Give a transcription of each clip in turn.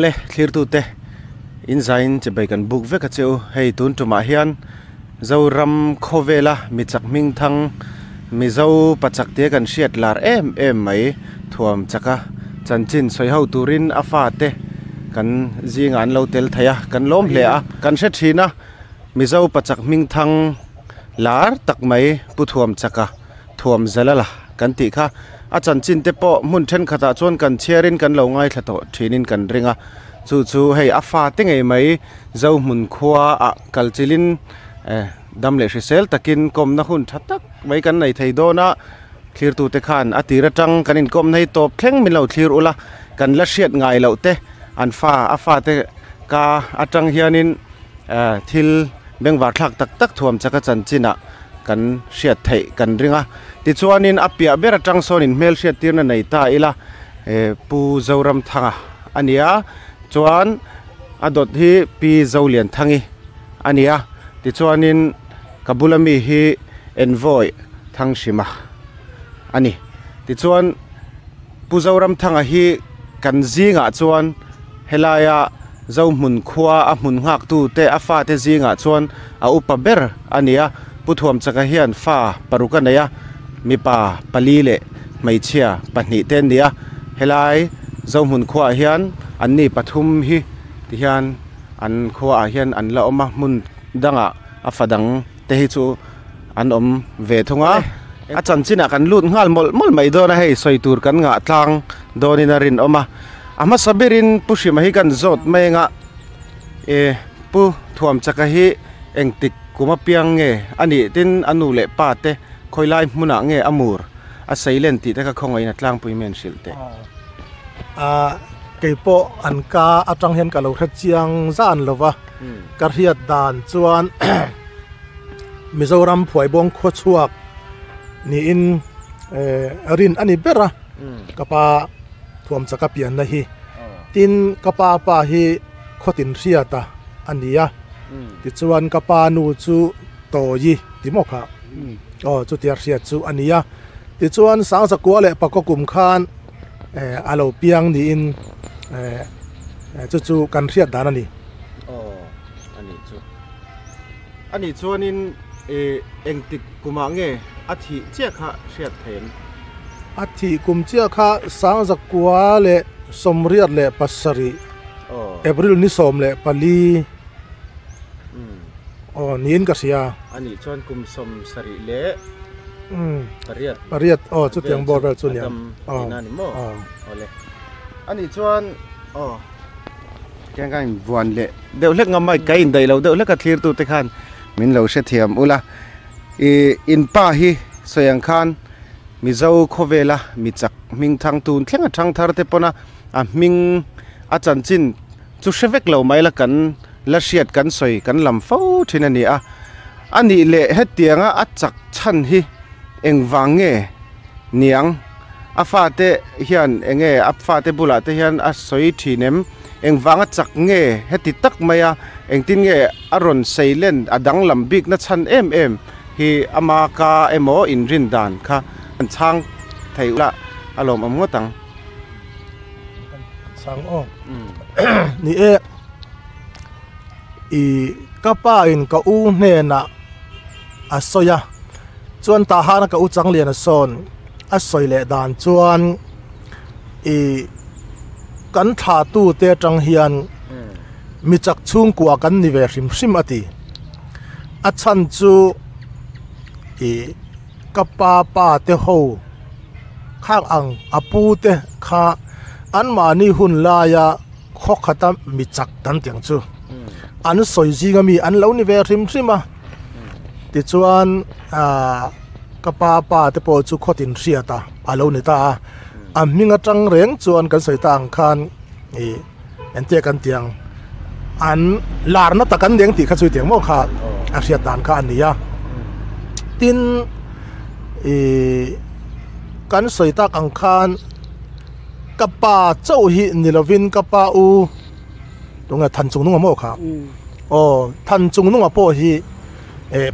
le clear tu te in zain che bai kan book ve ka cheu hei tun tuma hian zoram khovela mi chak ming thang mi zo pachak te kan hriat lar em mai thuam chaka chanchin soi ho turin afa te kan zinga an lo tel thaya kan lom hle a kan hre thina mi zo pachak ming thang lar tak mai pu thuam chaka thuam zalala kan ti kha a chanchin te po mun then khata chon kan cherin kan lo ngai thlato thinin kan ringa chu hei afa te ngei mai zo mun khua a kalchilin dam le hrisel takin kom na hun thatak mai kan nei thei dona clear tu te khan atira tang kanin kom nei top thleng min lo clear ula kan la hriat ngai lo te an afa te ka atang hianin thil bengwar thlak tak thuam chaka chanchina kan hriat thei kan ringa ti chuanin apia bera tang sonin mel hriat tirna nei ta ila pu zoram thanga ania chuan adot hi pi zolian thangi ania ti chuanin kabulami hi envoy thang shima ani ti chuan pu zoram thanga hi kan zinga chuan helaya zo mun khua a mun ngak tu te afa te zinga chuan a upa ber ania puthuam chaka hian fa paruka naya mipa palile maichia pahni ten dia helai zo mun khua hian anni pathum hi ti hian an khua hian an la oma mun danga afadang te hi chu an om ve thunga a chanchina kan lut ngal mol mai do na hei soitur kan nga tlang donina rin oma ama sabirin pushima hi kan zot menga pu thuam chaka hi engtik kuma piang nge ani tin anu le pa te khoilai muna nge amur a silent ti te ka khongai na tlang puimen silte keipo an ka atang hian ka lo thra chiang zan lova ka riat dan chuan Mizoram phuai bong kho chuak ni in rin ani bera kapa thuam chaka pian na hi tin kapa pa hi khotin riata ania ti chuan kapa nu chu to yi ti mo kha chu tiar riat chu ania ti chuan sang sa kwa le pakokum khan alo piang ni in chu kan riat dan ani ani chuanin engtik kuma nge athi che kha hriat thein athi kum chia kha sang za kwa le somriat le pasari April ni som le pali nin ka sia ani chuan kum som sari le pariat chu tiang border chu nia inani mo ole ani chuan keng vuan le deuh hlek ngamai kai in dai lo deuh hlek ka thlir tu te khan min lo she thiam ula in pa hi soyang khan mi zo khovela mi chak ming thang tun thlenga thang thar te pona a ming a chanchin chu shevek lo mai la kan la hriat kan soi kan lam fo thina ni a ani le hetianga a chak chan hi engwange niang afa te hian enge afa te bula te hian a soi thinem engwanga chak nge heti tak maya engtin nge aron seilen adang lambik na chan em hi amaka emo in rin dan kha an chang theila alom amotang sang ni kapa in ka u hne na asoya chuan ta hana ka u chang lian a son a soi le dan chuan kan tha tu te tang hian mi chak chung kwa kan ni ve hrim ati a chan chu kapa pa te ho khang ang apu te kha an mani hun la ya kho khata mi chak tan tiang chu an soi jinga mi an lo ni ve hrim a ti chuan kapa pa te po chu khotin riata alo ni ta a minga tang reng chuan kan soi tang khan ente kan tiang an lar na takan deng ti kha chui tiang mo kha a riat dan kha ania tin kan soi tak ang khan kapa chau hi nilovin kapa u tunga than chung nunga mo kha than chung nunga po hi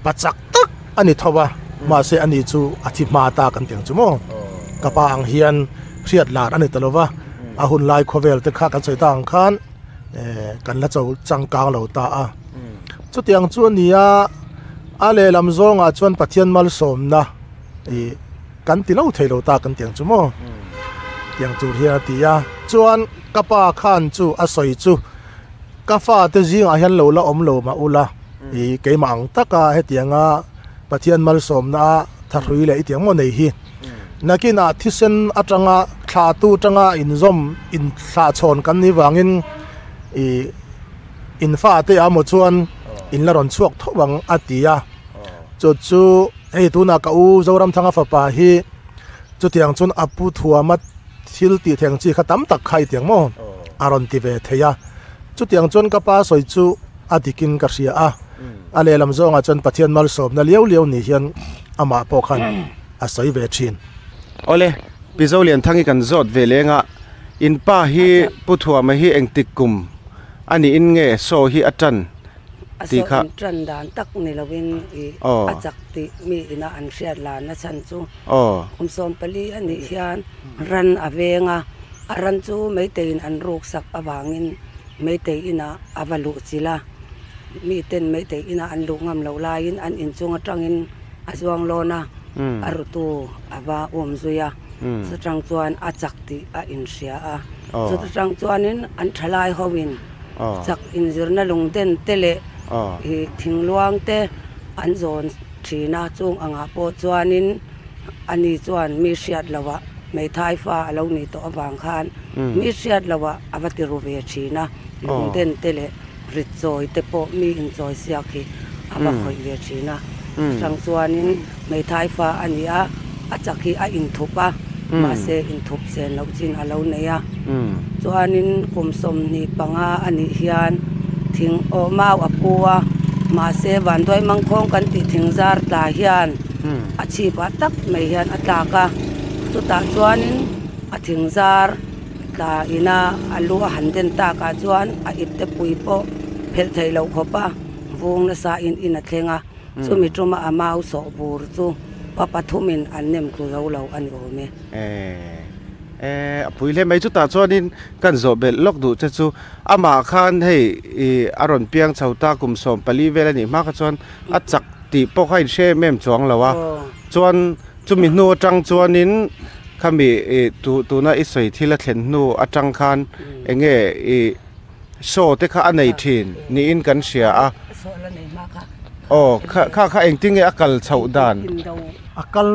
pachak tak ani thowa ma se ani chu athi ma ta kan tiang chu mo kapa ang hian riat lar ani talowa ahun lai khovel te kha kan soi tang khan กันละเจ้าจังกางเราตาจุดอย่างชวนนี้อาเลลำซองชวนปะเทียนมัลสมนะกันติเราเทเราตากันเตียงจุโมเตียงจูเฮียตีชวนกะป้าขันจูอาศัยจูกาฟ้าเตจิงอาเห็นเราละอมเรามาอุละเกี่ยมังตะกาเฮตียงปะเทียนมัลสมนะถ้ารุยเลยเตียงโมเนฮีนักน่ะที่เส้นอัตราขาตูจังอินซอมอินขาชนกันนี่วางินอินฟ้าเตะหมดชวนอินละรอนชวกทวังอติยาจุดไอ้ตัวนักอูเจ้ารำทางฟ้าป่าฮีจุดอย่างชนอปุถัวมัดทิลตีแทงจีขตั้มตักไข่เตียงโมอารอนติเวทยาจุดอย่างชนกับป้าสวยจูอดิกินกระเสียอะไรลำซองจนปะเทียนมัลสมนั่นเลี้ยวนี่เฮียนอามาปอขันอาศัยเวชินโอเลปิโซเลียนทั้งกันจอดเวเลงะอินป้าฮีปุถัวมาฮีเองติกุมอันนี้อินเงโซฮีอัจันตีค่ะจันดานตักนี่เราวิ่งอาจักติมีน่าอันเสียดลานะฉันจูคุมสมปลีอันนี้ฮิอันรันอเวงะรันจูไม่เตยอันรูกสักอวางินไม่เตยน่ะอวลุจิลามีเต้นไม่เตยน่ะอันลุงงำเหลาลายินอันอินจงจังอินอาจวงโลนะอรุตูอาวาอมซุยาสตรังจวนอาจักติอาอินเสียสตรังจวนนินอันทลายฮวินจักอินจิรนาลงเต้นเตเลทิ้งลวงเตอันโซนทีน่าจงอ่างปอจวนนินอันนี้จวนมีเสียดละวะไม่ทายฟ้าเรานี่ตัววางคานมีเสียดละวะอวติรูเวชีนะลงเต้นเตเลริดจอยเตโปมีอินจอยเสียกีอวคอยเวชีนะทางส่วนนี้ไม่ทายฟ้าอันนี้อาจจะคืออินทุบมาเซอินทุบเซนเราจินเราเนี่ยส่วนนี้กุมสมนี่ปังอันนี้เฮียนทิ้งโอมาอัปัวมาเซวันด้วยมังคงกันติทิ้งซาร์ตาเฮียนอาชีพตักไม่เฮียนอัตากะสุดท้ายส่วนนี้ทิ้งซาร์ตาอินาอันลูกหันเดินตากาส่วนอิตเตปุยโปเพลไทยเราขบวงละสาอินนัดเลงสุมิตรมาอามาอุสบูรจูปะปะทุมินอันเนมกุเราอันโอเมปุยเล่ไม่จุดตาจวนินกันโจเบลล็อกดูเจจูอามาขันให้อารอนเปียงชาวตากุมสมปลีเวลนี่มากจวนอัจจักตีปอกให้เช่เมมจวงแล้ววะจวนจุมินูจังจวนินขมีตัวน่าอิสวยที่ละเห็นนูอัจังขันเองโซเตค่ะอันไหนทีนนี่อินกันเสียโอ้ข้าเองติ้งอักลชาวดานอักล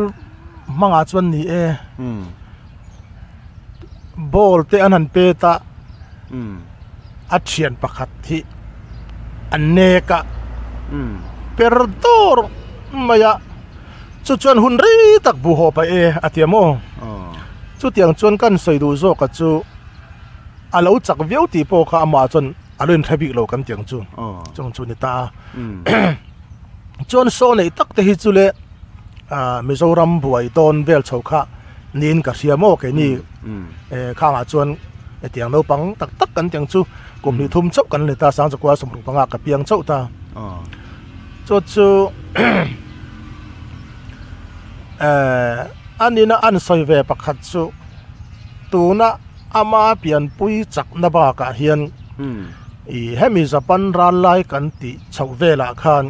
มังอาจวันนี้บอลเตอันหันเปตาอัดเชียนประคัตที่อันเนกะเปรโตร์มายะจุดจวนหุ่นรีตักบุหไปอาทิยโมจุดอย่างจวนกันสวยดูโซกัจูอาลูจักวิวตีโปข้ามาจนอารุนทบิโลกันเตียงจูจงจุนิตาจวนโซนตักเตหิจุเลมิโซรัมบวยตอนเวลชาวข้านินกับเสียโมกนี่ข้ามาจวนเตียงเราปังตักกันเตียงจูกลุ่มนี้ทุ่มชกกันเลยตาสังจักว่าสมรุปังกับเปียงเจ้าตาจูอันนี้นะอันสวยเวปักขัดจูตัวน่ะอามาเปลี่ยนปุยจักนบากะเฮียนเฮมิจะปันรันไลกันติชาวเวลาขัน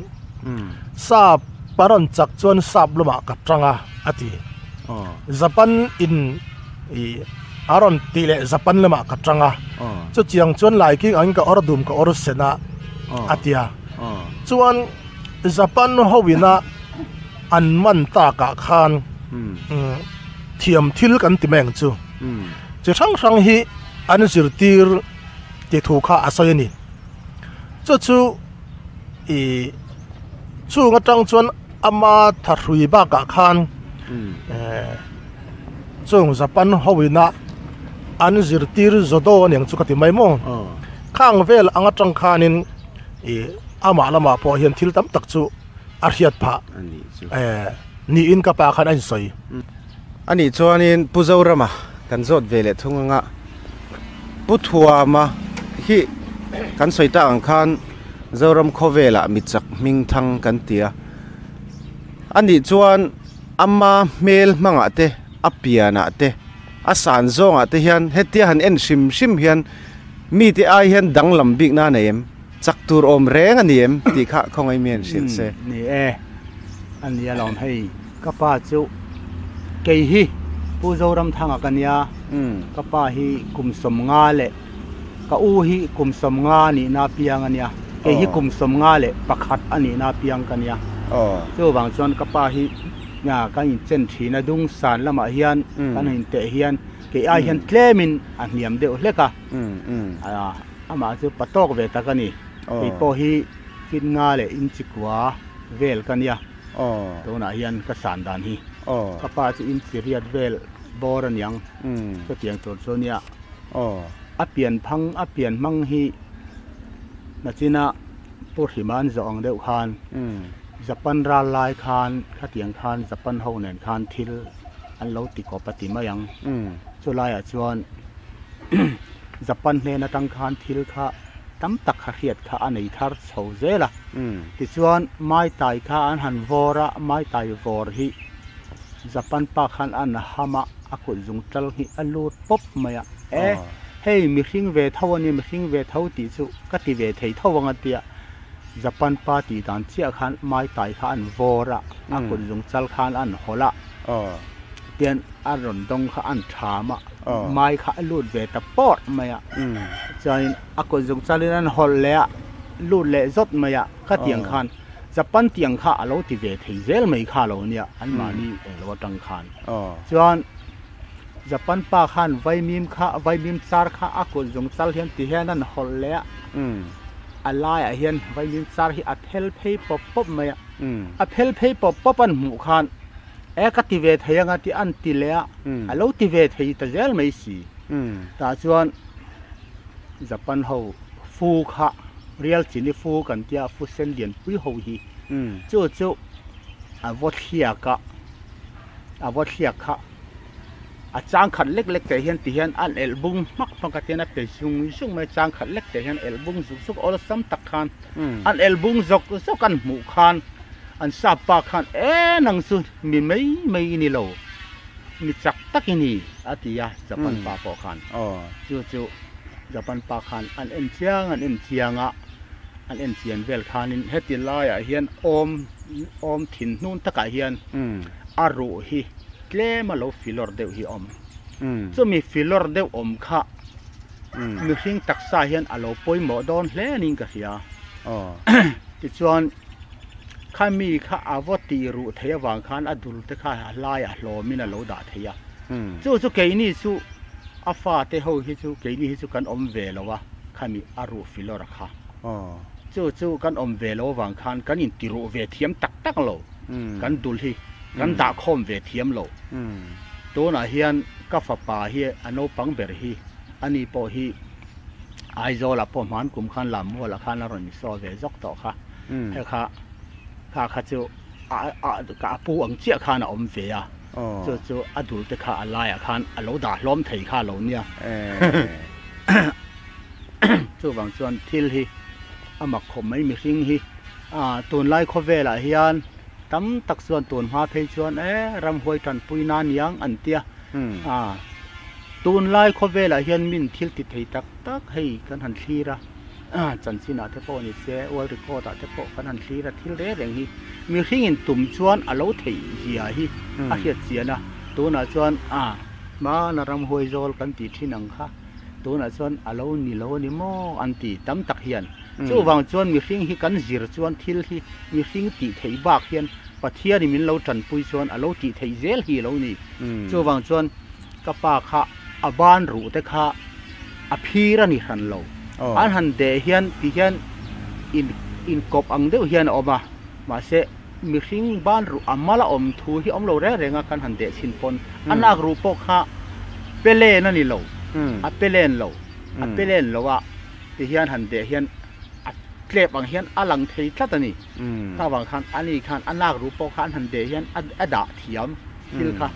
ทราบปรนจักจวนทราบลมากับจังอาทิจะปันอินอารอนตีเลจะปันลมากับจังจุดยังจวนไลกิ้งอันก็อรดุมก็อรเสนาอาทิยาจวนจะปันฮาวินะอันมันตากะขันเทียมทิลกันติแมงจูจะช่างฮีอันสิรตีร์ที่ถูกข้าอาศัยนี่จู่จู่งจังจวนอามาทารุยบากะขันจู่งจะปันฮาวินะอันสิรตีร์จดโอเนี่ยจู่กติไม่มองข้างเวลอังจังขันินอามาละมาพอเห็นทิลตั้มตักจู่อาเฮียดพะนี่อินกับปาขันอันสวยอันนี้จวนนินปุจาวรามากันจดเวลทุ่งงะปุถัวมาฮีกันสวยตาอังคันจาวรำโคเวละมิจักมิงทังกันเตียอันนี้จวนอามาเมลมังอะเตอเปียนะเตอสานจงอะเตเฮียนเฮตียหันเอ็นชิมเฮียน มีที่ไอเห็นดังลำบิกหน้าเนมจักตูรอมแรงอันนี้ตีข้าของไอเมียนสินเซนี่อันนี้ลองให้ก็ป้าจุเกี่ยผู้เจ้ารำทางกันยาก็ป้าฮีกุมสมงาเละก็อูฮีกุมสมงานี่นาเปียงอันเนี้ยเกี่ยกุมสมงาเละประคัดอันนี้นาเปียงกันยาเจ้าบางส่วนก็ป้าฮีเนี่ยกันยินเจนทีนะดุงสารละมาเฮียนกันยินเตะเฮียนเกี่ยเฮียนเคลมินอันเนียมเดียวเล็กอะอามาจุปะโตกเวตกันนี่ปีโปฮีฟินงาเละอินจิกวาเวลกันยาตัวน่ะเฮียนก็สารดานฮีก็ป้าจะอินซีเรียดเวลบอรันยังก็เตียงตัวโซเนียเปลี่ยนพังเปลี่ยนมังฮีนัจินะปุริมันจะองเดียวคานจะปันราลายคานข้าเตียงคานจะปันหูเนินคานทิลอันเราติกอปฏิมายังจุลายชวนจะปันเนนตังคานทิลข้าตั้มตักเรียดข้าอันไหนทาร์เฉาเจล่ะที่ชวนไม่ตายข้าอันหันวอระไม่ตายวอร์ฮีจะปันปากขันอันหามาอกุจุงจัลฮีอันลูดป๊บมาเฮ้ยมีสิ่งเวทวันนี้มีสิ่งเวทเอาติสุก็ติเวทให้เท่าวันเดียจะปันปาติดานเชี่ยขันไม่ตายขันวอระอกุจุงจัลขันอันหัวละเตียนอารมณ์ตรงขันถามะไม่ขันลูดเวทปอดมาจะอกุจุงจัลนันหัวเละลูดเละจดมาก็เตียงขันจะปั้นเตียงข้าเราติเวทีเจลไม่ข้าเราเนี่ยอันมานี่เราตั้งขันส่วนจะปั้นป้าขันไว้มิมข้าไว้มิมซาร์ข้าอากุจงซัลเฮียนที่เฮียนั่นฮอลเล่อะไรเฮียนไว้มิมซาร์ฮีอัดเฮลเพย์ป๊อปป๊อปมาอัดเฮลเพย์ป๊อปป๊อปอันหมู่ขันก็ติเวทียังที่อันติเล่เราติเวทีแต่เจลไม่สีแต่ส่วนจะปั้นเขาฟูข้าเรียลจีนี่ฟูกันที่ฟูเซนเดียนปุยหูฮีจู่วอดเทียกะวอดเทียกะจางขัดเล็กๆแต่เห็นที่เห็นอันเอลบุงมักฟังกันที่นั่นเป็นซุงไม่จางขัดเล็กแต่เห็นเอลบุงซุกอลซัมตักขันอันเอลบุงซกกันหมู่ขันอันซาปาขันนังสุมีไม่นี่โลมีจักตักนี่อาทิยาจะปันปาปอขันจู่จะปันปาขันอันเอ็นเชียงอันเอ็นเชียงอันเอ็นเชียนเวลคานินเฮติลายเฮียนอมถิ่นนู่นตะกะเฮียนอารุฮีเกลมาโลฟิลอร์เดวฮีจะมีฟิลอร์เดวค่ะมีสิ่งตักษาเฮียนอาโลปอยหมอดอนเล่นิงกะเสียที่ชวนข้ามีข้าอาวตีรุเทียวางขันอดุลตะข้าลายโลมินาโลดาเทียจู่เกนี่จู่อาฟาเตหูฮิจู่เกนี่ฮิจู่กันเวลวะข้ามีอารุฟิลอร์ค่ะจู่กันเวลวางขันกันอินติรุเวทียมตักโลกันดุลฮีกันด่าคมเวทียมโลตัวน่ะเฮียนกัฟป่าเฮียอันโนปังเบอร์ฮีอันนี้พอฮีไอโซล่ะพอมันกุมขันลำหัวละขันละรอนโซเวจกต่อค่ะให้ข้าจู่กะปูอังเจียขันน่ะเวียจู่อดุลตะข้าอะไรขันอโลดาล้อมไถข้าโลเนี่ยจู่บางส่วนทิลฮีอามักคมไม่มีสิ่งฮีตัวไล่ข้อเวลาเฮียนตั้มตักส่วนตัวมาเพชวนรำหวยทันปุยนานยังอันเตียตัวไล่ข้อเวลาเฮียนมินทิลติดให้ตักให้กันหันทีระจันสินาเทปนี่เสียวัยริโกตาเทปกันหันทีระทิลเรื่องฮีมีสิ่งอินตุ่มชวนอโลเทียฮีอาเฮียเสียนะตัวน่ะชวนมานารำหวยโจลกันติดที่นังค่ะตัวน่ะชวนอโลนิโลนิโมอันติตั้มตักเฮียนจู่บางส่วนมีสิ่งที่กันจีร์ส่วนทิลที่มีสิ่งติดให้บากเฮียนปัทยานี่มินเราจันปุยส่วนอโลติดให้เซลฮีเรานี่จู่บางส่วนก็ปากข้าบ้านรู้แต่ข้าพีระนี่หันเราอันหันเดเฮียนที่เฮียนอินกบอังเดียวเฮียนออกมาเสมีสิ่งบ้านรู้มาละทูที่เราเร่งกันหันเดชินปนอันนักรู้ปกข้าเปเล่นั่นนี่เราเปเล่นเราว่าที่เฮียนหันเดเฮียนเกลียบางเฮียนอลังเทียตัดนี่ถ้าบางคันอันนี้คันอันนักรู้ปกข้าหันเดเฮียนอดาเทียมคือค่ะ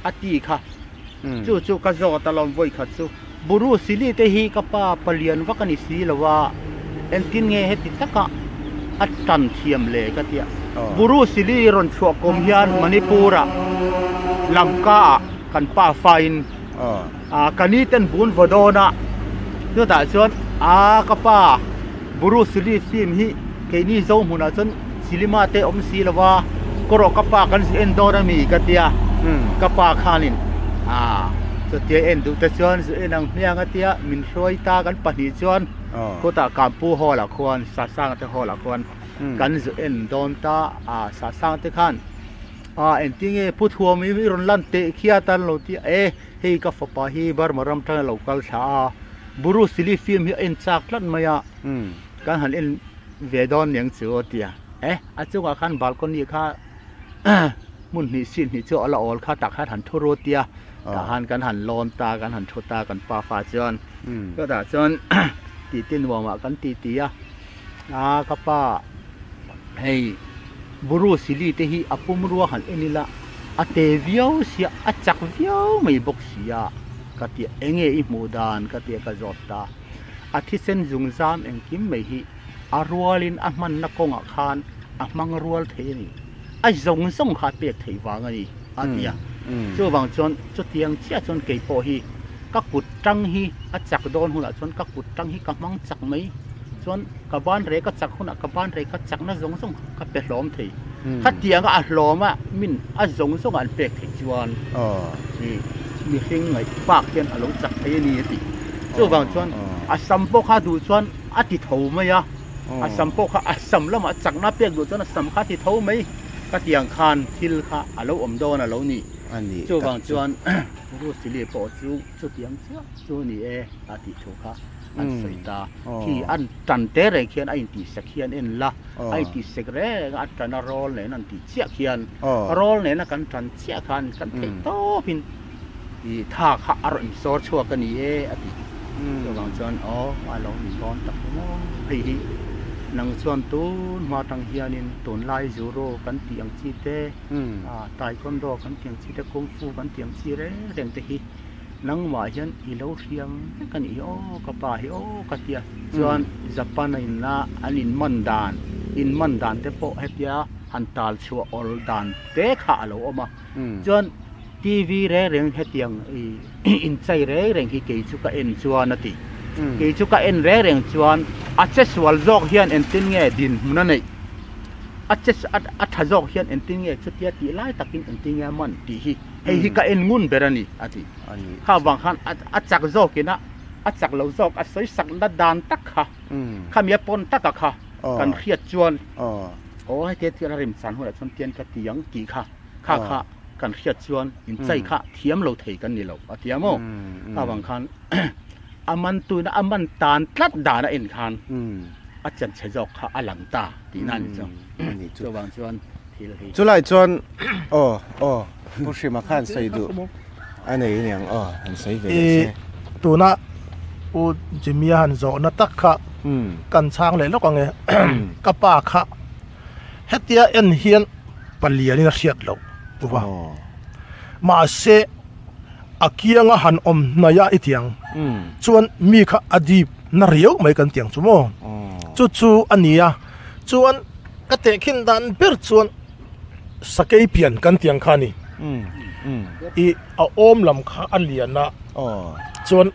อตีค่ะจู่ก็จะตลอดไว้ขัดจู่บุรุษสิลีเตหีกับป้าเปลี่ยนวักันนิสีละว่าเอ็นตินเงเหติตะกะอัดตันเทียมเลยก็เตียบุรุษสิลีรอนชัวกมยันมณิปูระลำกากันป้าไฟน์กันนี้เต้นบุญวดอนะเนื่องจากส่วน กป้าบรูซิลีฟิล์มฮิเกนี่โซมุนาจนซิลิมาเตอมซีลว่ากรอกป้ากันเอ็นโดรามีกัตยากป้าขานินสุดที่เอ็นดูแต่ชวนสุดเอ็นangเมียกัตยามินช่วยตากันปนิชวนก็ตาการปูห่อละควรสาสางแต่ห่อละควรกันสุดเอ็นโดนตาสาสางแต่ขันเอ็นทิ้งพูดหัวมีรุนลันเตะเขียตันโลที่เฮ้ยกับป้าฮีบาร์มารำทันโลกัลชาบรูซิลีฟิล์มฮิเอ็นจากลันมายากันหันเอ็นเวดอนยังเสือที่อาจจะว่าขันบาลคนนี้ข้ามุนนี่สินนี่เจ้าละออลข้าตักหันทุโรเตียแต่หันกันหันลอนตากันหันโชตากันปาฟาจอนก็แต่จอนตีตินวมากันตีตีกับป้าให้บรูซิลีเตฮีอปุมรัวหันเอ็นิละอาเตวิโอเสียอาจักวิโอไม่บกเสียกัตยเองอิมูดานกัตยกจอดตาอาทิเซนจุงซามเองกิมไม่ฮีอารวลินอามันนักกงอาคารอามังรัวเทนี่ไอ้จงส่งขาเปียกเทวางนี่อาเดียจู่บางจนจุดเตียงเชี่ยจนเกยโปฮีกักกุดจังฮีอาจักโดนหุ่นจนกักกุดจังฮีกักมังจักไหมจนกับบ้านเรก็จักหุ่นกับบ้านเรก็จักน่าจงส่งกับเป็ดล้อมเทขัดเตียงก็อาล้อมมินอาจงส่งอันเปียกเทจวนนี่มีเฮงไงปากเทียนอารมณ์จักไอ้นี่ติจู่บางจนอาสัมโปข้าดูจนอาติเท่าไหมอาสัมโปข้าอาสัมแล้วมาจักน้าเปียกดูจนอาสัมข้าติเท่าไหมก็เตียงคานทิลข้าอารมณ์อมโดนอารมณ์นี่จู่บางจนรู้สิเลี้ยปอจู่เตียงเจ้าจู่นี่อาติโชข้าอันสวยตาที่อันจันเตะเรื่องเขียนไอ้ตีเสกเขียนเอ็นละไอ้ตีเสกเรื่องอันจันโรลเนี่ยนั่นตีเชี่ยเขียนโรลเนี่ยนั่นกันจันเชี่ยกันกันเตะโตพินที่ท่าข้าอารมณ์โซชัวกันนี่อดีตัวบางจนว่าเราหนีร้อนตักน้องพี่นังส่วนตูนมาตั้งเฮียนินตูนไล่จูโร่กันเตียงชีเตตายคนรอกันเตียงชีเตกงฟูกันเตียงชีเร่เร่งเตะนังมาเห็นอีเลวเสียงกันอีกับป่าอีกับเตียส่วนญี่ปุ่นอินละอันอินมันดานเตโปเฮตียหันตัลชัวอลดานเตะขาเราออกมาส่วนทีวีเร่งเฮตียงอินใจเร่งที่เกี่ยวกับเอ็นชวนนั่นทีเกี่ยวกับเอ็นเร่งชวนอาจจะสวลจอกเฮียนเอ็นติงเงดินมันนั่นเองอาจจะอาจจะจอกเฮียนเอ็นติงเงชุดเทียตีไล่ตักินเอ็นติงเงมันตีฮีเฮ้ยกับเอ็นงุนเบรนี่อาทิข้าวบางครั้งอาจจะจอกกินนะอาจจะเราจอกอาศัยสักนัดดานตักค่ะข้ามีปนตักค่ะกันเครียดชวนให้เทียที่ริมสันหัวชนเทียนกระเตียงกี่ค่ะกันเครียดชวนอินใจค่ะเทียมเราเทกันนี่เราเทียมข้าวบางครั้งอามันตุนอามันตานทัดดานะเอ็นคานอาจารย์ใช้จอกข้าอลังตาตีนั่นจังจุบางชวนจุไลชวนผู้ชิมาขันใส่ดูอันนี้เนี่ยอันใส่เวลตัวน่ะอุจิมีหันโจนัตักข้ากันช่างเลยแล้วก็ไงกับป้าข้าเฮตียเอ็นเฮียนปลีนี่น่าเสียดเราถูกป่ะมาเสอาเกียงหันนายาอิเตียงชวนมีข้าอดีตนาเรียวไม่กันเตียงชั่วโมงจู่อันนี้ชวนก็เตะขึ้นดันเปิดชวนสเกยเปลี่ยนกันเตียงข้านี่เอาลำข้าอันเลียนนะชวน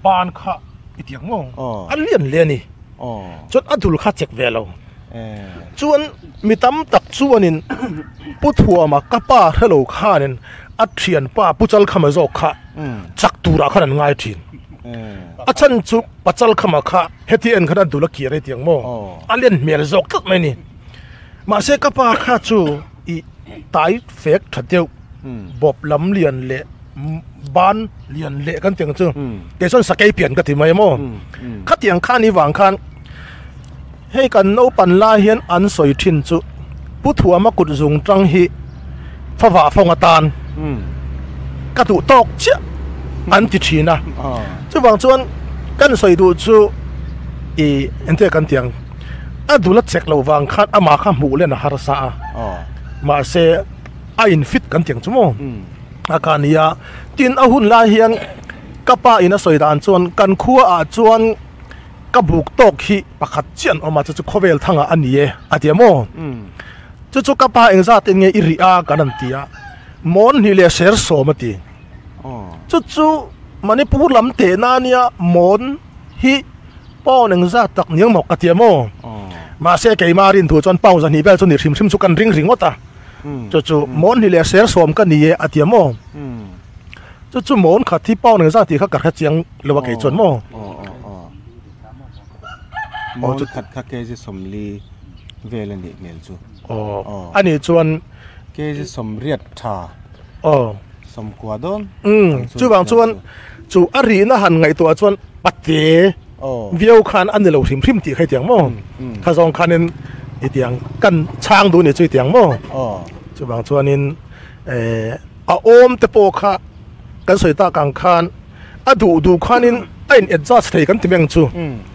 บานข้าอิเตียงมองอันเลียนนี่ชวนอดุลข้าเจ็กเวลชวนมีตั้มตักชวนินปุถัวมากับป้าเฮโลข้านินอัดเทียนป้าปุจจลขมาโจข้าจักตูระขนาดง่ายทีนอาจารย์จุปัจจัลขมาข้าเฮตีเอ็นขนาดดูละเกียรติยังโมอันเลียนเมียร์โจกตัดไหมนี่มาเสกับป้าข้าจูตายเฟกถัดเดียวบบลำเลียนเละบ้านเลียนเละกันเตียงจูเดี๋ยวส่วนสเกยเปลี่ยนกันที่ไหมโมขัดเตียงข้านี่วางคันให้กันเอาปันลาเฮียนอันสวยทิ้นจูผู้ถัวมากุดจุงจังฮีฟ้าฟงตานกระตุตอกเชี่ยอันติชีนะจู่บางส่วนกันสวยดูจูอันเดียกันเตียงดูแลเช็คเราวางคันอามาข้ามหูเล่นฮาร์ซามาเซอินฟิตกันเตียงชั่วโมงอาการนี้ตินอาหุ่นลาเฮียนกับป้าอินสวยดานส่วนกันขัวส่วนกับบุกตอกฮีประคัดเจียนออกมาจะโคเวลทั้งอันนี้อาเดียโมจู่กับป้าเองซาติงเงอิริอากันนั่นตีมอนฮิเลเซอร์โซมาตีจู่มันนี่พูดลำเตนานี่มอนฮิป po neng za tak niang mok atiamo mà xe cái marin thu chọn pau ra ni bel chọn ni rim chu kan ring ota chu mon hi le ser som kan ni atiamo chu mon khat thi pau neng za ti kha kha chiang lewa ke chọn mo mon khat ke ji som li vel ni mel chu ani chuan ke ji som riat tha som kwa don chu bang chuan chu ari na han ngai to chuan pate viau khan an lo rim ti khai tiang mo kha zong khanin itiang kan chang du ni chui tiang mo chu bang chuanin a om te po kha kan soi ta kang khan a du khanin ain adjust thei kan timeng chu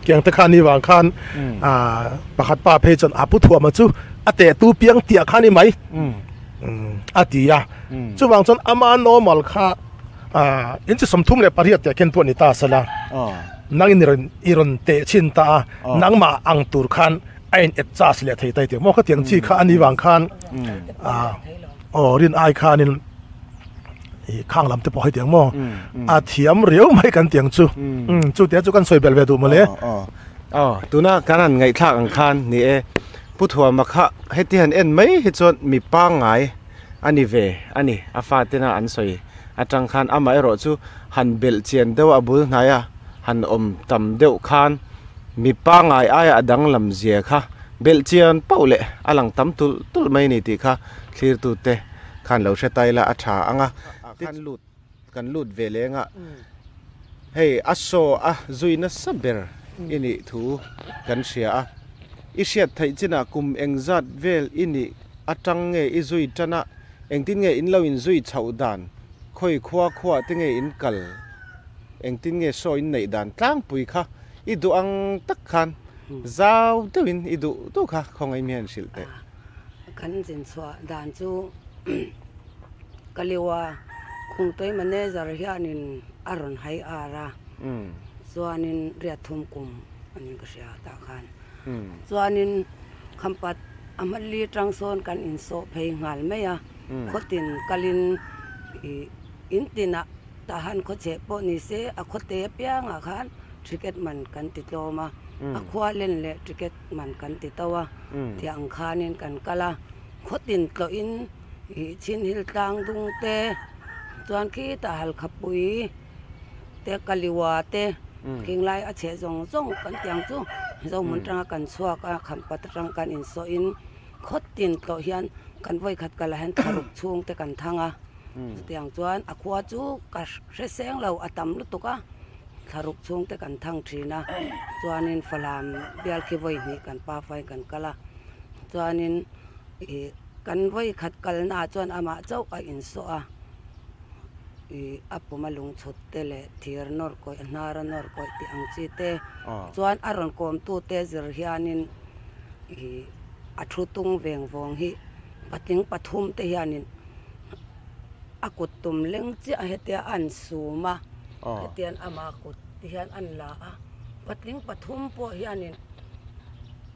kyang te khani wang khan pakhat pa phe chon apu thua ma chu ate tu piang tia khani mai atia chu bang chon ama normal kha in chi som thum le pariat te ken tu ni ta sala nang iron te chin ta nang ma ang tur khan ain adjust le thei tai te mo kha tiang chi kha ani wang khan rin ai khanin khang lam te po hai tiang mo thiam riau mai kan tiang chu te chu kan soi bel ve du mo le tuna kanan ngai thak ang khan ni e puthua makha hetian en mai hi chon mi pa ngai ani ve ani afa tena an soi atang khan amai ro chu han bel chen dew abul hnaya han om tam deuh khan mi pa ngai ai adang lam zia kha bel chen paule alang tam tul mai ni ti kha thlir tu te khan lo she tai la atha anga kan lut velenga hey aso zuina saber ini thu kan sia isiat thai china kum engzat vel ini atang nge izui tana engtin nge in lo in zui chau dan khoi khwa tinge in kal engtin nge so in nei dan tlang pui kha idu ang tak khan zau tewin idu to kha khongai mian silte kan jin chwa dan chu kaliwa khung toi manager hianin aron hai ara chuanin riathum kum ani ka sia ta khan chuanin khampat amali trangson kan in so phei ngal meya khotin kalin intina tahan kho che po ni se a khote pianga khan ticket man kan ti tloma a khwalen le ticket man kan ti tawa tiang khanin kan kala khotin tlo in chin hil tang dung te chuan khi ta hal khapui te kaliwa te kinglai a che zong kan tiang chu zong mun tanga kan chhuak a khampat tang kan in so in khotin tlo hian kan voi khat kala han tharuk chung te kan thanga tiang chuan a khwa chu ka hre seng lo atam lu tuka tharuk chung te kan thang thina chuanin falam bial ki voi ni kan pa fai kan kala chuanin kan voi khat kal na chuan ama chau a in so a apuma lung chut te le thir nor ko nara nor ko ti ang chi te chuan aron kom tu te zir hianin a thu tung veng vong hi pating pathum te hianin akutum leng chi a hetia an suma hetian ama kut hian an la a pating pathum po hianin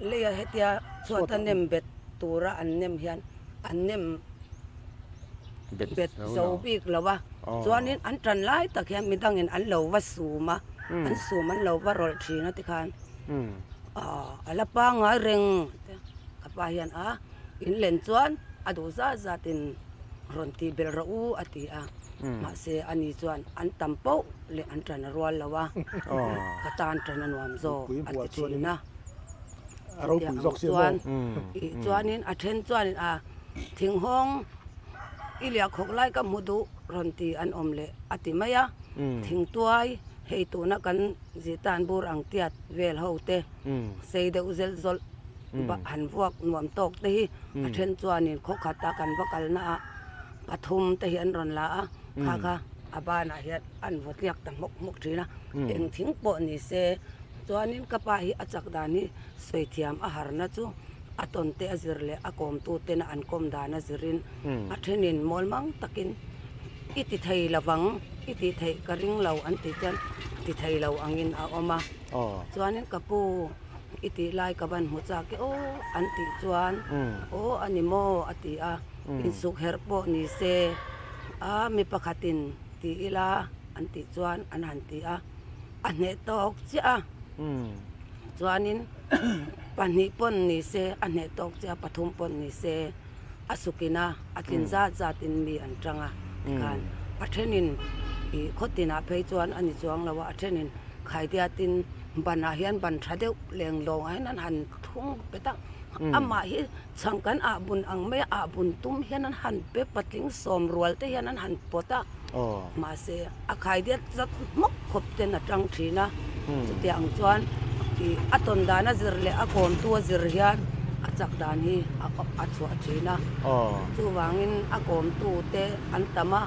le hetia chuata nem bet tura an nem hian an nem bet zo bik lawa chuanin an tran lai tak hian midangin an lo wa suma an sum an lo wa rol thina ti khan ala pa nga reng apa hian in len chuan adu za tin ron ti bel ra u ati ma se ani chuan an tampo le an tran rol lawa katan tran nuam zo ati thina ro pu jok si chuanin a then chuanin thing hong ilia khok lai ka mudu ron ti an omle ati maya thing tuai hei tu na kan zitan bur ang tiat vel hote sei de uzel zol ba han vuak nuam tok te hi a then chuanin khok khata kan bakal na pathum te hi an ron la kha abana hiat an votiak ta mok thina eng thing po ni se chuanin kapa hi achak dani soithiam a harna chu aton te azir le akom tu te na an kom dana zirin a thenin molmang takin iti thei lawang iti thei karing lo an ti chan ti thei lo angin a oma chuanin kapu iti lai ka ban hu cha ke an ti chuan animo ati in suk her po ni se mi pakhatin ti ila an ti chuan an han ti a ne tok chi chuanin pani pon ni se ane tok cha pathum pon ni se asukina atlin zatin mi antanga kan athenin I khotina phei chuan ani chuang lawa athenin khaidia tin bana hian ban thadeu leng long ai nan han thung peta ama hi changkan a bun ang me a bun tum hian an han pe patling som rual te hian an han pota ma se a khaidia zat mok khop ten atang thina te ang chuan I aton dana zirle a kom tu zir hian a chak dan hi a chua thina chu wangin a kom tu te an tama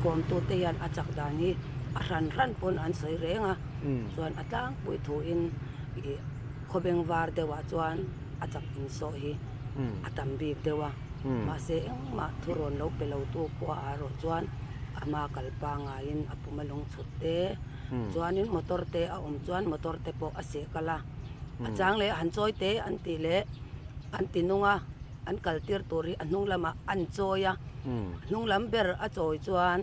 kom tu te hian a chak dan hi a ran pon an soi renga chuan atlang pui thu in khobeng war dewa chuan a chak in so hi atam bik dewa ma se ma thuron lo pelo tu kwa aro chuan ama kalpa nga in apumalong chutte chuanin motor te a chuan motor te po a se kala achang le han choi te an ti le an tinunga an kaltir turi anung lama an choya nung lamber a choi chuan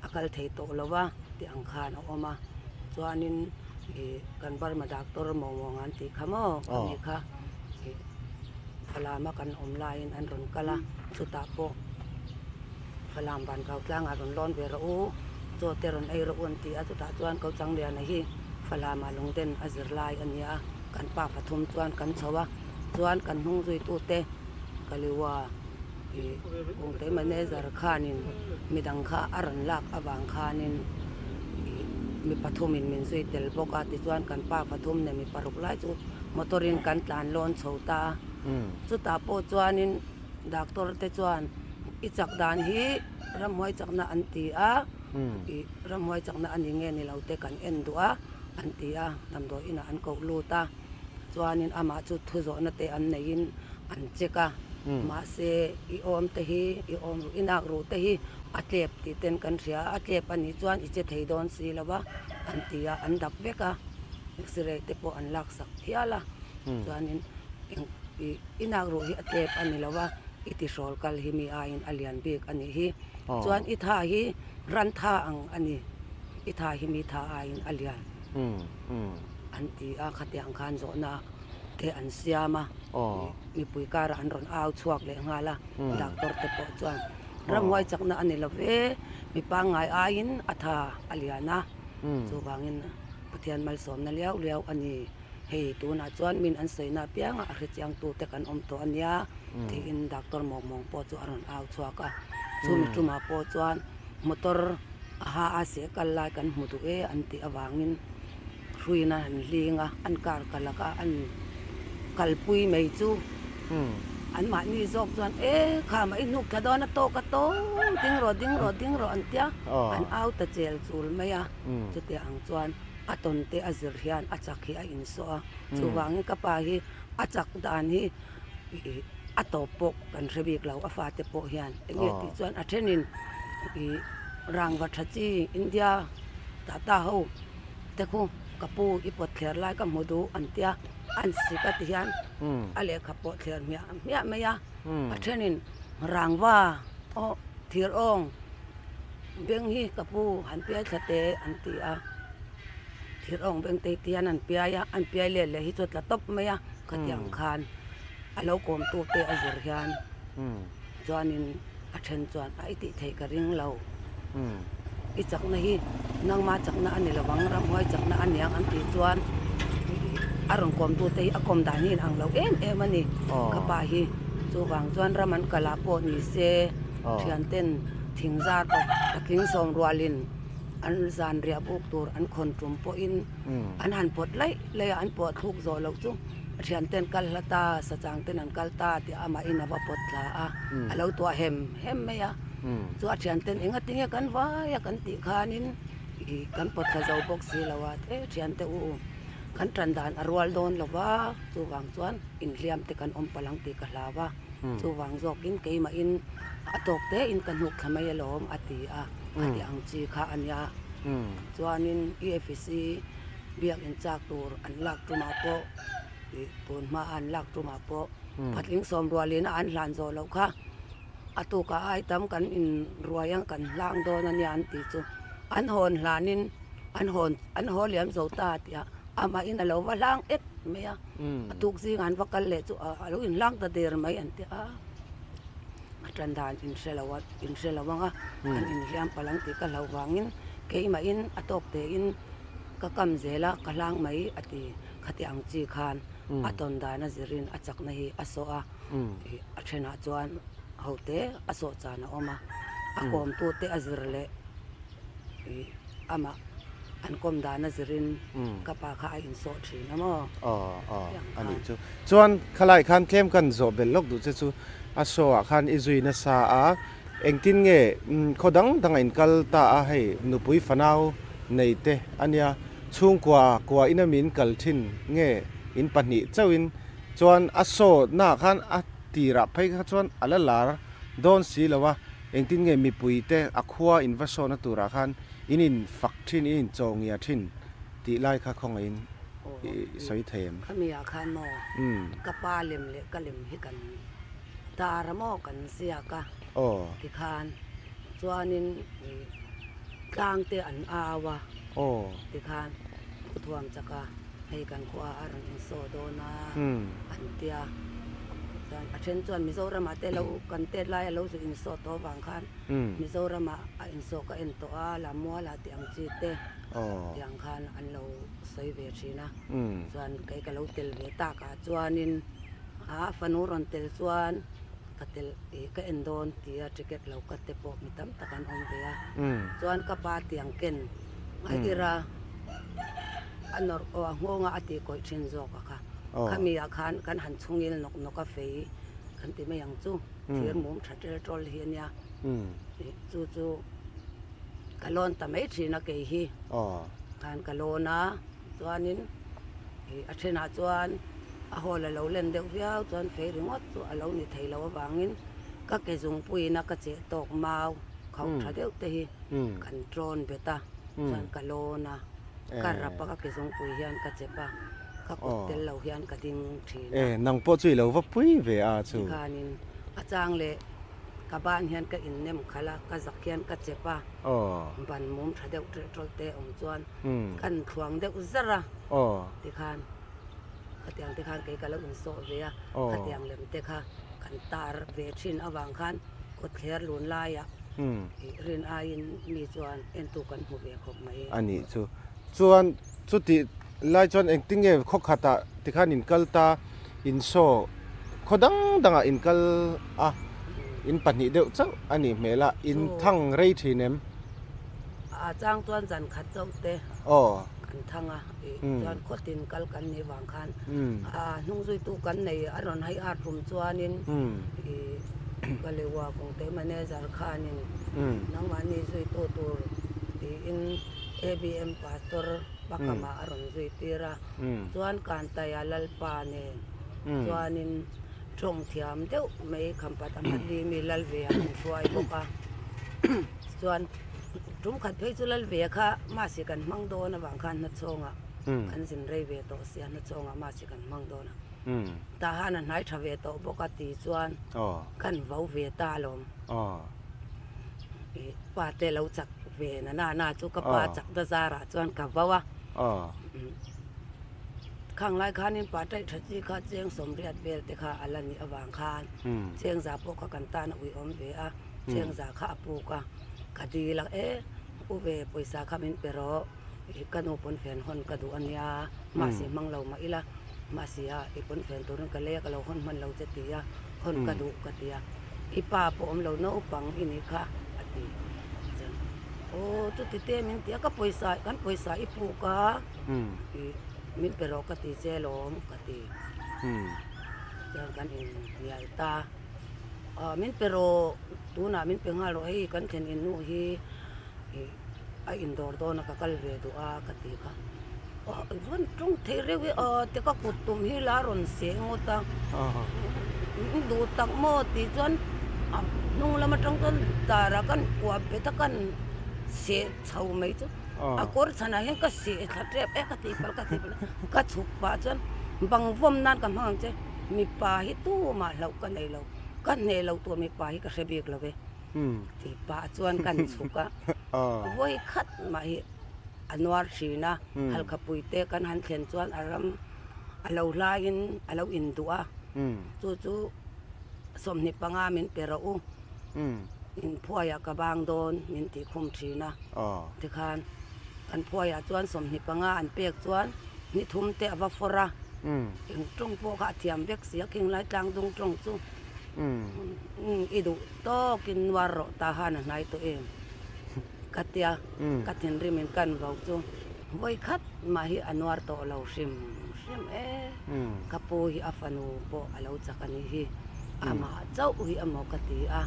akal thei to lowa ti ang khan oma chuanin kan bar ma doctor mawang an ti khamo ani kha falama kan online an ron kala chuta po falam ban kau tlang a ron lon ve ro cho te ron ai ro un ti a chuta chuan kau chang le na hi falama lungden azir lai ania kan pa pathum chuan kan chawa chuan kan hung zui tu te kaliwa kung te manager khanin midang kha aran lak awang khanin mi pathumin min zui tel boka ti chuan kan pa pathum ne mi paruk lai chu motorin kan tlan lon chhota chu ta po chuanin doctor te chuan I chak dan hi ramhoi chakna anti a I ramhoi chakna ani nge ni laute kan endu a anti a namdo ina an ko luta chuanin ama chu thu zo na te an nein an cheka ma se I om te hi I om inak ru te hi atlep ti ten kan ria atlep ani chuan I che thei don si lawa anti a an dap veka x-ray te po an lak sak hiala chuanin inak ru hi atlep ani lawa iti sol kal hi mi ain alian bik ani hi chuan I tha hi ran tha ang ani I tha hi mi tha ain alian anti a khate ang khan zo na te an siama mi pui kara an ron aw chuak le ngala doctor te po chuan ramwai chakna ani love mi pa ngai ain atha aliana chu bangin pathian mal som na liao liao ani hei tu na chuan min an seina pianga a hrichiang tu te kan om to ania ti in doctor mong po chu aron aw chuaka chu mi tuma po chuan motor aha a se kal lai kan hmutu e anti awangin ruina an linga an kar kalaka an kalpui mei chu an ma ni zok chuan kha mai nuk ka don to ka to ding ro an tia an aw ta chel chul meya chu te ang chuan aton te azir hian achak hi a in so chu wangi ka pa hi achak dan hi atopok kan rebik lau afa te po hian nge ti chuan a thenin rangwa thachi India tata ho te khu kapu ipot thler lai ka modu antia an sikat hian ale khapo thler mia meya a thenin rangwa thir ong beng hi kapu han pia thate antia thir ong beng te tian an pia ya an pia le hi chot la top meya khatyang khan alo kom tu te azir hian chuanin a then chuan a iti thei ka ring lo I chak na hi nang ma chak na ani lawang ram hoi chak na aniang an ti chuan aron kom tu te a kom dan hin ang lo em ani ka pa hi chu wang chuan raman kala po ni se thian ten thingzar pa taking som rualin an zan ria buk tur an khon tum po in an han pot lai le an pot thuk zo lo chu thian ten kal lata sa chang ten an kalta ti ama ina ba pot la a alo to hem meya chu a thian ten enga tinge kan wa ya kan ti khanin kan pot kha zo box si lawat thian te u kan tran dan arwal don lawa chu wang chuan in hliam te kan om palang ti ka hlawa chu wang zok in keima in atok te in kan huk khamai lom ati a ati ang chi kha anya chuanin EFC biak in chak tur an lak tuma po pun ma an lak tuma po patling som rualina an hlan zo lo kha atu ka ai tam kan in ruayang kan lang do na nian ti chu an hon hlanin an holiam zo ta tia ama in alo walang mấy à thuốc gì ngàn vắc lệ chú lúc in lang ta đề mấy anh tiệt trần đàn in xe là vâng à anh in riam palang thì cái lâu vangin cái mà in atop te in cái cầm dễ là cái lang mấy ati khati ang chi khan aton đàn na zirin achak nahi aso a chena chuan hậu te aso chana oma akom tu te azirle ama an kom dana zirin kapa kha in so thi namo ani chu chuan khalai khan tlem kan zo bel lok du chu aso a khan izui na sa a engtin nge khodang dang in kal ta a hei nupui fanau nei te ania chung kwa inamin kal thin nge in pani chawin chuan aso na khan a tira phai kha chuan alalar don si lawa engtin nge mi pui te akhua invasion na tura khan inin factory in chongia thin ti lai kha khong in soi them khamia khan mo kapa lem le kalim hi kan taramo kan sia ka ti khan chuanin tlang te an awa ti khan thuam chaka hei kan khua aron in so do na an tia dan achen chuan Mizoram ate lo kan te lai lo su in so to wang khan Mizoram a in so ka en to a la mo la ti ang chi te yang khan an lo soi ve china chuan kai ka lo tel ve ta ka chuanin a fanuron tel chuan ka tel ka endon tia ticket lo ka te po mitam takan om ve a chuan ka pa tiang ken ai ira anor o ngonga ati ko chin zo ka kha kami akhan kan han chungil nok ka fe kan ti me yang chu thir mum thatel trol hiania chu kalon ta mai thina ke hi kan kalona chuanin a thena chuan a hola lo len deuh viau chuan fe ringot chu a lo ni theilo wangin ka ke jung puina ka che tok mau khau tha deuh te hi kan tron beta chuan kalona karapa ka ke jung pui hian ka chepa ka hotel lo hian ka ding thina nang po chui lo va pui ve a chu khanin achang le ka ban hian ka in nem khala ka zak hian ka chepa ban mum thadeu trol te chuan kan thuang deuh zara ti khan katiang te khan ke ka lo in so ve a katiang lem te kha kan tar ve thin awang khan ko thler lun lai a rin a in mi chuan en tu kan hu ve khop mai ani chu chuan chu ti lai chuan engting nge khok khata ti khan in kalta in so khodang danga in kal a in pani deuh chau ani mela in thang rei thinem a chang chuan jan khat chau te kan thanga chuan khotin kal kan ni wang khan nung zui tu kan nei aron hai a thum chuanin kalewa kong te manager khanin nang mani zui tu tur in ABM pastor bakama aron zui tira chuan kan ta ya lalpa ne chuanin trong thiam deuh mai khampat amali mi lalve an ruai boka chuan tum khat phei chu lalve kha ma si kan mang do na wang khan na chonga kan jin rei ve to sia na chonga ma si kan mang do na ta han nai thave to boka ti chuan kan vau ve ta lom pa te lo chak ve na chu ka pa chak da zara chuan ka vawa khang lai khan in pa tai thachi kha cheng som riat bel te kha alani awang khan cheng za po ka kan ta na ui om ve a cheng za kha apu ka khadi la u ve poisa khamin pero kanu pon fen hon ka du ania ma si manglo ma ila ma sia ipon fen turun ka le ka lo hon man lo chetia hon ka du ka tia ipa po om lo no pang ini kha ati tu ti te min tia ka poisa kan poisa ipu ka min pero ka ti selom ka ti yan kan in yalta min pero tu na min pengalo ai kan ken in nu hi ai indoor do na ka kalve du a ka ti ka ron trong the re we te ka kutum hi la ron se ngota du tak mo ti chuan nung lama tang ton tara kan kwa beta kan se chau mai chu akor chana hen ka se thatre pe ka ti pal ka chuk pa chuan bang vom nan ka mang che mi pa hi tu ma lau ka nei lo kan nei lo tu mi pa hi ka sebek lo ve ti pa chuan kan chuka voi khat ma hi anwar shina hal kha puite kan han thlen chuan alo lain alo indua chu som ni panga min pero u in phuaya ka bang don min ti khum thina ti khan an phuaya chuan som ni panga an pek chuan ni thum te ava fora in trong po kha thiam bek sia king lai tang dung trong chu idu to kin waro ta han nai to em katia katin rimin kan vau chu voi khat ma hi anwar to lo sim kapo hi afanu po alo chakani hi ama chau hi amo kati a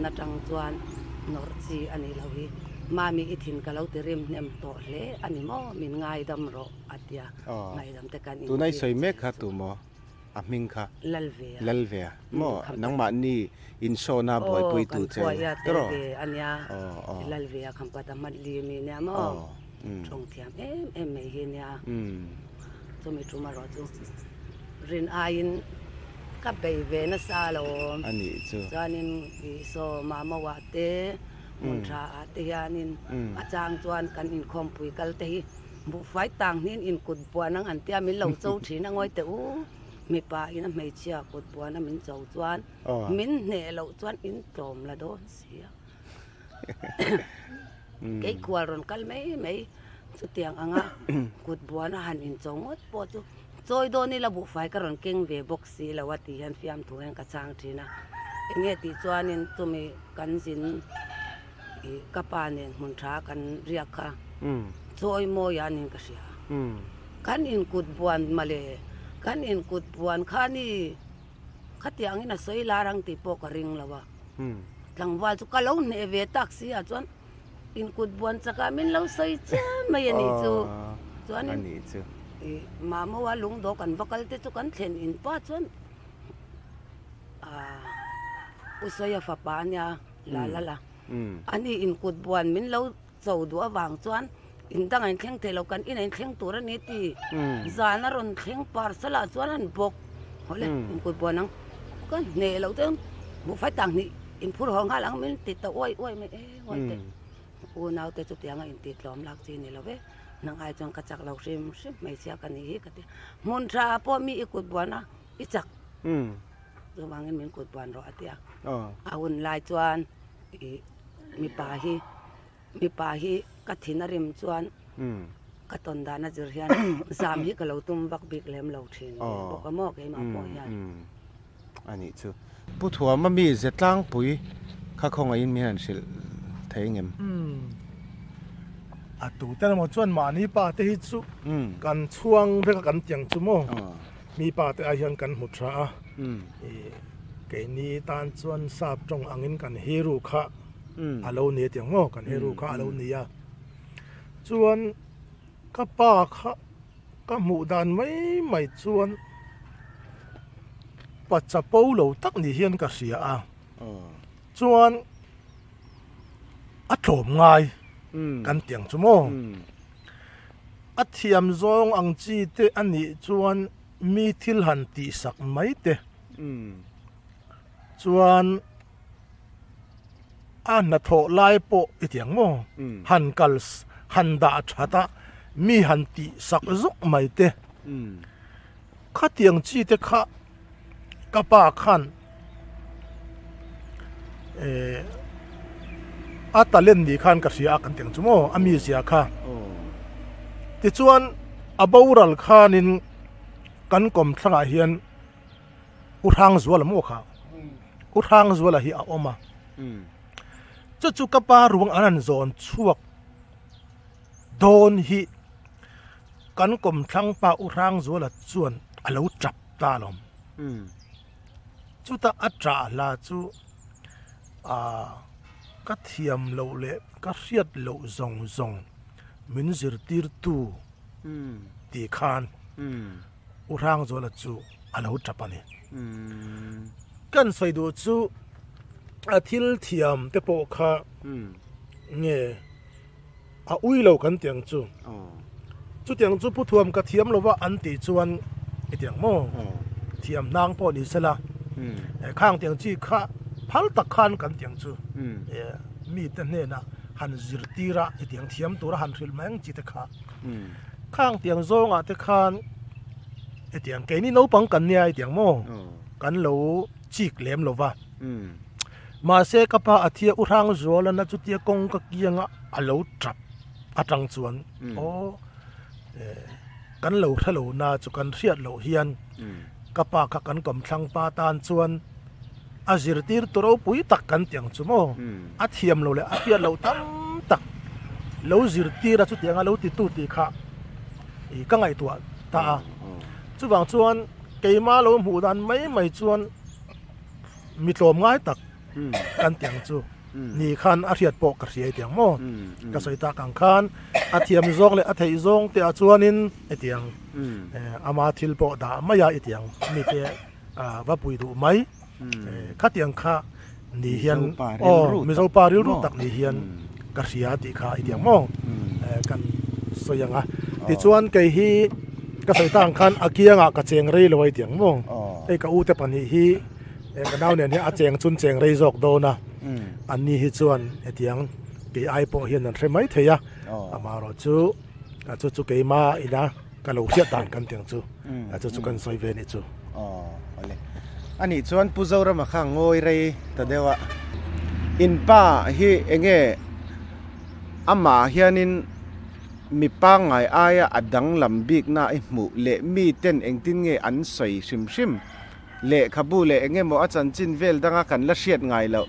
na tang chuan norchi ani lo hi mami ithin kalau tirim nem to le ani mo min ngai dam ro atia ngai dam te kan tu nai soi mek kha tu mo a ming kha lalve mo nang ma ni in so na boy pui tu che tro ania lalve kham pa ta mat li mi ne mo trong thiam em me hi nia to mi tu ma ro chu rin ain ka be ve na sa lo ani chu chanin i so ma ma wa te mun tha te hianin achang chuan kan in khom pui kal te hi bu fai tang nin in kut puanang an tia min lo chou thina ngoi te u mi pa ina mei chia kut puana min chou chuan min ne lo chuan in tom la don sia ke kwal ron kal mei chu tiang anga kut puana han in chongot po chu choi do ni la bu fai ka ron keng ve box si la wati han fiam thu hen ka chang thina nge ti chuanin tumi kan jin kapanen mun tha kan riak kha choi mo yanin ka sia kan in kut buan male kan in kut buan khani khatiang ina soi larang ti po ka ring lawa tlangwal chu kalau ne ve taxi a chuan in kut buan chaka min lo soi cha mai ani chu chuan ani chu ma mo wa lung do kan vakal te chu kan thlen in pa chuan usoya fa pa nya la ani in kut buan min lo chou du awang chuan in dang an thleng thelo kan in an thleng tur ani ti zana ron thleng par sala chuan an bok hole in kut buan ang kan ne lo te mu fai tang ni in phur hong halang min ti ta oi me ngoi te u nau te chu tianga in ti tlom lak chi ni lo ve nang ai chang ka chak lo sim mai sia kan hi ka ti mun tha po mi ikut buana i chak chu wangin min kut buan ro atia aun lai chuan mi pa hi ka thina rim chuan ka ton da na jur hian zam hi ka lo tum vak bik lem lo thin bo ka mo ke ma po hian ani chu pu thua ma mi zetlang pui kha khong in mi han sil theingem a tu ta mo chuan ma ni pa te hi chu kan chuang ve kan tiang chu mo mi pa te a hian kan mu tha ke ni tan chuan sap tong angin kan heru kha alo ne tiang mo kan heru kha alo ni ya chuan ka pa kha ka mu dan mai chuan pa cha po lo tak ni hian ka sia a chuan a thom ngai kan tiang chu mo a thiam zong ang chi te ani chuan mi thil han ti sak mai te chuan na tho lai po itiang mo han kal han da thata mi han ti sak zuk mai te kha tiang chi te kha ka pa khan a talen ni khan ka sia kan tiang chu mo ami sia kha ti chuan a boral khanin kan kom thanga hian u thang zual mo kha u thang zual hi a oma chu ka pa ruang anan zon chuak don hi kan kom thang pa u thang zual chuan alo chap ta lom chu ta atra la chu ka thiam lo le ka riat lo zong min zir tir tu ti khan u thang zual chu alo chapani kan soi du chu a thil thiam te po kha nge a ui lo kan tiang chu tiang chu pu thuam ka thiam lova an ti chuan i tiang mo thiam nang po ni sala khang tiang chi kha phal tak khan kan tiang chu mi te ne na han zir tira i tiang thiam tura han thil mang chi te kha khang tiang zonga te khan tiếng cái ní nấu bằng cần nha tiếng mò cần lâu chích lem lâu va mà sẽ các bạn thia urang rồi là nó chút tia công các kia ngã lâu trap trăng chuan cần lâu thay lâu na chút cần siết lâu hiền các bạn các cần cầm thang pa tan chuan azir tir toro pui tak kan tiang chu mo thiam lo le thia lâu tam tak lâu zir tir ra chút tiếng lâu ti tu ti kha cái ngày tuổi ta chú vàng chuan cây má lâu mù đàn mấy chuan mít lồm ngay tắc căn tiếng chú nì khan thiệt bộ cái gì tiếng mò cái sợi ta càng khan thiềm zong le thầy zong te chuan in tiếng ama thil bộ đã mấy tiếng mít te và bùi đủ mấy khát tiếng kha nì hiền mi dâu pa riu tắc nì hiền cái gì thì kha tiếng mò căn sợi yang thì chuan cây hi cái sợi tang khan kia ngã cái chèn rây lôi tiếng mong cái u te pan hi cái nào này à chèn chun chèn rây dọc đâu na anh hi chuan tiếng cái ai po hiền là mấy thế à mà rồi chú cái ma ina cái lỗ hiện tàn căn tiếng chú chú căn soi về này chú anh chuan puzau ra mà khang ngồi rây ta dewa in pa hi enge ama hianin mi pa ngai aya adang lambik na i mu le mi ten engtin nge an soi sim sim le khabu le enge mo achan chin vel danga kan la hriat ngai lo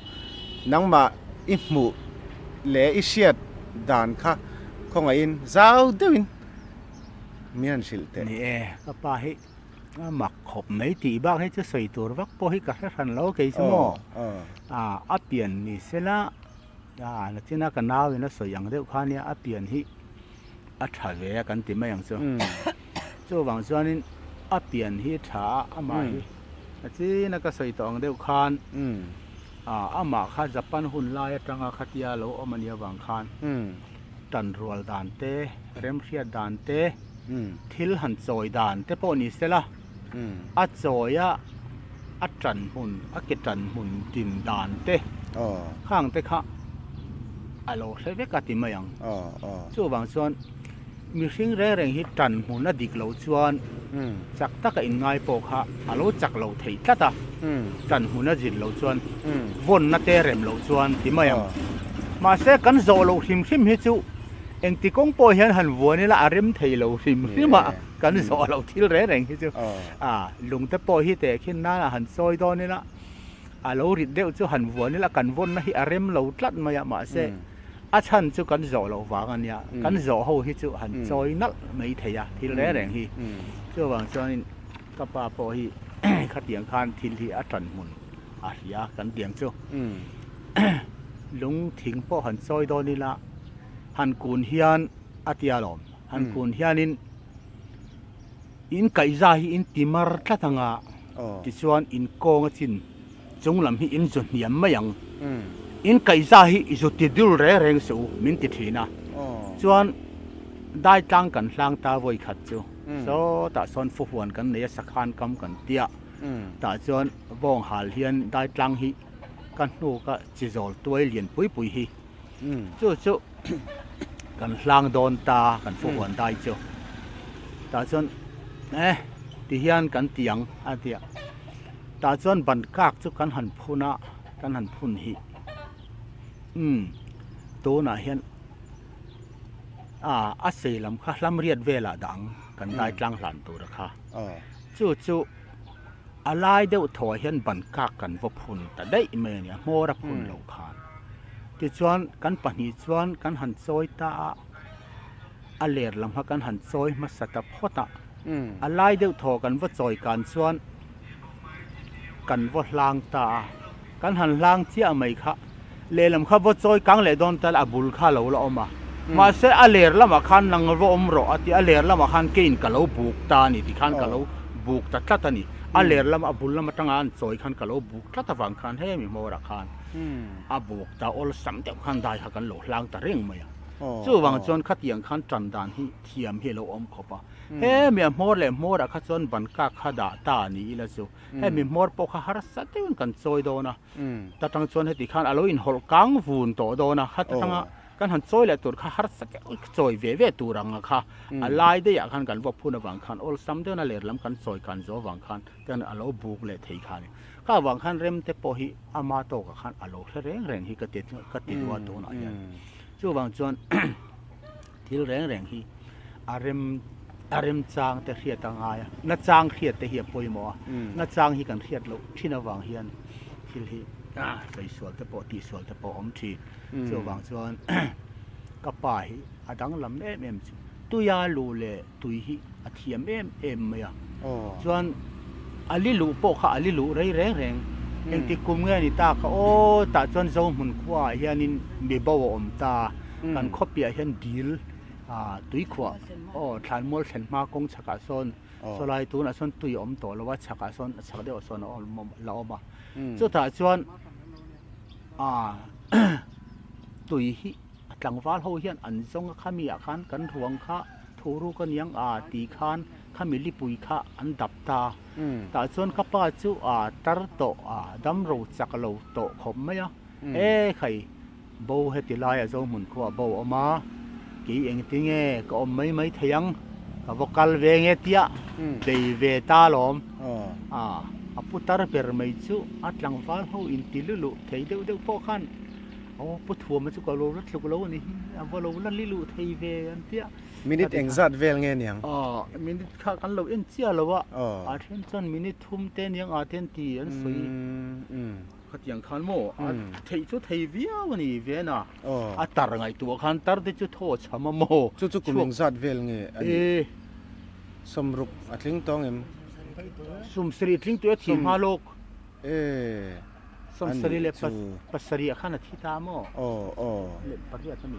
nangma i mu le i hriat dan kha khonga in zau dewin mian silte ni ka pa hi mak khop mai ti bak he chu soi tur vak po hi ka ran lo ke chu mo a pian ni sela na china ka naw ina soi yang deuh kha nia a pian hi a tha ve kan ti mai ang chu wang chuanin a pian hi tha ama hi a chi na ka soi tong deuh khan ama kha japan hun lai atanga khatia lo omania wang khan tan rual dan te rem hriat dan te thil han choi dan te po ni sela a choya a tran hun a ke tran hun tin dan te khang te kha alo se ve ka ti mai ang chu wang chuan mi hring re reng hi tran hun a dik lo chuan chak taka in ngai po kha alo chak lo thei tlata tran hun a jin lo chuan von na te rem lo chuan ti mai ang ma se kan zo lo hrim hrim hi chu eng ti kong po hian han vuan ni la arem thei lo hrim hrim a kan zo lo thil re reng hi chu lung te po hi te khin na han soi do ni la alo rit deuh chu han vuan ni la kan von na hi arem lo tlat maya ma se a chan chu kan zo lo wang ania kan zo ho hi chu han choi nal mai theya thil re reng hi chu wang chuan ka pa po hi khatiang khan thil hi a tran mun a ria kan tiang chu lung thing po han choi do ni la han kun hian atia lom han kun hianin in kai za hi in timar tlatanga ti chuan in kong a chin chunglam hi in zon hiam mayang in kai za hi izu ti dul re reng su min ti thina chuan dai tang kan hlang ta voi khat chu so ta son fu huan kan ne sakhan kam kan tia ta chuan bong hal hian dai tlang hi kan nu ka chizol tuai lian pui pui hi chu kan hlang don ta kan fu huan dai chu ta chuan ti hian kan tiang atia ta chuan ban kak chu kan han phuna kan han phun hi to na hian a seilam kha hlam riat vela dang kan dai tlang hlan tur kha chu alai deuh thoi hian ban kak kan vo phun ta dei me nia mora phun lo khan ti chuan kan pahni chuan kan han choi ta a ler lam ha kan han choi ma sata phota alai deuh tho kan vo choi kan chuan kan vo hlang ta kan han hlang chia mai kha lelam kha vo choi kang le don tal abul kha lo la oma ma se a ler lama khan nang ro om ro ati a ler lama khan kein ka lo buk ta ni ti khan ka lo buk ta tlat ani a ler lama abul lama tanga an choi khan ka lo buk tlat ta wang khan he mi mora khan a buk ta ol sam te khan dai kha kan lo hlang ta reng mai chu wang chon khatiang khan tran dan hi thiam he lo om khopa he mi mor le mor a kha chon ban ka kha da ta ni ila chu he mi mor po kha har sa te kan choi do na ta tang chon he ti khan alo in hol kang vun to do na kha ta tanga กันหันซอยเลยตัวข้าฮัตสักซอยเวตัวรังอะค่ะอะไรได้อยากขันกันว่าพูดวังขัน all ซ้ำเดียวนั่นเลยลำกันซอยกันโจวังขันแต่นั่นเราบุกเลยที่ขันข้าวังขันเริ่มเตปหิอามาโตกับขันเราแรงฮิกติดว่าตัวนั่นเองจู่วังจวนที่แรงฮิอารมจางแต่เขียดต่างหายนัดจางเขียดแต่เหียบปอยหมอนัดจางฮิกันเขียดเราที่นวังเฮียนที่ฮิใส่สวนแต่ปอตีสวนแต่ปออมทีจู่วังจวนกับป่ายดังลำเอ็มตัวยาลูเล่ตุยฮิอธิยมเอ็มเมียจวนอลิลูปอกอลิลูแรงเองที่กุมเงี้ยนี่ตาเขาโอ้ตาจวนเจ้าหุ่นขวาเฮียนินมีบ่าวอมตากันคบเปียเฮียนดีลตุยขวาโอ้ทานมอลเซนมากงชักอาซอนสลายตัวน่ะซอนตุยอมตัวแล้วว่าชักอาซอนชักเดียวซอนอ๋อเราบ้าจู่ตาจวนตุยฮิหลังฟ้าเขาเฮียนอันทรงข้ามีอาคารกันทวงข้าทูรุกันยังตีคานข้ามีลิปุยข้าอันดับตาแต่ส่วนข้าป้าจู่ตรโตดำรูจักโลโตขมไหมอ่ะใครโบเฮติลายเจ้าหมุนขวาโบออกมากี่เองติงก็ไม่เทียงกับวกัลเวงเตียเดเวตาลมปุตตาร์เปรไม่จู่หลังฟ้าเขาอินติลุเทียเดียวพอขันโอ้พุทธัวมันจะก็รู้รักลูกเรานี่ว่าเราลันลิลุไทยเวอันเดียมินิทเอ็งซัดเวลเงี้ยยังมินิทข้ากันเราเอ็นเจียแล้ววะเทนซันมินิททุ่มเต้นยังเทนตีอันสวยขัดยังขันโม่ไทยชุดไทยเวียวันนี้เวียน่ะตาร์ไงตัวขันตาร์ได้จุดโทษชามโม่จุดกุมเอ็งซัดเวลเงี้ยสมรุปลิงตองเอ็มสมสรีลิงตัวทีมฮาโลกสมสรีเล็บปัสรีขันที่ตามเล็บปัสรีจะมี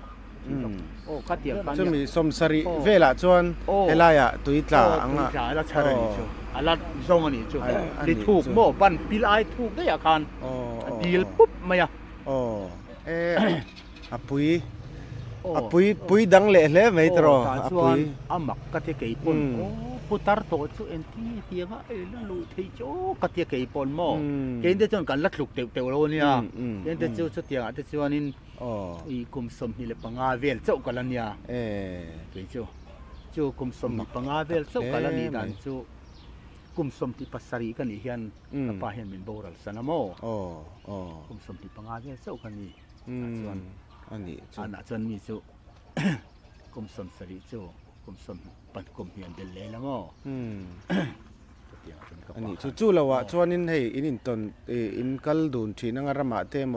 ขัดยังกันจะมีสมสรีเวลาจวนเฮลายะตุยตลาอังอ่ะแล้วชาร์นี่จูแล้วจงอันนี้จูที่ถูกโม่บันพิลายถูกได้ยังกันดีลปุ๊บมาอ่ะปุยดังเละไม่ตรอปุยมักกัดยังไงปุ่นพุทธาร์โตจูเอ็นที่เทียงแล้วลูที่โจกัดยังไงปุ่นโม่เกณฑ์เดี๋ยวจนกันลัดลุกเตียวโลเนี่ยเกณฑ์เดี๋ยวจูเตียงเดี๋ยวจูนินอีกุมสมนี่เลยปังอาเวลเจ้ากันละเนี่ยเดี๋ยวจูกุมสมปังอาเวลเจ้ากันละนี่ดันจูกุมสมที่ปัสสรีกันนี่เฮียนกับป้าเฮียนเป็นโบราณสนามโมกุมสมที่ปังอาเวลเจ้ากันนี่ส่วนอันนี้จนมีจูกุมสมสรีจูกุมสมปันกุมเฮียนเดินเลยละโมอันนี้จู่ๆแล้วว่าจวนนินให้อินตนอินกัลดูนที่นังรามาเตโม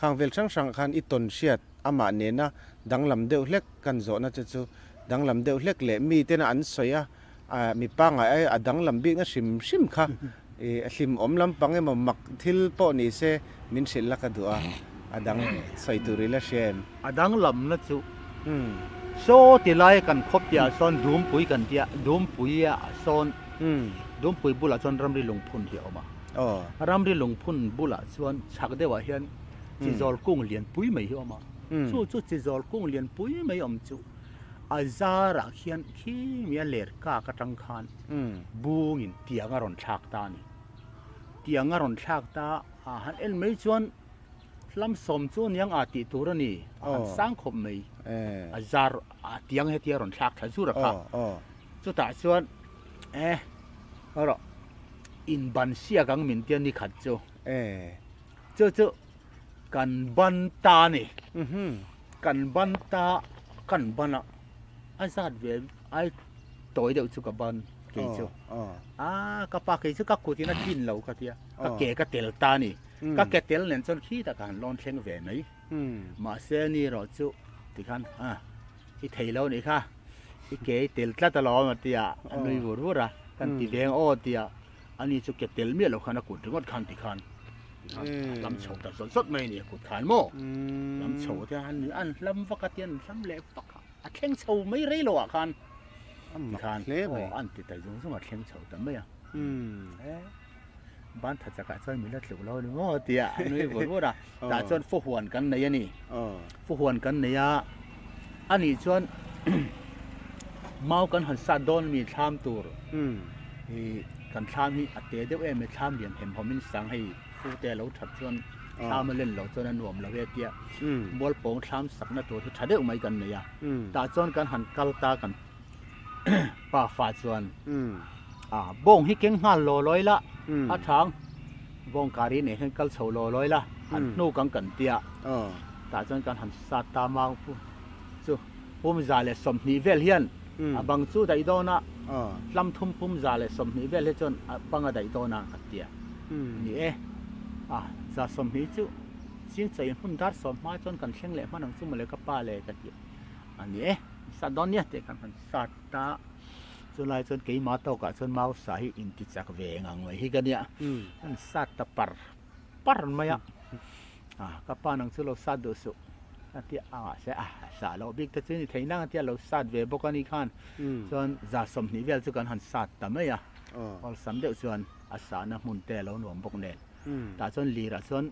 ข้างเวลช่างคันอิตนเชียดอามาเนนะดังลำเดียวเล็กกันโจนะจู่ดังลำเดียวเล็กเละมีเตนะอันสวยมีปังดังลำบิ๊กนะชิมค่ะชิมอมลำปังมันมักทิลปอนี่เซมินสิลละกันตัวดังใส่ตุริละเชมดังลำนะจู่โซติไลกันคบเดียซอนดูมปุยกันเดียดูมปุยซอนดูมปุยบุลาซอนรำริลงพุนเหี่ยวมารำริลงพุนบุลาซอนชักเดว่าเฮียนจิจอลกุ้งเลียนปุยไม่เหี่ยวมาจู่จิจอลกุ้งเลียนปุยไม่อมจู่อาจาระเฮียนขี้มีเลร์ก้ากระตังคานบูงินเตียงอรอนชักตานี่เตียงอรอนชักตาฮันเอ็นไม่ชวนลำสมจู่ยังอาติตัวนี่สังคมไม่อาจารเตียงให้เตียงอรอนชักทั้งจู่ระค่ะจู่ตาชวนอะไรอินบันเสียกังมินเตียนนี่ขัดจู่กันบันตานี่กันบันตากันบันอ่ะอาจารย์เวลไอ้ตัวเดียวจู่กับบันเกี่ยวกับปากเกี่ยวกับกูที่นั่นกินเหล้ากันเดียกับเกะกับเตลตานี่กับเกะเตลเนี่ยจนขี้ตะการลอนเชียงเวไหมมาเสียนี่เราจู่ที่ขันที่ไทยแล้วนี่ค่ะที่เกะเตลตลอดมาเดียอันนี้รู้ละกันที่เวงโอ้เดียอันนี้จู่เกะเตลเมียเราขันกูถึงวัดขันที่ขันลำโฉดแต่สดไม่เนี่ยกูขายโม่ลำโฉดที่อันลำฟักเตียนลำเล็บฟักแข็งโฉดไม่ไรหรอกคันเล็บอันติดแต่ยังสมัครแข็งโฉดแต่ไม่บ้านถัดจากการใช้มีเลือดหลุดเราเนี่ยโอ้เตี้ยนี่บอกว่าแต่จนฟูหวนกันในยันนี่ฟูหวนกันในยะอันนี้จนเมากันหันซาดอนมีชามตัวกันชามนี่อัดเดียวไม่ชามเดียนเห็นพอมินสังให้ฟูแต่เราถัดจน ถ้ามันเล่นเราจนหน่วมเราเวทีบอลโป่งทำสักนัดตัวที่ชัดเดียวไม่กันเนี่ยตาจนกันหันกัลตากันป่าฟ้าจวนบงให้เก่งหันโลลอยละอาทางบงการีเนี่ยให้กัลโซโลลอยละหันนู่กังกันเตียตาจนกันหันซาตามาจู่ปุ่มจ่าเลยสมนิเวลเฮียนบางจู่ได้โดนะลำทุ่มปุ่มจ่าเลยสมนิเวลเฮียจนบังได้โดนะกันเตียนี่จ่าสมนิจู่สิ่งใจหุ่นดาร์สมมาจนกันเชียงเล่มันนั่งจู่มาเลยกับป้าเลยกันเตียอันนี้สัตว์ดอนเนี่ยเด็กกันสัตว์ตาจนไรจนกี่มาโตกะจนมาสายอินติจักเวงังไว้ที่กันเนี่ยมันสัตว์ตะปารไม่อะกับป้านังจู่เราสัตว์ดูสุที่เสียสาเราบิ๊กแต่จริงๆที่นั่งที่เราสัตว์เวบกันนี่ขันจนจ่าสมนิเวลจู่กันหันสัตว์แต่ไม่อะพอสำเร็จจนอาสานะมุนเตะเราหนุ่มบกเนตแต่จนลีระจน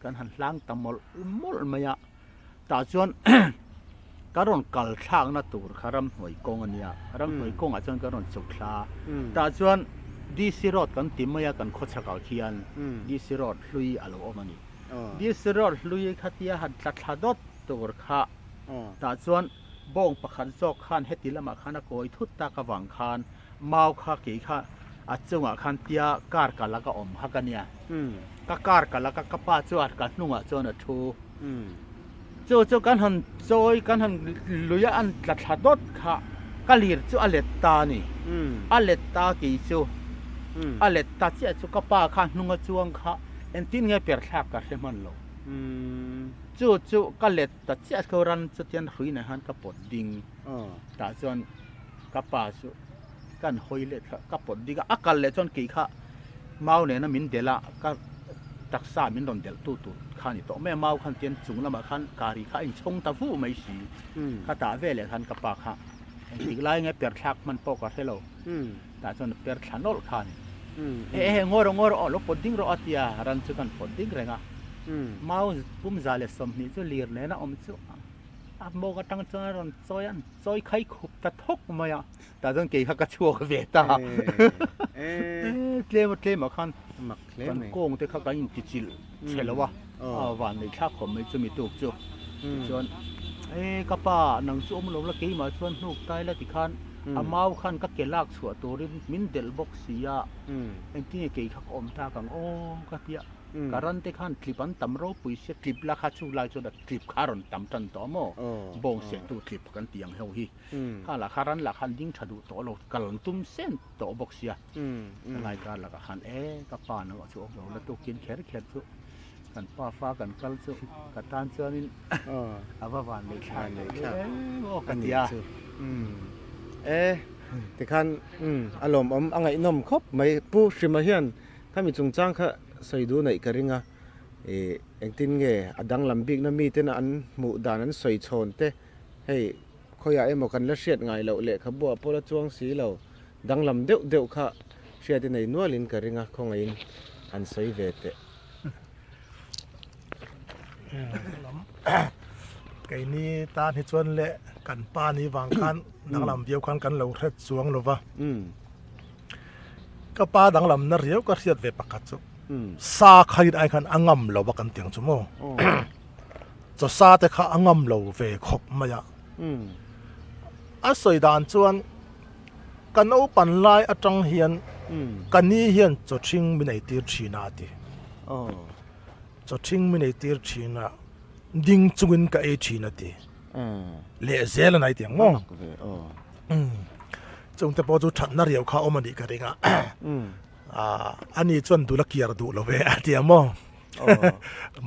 กันหันล้างตะมลไม่อะแต่จนการอนกัลทางนัตูร์คารำหอยกงอันเนี้ยคารำหอยกงอาจารย์การอนจุกลาแต่จวนดีสิรอดกันติมยากันโคชกาเขียนดีสิรอดลุยอโลอมันนี่ดีสิรอดลุยขัดยาหัดลัดลัดดตัวข้าแต่จวนบ้องประคันโซขันเฮติละมาขันโกยทุตตากวังขันมาข้ากี่ข้าอาจจะขันเตียการกันละก็อมฮักันเนี่ยก็การกันละก็กระป้าจวดกันนุ่งจวนทูจู่กันหันจอยกันหันลุยอันลัดลัดดค่ะก็เลียจู่อเลตตานี่อเลตตากี่จู่อเลตตาเจ้าจู่กระป้าค่ะนุ่งจวงค่ะเอ็นตินเงี้ยเปิดแคบกันเสียมันโลจู่ก็เลตตาเจ้าเขารันจุดยันหุยในหันกระปดดิ่งแต่จวนกระป้าจู่กันหอยเล็ดกระปดดิ่งอักกันเลยจนกี่ค่ะเมาเนี่ยนะมินเดล่าก็ตักษามินโดนเดลตูขันนี่ตัวแม่เมาขันเตียนจุงละมาขันการีขันชงตะฟูไม่สีข้าตาเวเลยขันกับปากขันอีกไล่ไงเปียร์ชักมันปอกให้เราแต่จนเปียร์ชันโนลขันงอรอลปดดิ้งรอตียรันจุกันปดดิ้งเรงเมาปุ่มซาเลสมนี่จะเลียร์เลยนะอมจุโมกตั้งจนรันซอยไข่ขุบตะทกมาอ่ะแต่จนกี่ข้ากระชัวกเวตาเคลมขันมันโกงแต่ข้าก็ยิ่งติดจิลใช่แล้ววะวันนี้ข้าขมไม่จะมีตุกจุจนกระป้าหนังส้มลงละกี่มาชวนลูกตายแล้วที่ขันเมาขันก็เกลากสวดตัวริมมินเดลบ็อกซี่อ่ะเอ็งที่กี่ข้าอมตากังโอ้ก็เปียการันเตขันคลิปันตำรวจปุยเสียคลิปราคาชูลายจนคลิปคารันตำตันต่อโม่บงเสียตัวคลิปกันเตียงเฮาฮีข้าละคารันละขันยิ่งฉดูต่อโลดกัลตุ้มเส้นต่อบ็อกซี่รายการละขันกับป้าเนาะชูเราแล้วตัวกินแขกชูกันป้าฟ้ากันกัลชูกันตานเจ้านี่อาว่าวันเลยข้าโอ้กันยาแต่ขันอารมณ์อังไงนมครบไม่ปูชิมาเฮียนถ้ามีจงจ้างค่ะใส่ดูในกระริงอ่ะเอ็งตินเงอดังลำบิกน้ำมีเต้นอันหมู่ด่านนั้นใส่ชนเต้ให้เขาอยากให้หมกันละเสียดไงเราเละขบัวพลจวงสีเราดังลำเดียวค่ะเสียดในนัวลินกระริงอ่ะของไงอันใส่เวทเต้ไก่นี้ตาที่ชวนเละกันป้านี้วางคันดังลำเดียวกันเราเท็ดสวงหรือวะก็ป้าดังลำนั่นเรียวก็เสียดเวปักกัดจุซาใครได้คันอ่างมเราบักกันเตียงจุโมจะซาแต่ข้าอ่างมเราเวขบมาอ่ะสวยด่านชวนกันเอาปันไล่จังเฮียนกันนี้เฮียนจะชิงมินไอตีร์ชีนาดีจะชิงมินไอตีร์ชีนาดิ้งจุนกับไอชีนาดีเละเซลนไอเตียงมั้งจงแต่พอจะฉันน่าเรียวข้าอมันดีกันเองอันนี้จนดูลักเกียร์ดูเราเว้ยเดียมอง